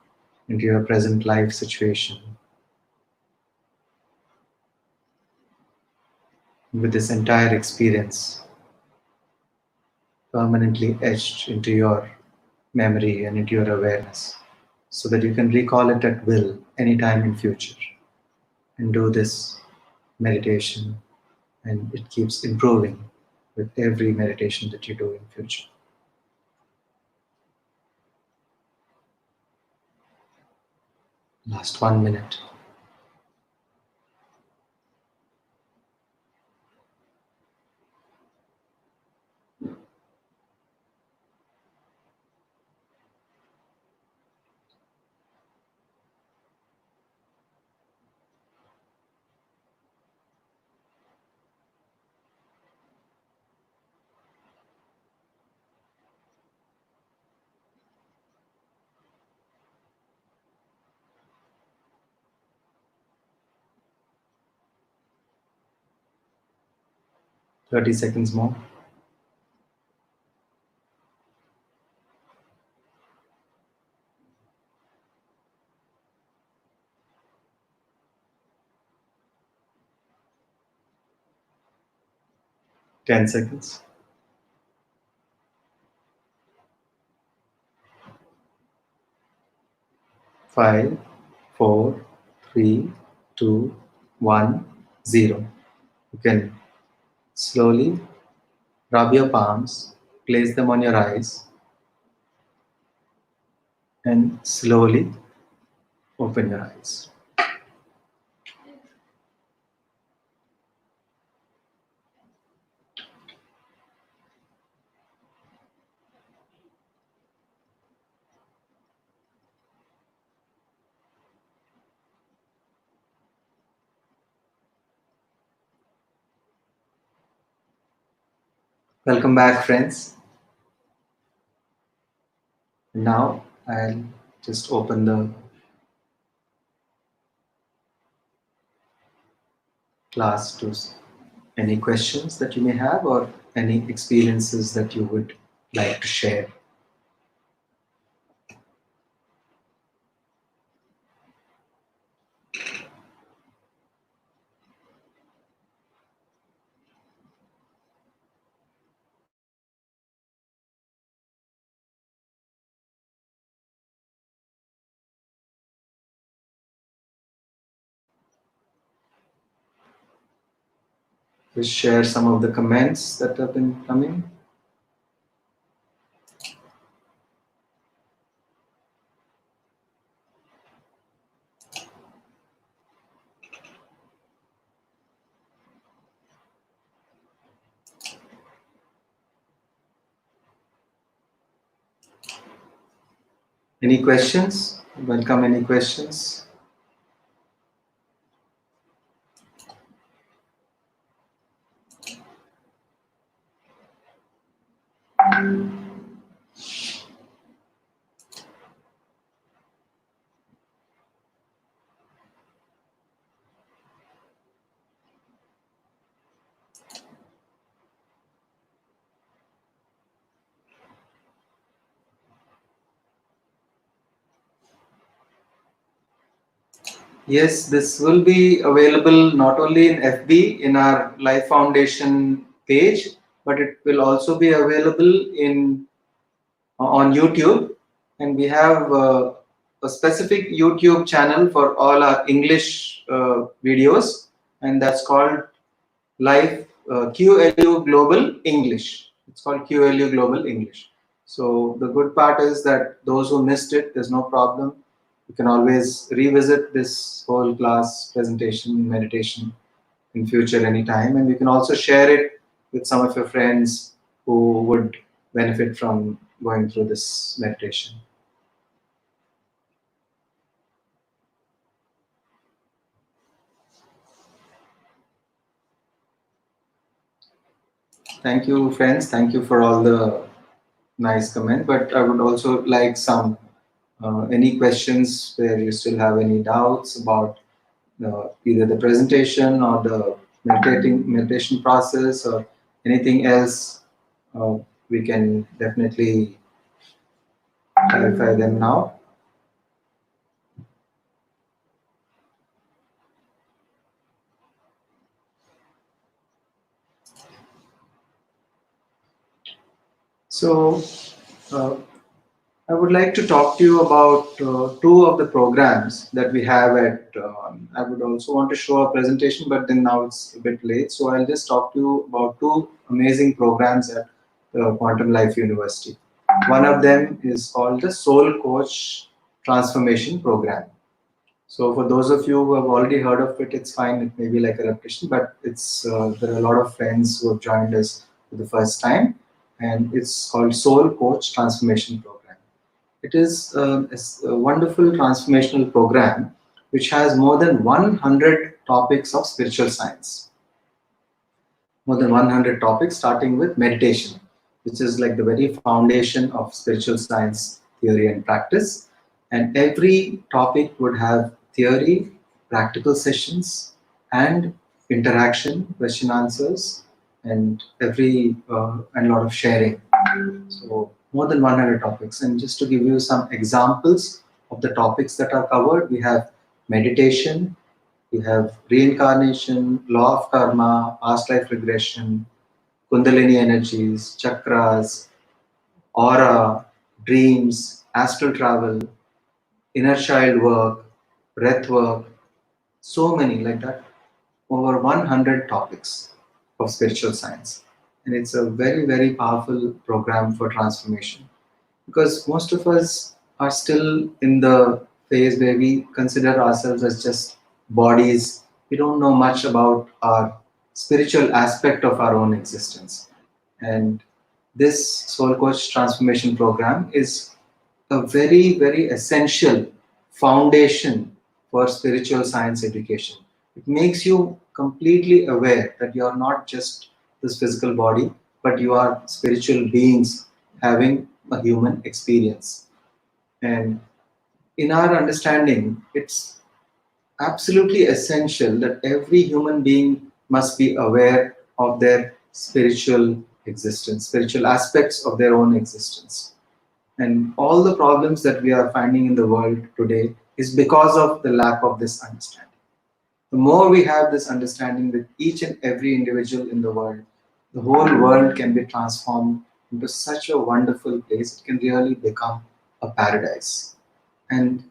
into your present life situation. with this entire experience permanently etched into your memory and into your awareness so that you can recall it at will anytime in future and do this meditation, and it keeps improving with every meditation that you do in future. Last 1 minute. 30 seconds more. 10 seconds. 5, 4, 3, 2, 1, 0. You can slowly rub your palms, place them on your eyes, and slowly open your eyes. Welcome back, friends. Now I'll just open the class to any questions that you may have or any experiences that you would like to share. Just share some of the comments that have been coming. Any questions? Welcome any questions. Yes, this will be available not only in FB in our Life Foundation page, but it will also be available in on YouTube, and we have a specific YouTube channel for all our English videos, and that's called Life QLU Global English. It's called QLU Global English. So the good part is that those who missed it, there's no problem. You can always revisit this whole class presentation meditation in future anytime, and you can also share it with some of your friends who would benefit from going through this meditation. Thank you, friends. Thank you for all the nice comment. But I would also like some any questions where you still have any doubts about either the presentation or the meditation process or anything else. Uh, we can definitely clarify them now. So, uh, I would like to talk to you about two of the programs that we have at. I would also want to show a presentation, but then now it's a bit late. So I'll just talk to you about two amazing programs at Quantum Life University. One of them is called the Soul Coach Transformation Program. So for those of you who have already heard of it, it's fine. It may be like a repetition, but it's there are a lot of friends who have joined us for the first time, and it's called Soul Coach Transformation Program. It is a wonderful transformational program which has more than 100 topics of spiritual science. More than 100 topics, starting with meditation, which is like the very foundation of spiritual science theory and practice. And every topic would have theory, practical sessions, and interaction, question answers, and and a lot of sharing. So more than 100 topics. And just to give you some examples of the topics that are covered, we have meditation, we have reincarnation, law of karma, past life regression, kundalini energies, chakras, aura, dreams, astral travel, inner child work, breath work, so many like that, over 100 topics of spiritual science. And it's a very, very powerful program for transformation, because most of us are still in the phase where we consider ourselves as just bodies. We don't know much about our spiritual aspect of our own existence. And this Soul Coach Transformation Program is a very, very essential foundation for spiritual science education. It makes you completely aware that you are not just this physical body, but you are spiritual beings having a human experience. And in our understanding, it's absolutely essential that every human being must be aware of their spiritual existence, spiritual aspects of their own existence. And all the problems that we are finding in the world today is because of the lack of this understanding. The more we have this understanding with each and every individual in the world, the whole world can be transformed into such a wonderful place. It can really become a paradise. And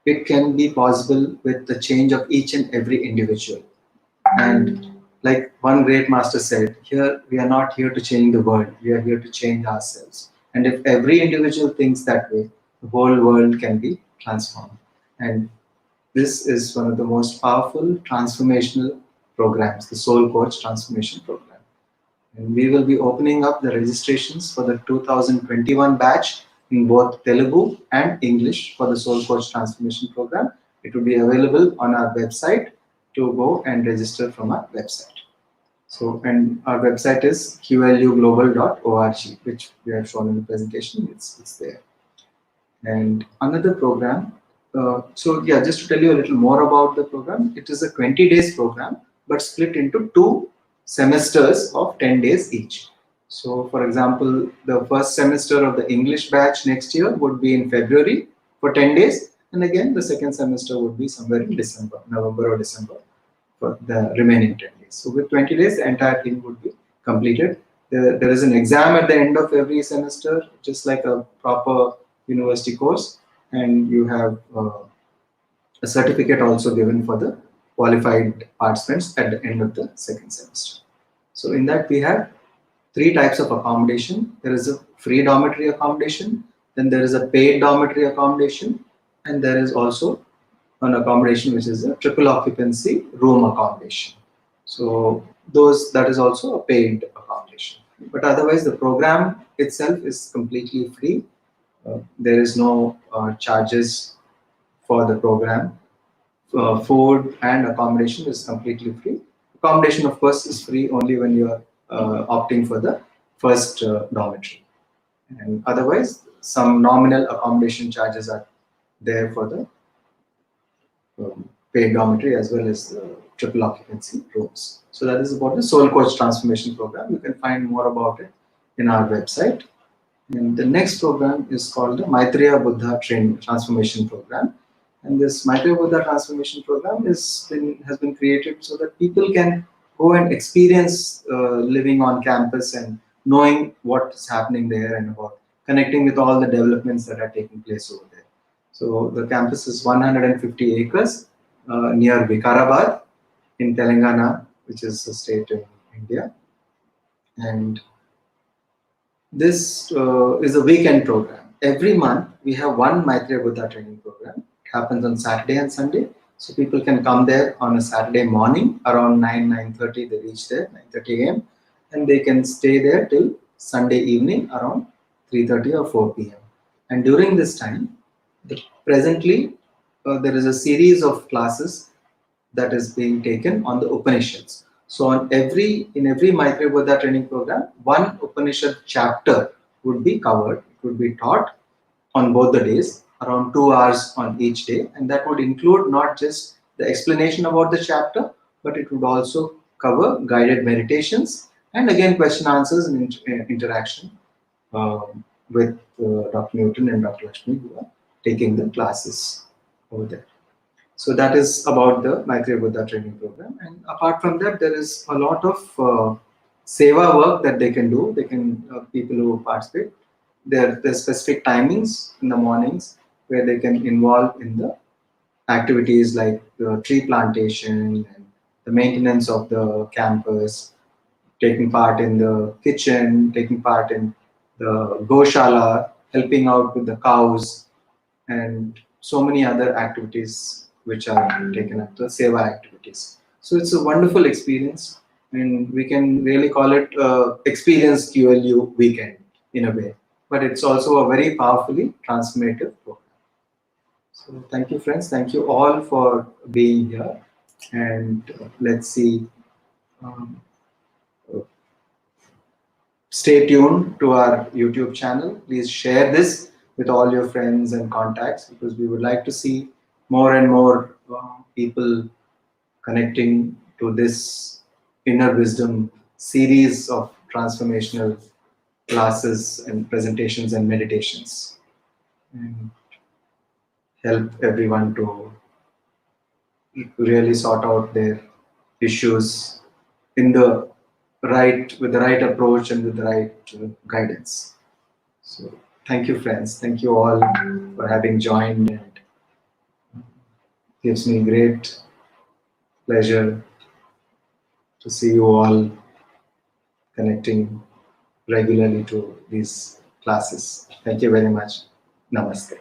it can be possible with the change of each and every individual. And like one great master said, here we are not here to change the world, we are here to change ourselves. And if every individual thinks that way, the whole world can be transformed. And this is one of the most powerful transformational programs, the Soul Coach Transformation Program. And we will be opening up the registrations for the 2021 batch in both Telugu and English for the Soul Coach Transformation Program. It will be available on our website to go and register from our website. So, and our website is qluglobal.org, which we have shown in the presentation. It's there. And another program. So yeah, just to tell you a little more about the program, it is a 20 days program, but split into two semesters of 10 days each. So for example, the first semester of the English batch next year would be in February for 10 days. And again, the second semester would be somewhere in December, November or December for the remaining 10 days. So with 20 days, the entire thing would be completed. There is an exam at the end of every semester, just like a proper university course, and you have a certificate also given for the qualified participants at the end of the second semester. So in that we have three types of accommodation. There is a free dormitory accommodation, then there is a paid dormitory accommodation, and there is also an accommodation which is a triple occupancy room accommodation. So that is also a paid accommodation. But otherwise the program itself is completely free. There is no charges for the program. Food and accommodation is completely free. Accommodation, of course, is free only when you are opting for the first dormitory. And otherwise, some nominal accommodation charges are there for the paid dormitory as well as the triple occupancy rooms. So that is about the Soul Coach Transformation Program. You can find more about it in our website. And the next program is called the Maitreya Buddha Transformation Program. And this Maitreya Buddha Transformation Program has been created so that people can go and experience living on campus and knowing what is happening there and about connecting with all the developments that are taking place over there. So the campus is 150 acres near Vikarabad in Telangana, which is a state in India. And this is a weekend program. Every month we have one Maitreya Buddha training program. It happens on Saturday and Sunday. So people can come there on a Saturday morning around 9:30. They reach there 9:30 a.m. and they can stay there till Sunday evening around 3:30 or 4 p.m. And during this time, presently there is a series of classes that is being taken on the Upanishads. So in every Maitreya Buddha training program, one Upanishad chapter would be covered. It would be taught on both the days, around 2 hours on each day, and that would include not just the explanation about the chapter, but it would also cover guided meditations and again question answers and interaction with Dr. Newton and Dr. Lakshmi who are taking the classes over there. So that is about the Maitreya Buddha training program. And apart from that, there is a lot of seva work that they can do. They can people who participate. There's specific timings in the mornings where they can involve in the activities like the tree plantation and the maintenance of the campus, taking part in the kitchen, taking part in the goshala, helping out with the cows, and so many other activities which are taken up, the seva activities. So it's a wonderful experience, and we can really call it experience QLU weekend in a way. But it's also a very powerfully transformative program. So thank you, friends. Thank you all for being here, and let's see. Um, Stay tuned to our YouTube channel. Please share this with all your friends and contacts because we would like to see more and more people connecting to this inner wisdom series of transformational classes and presentations and meditations, and help everyone to really sort out their issues in the with the right approach and with the right guidance. So thank you, friends. Thank you all for having joined. And gives me great pleasure to see you all connecting regularly to these classes. Thank you very much. Namaste.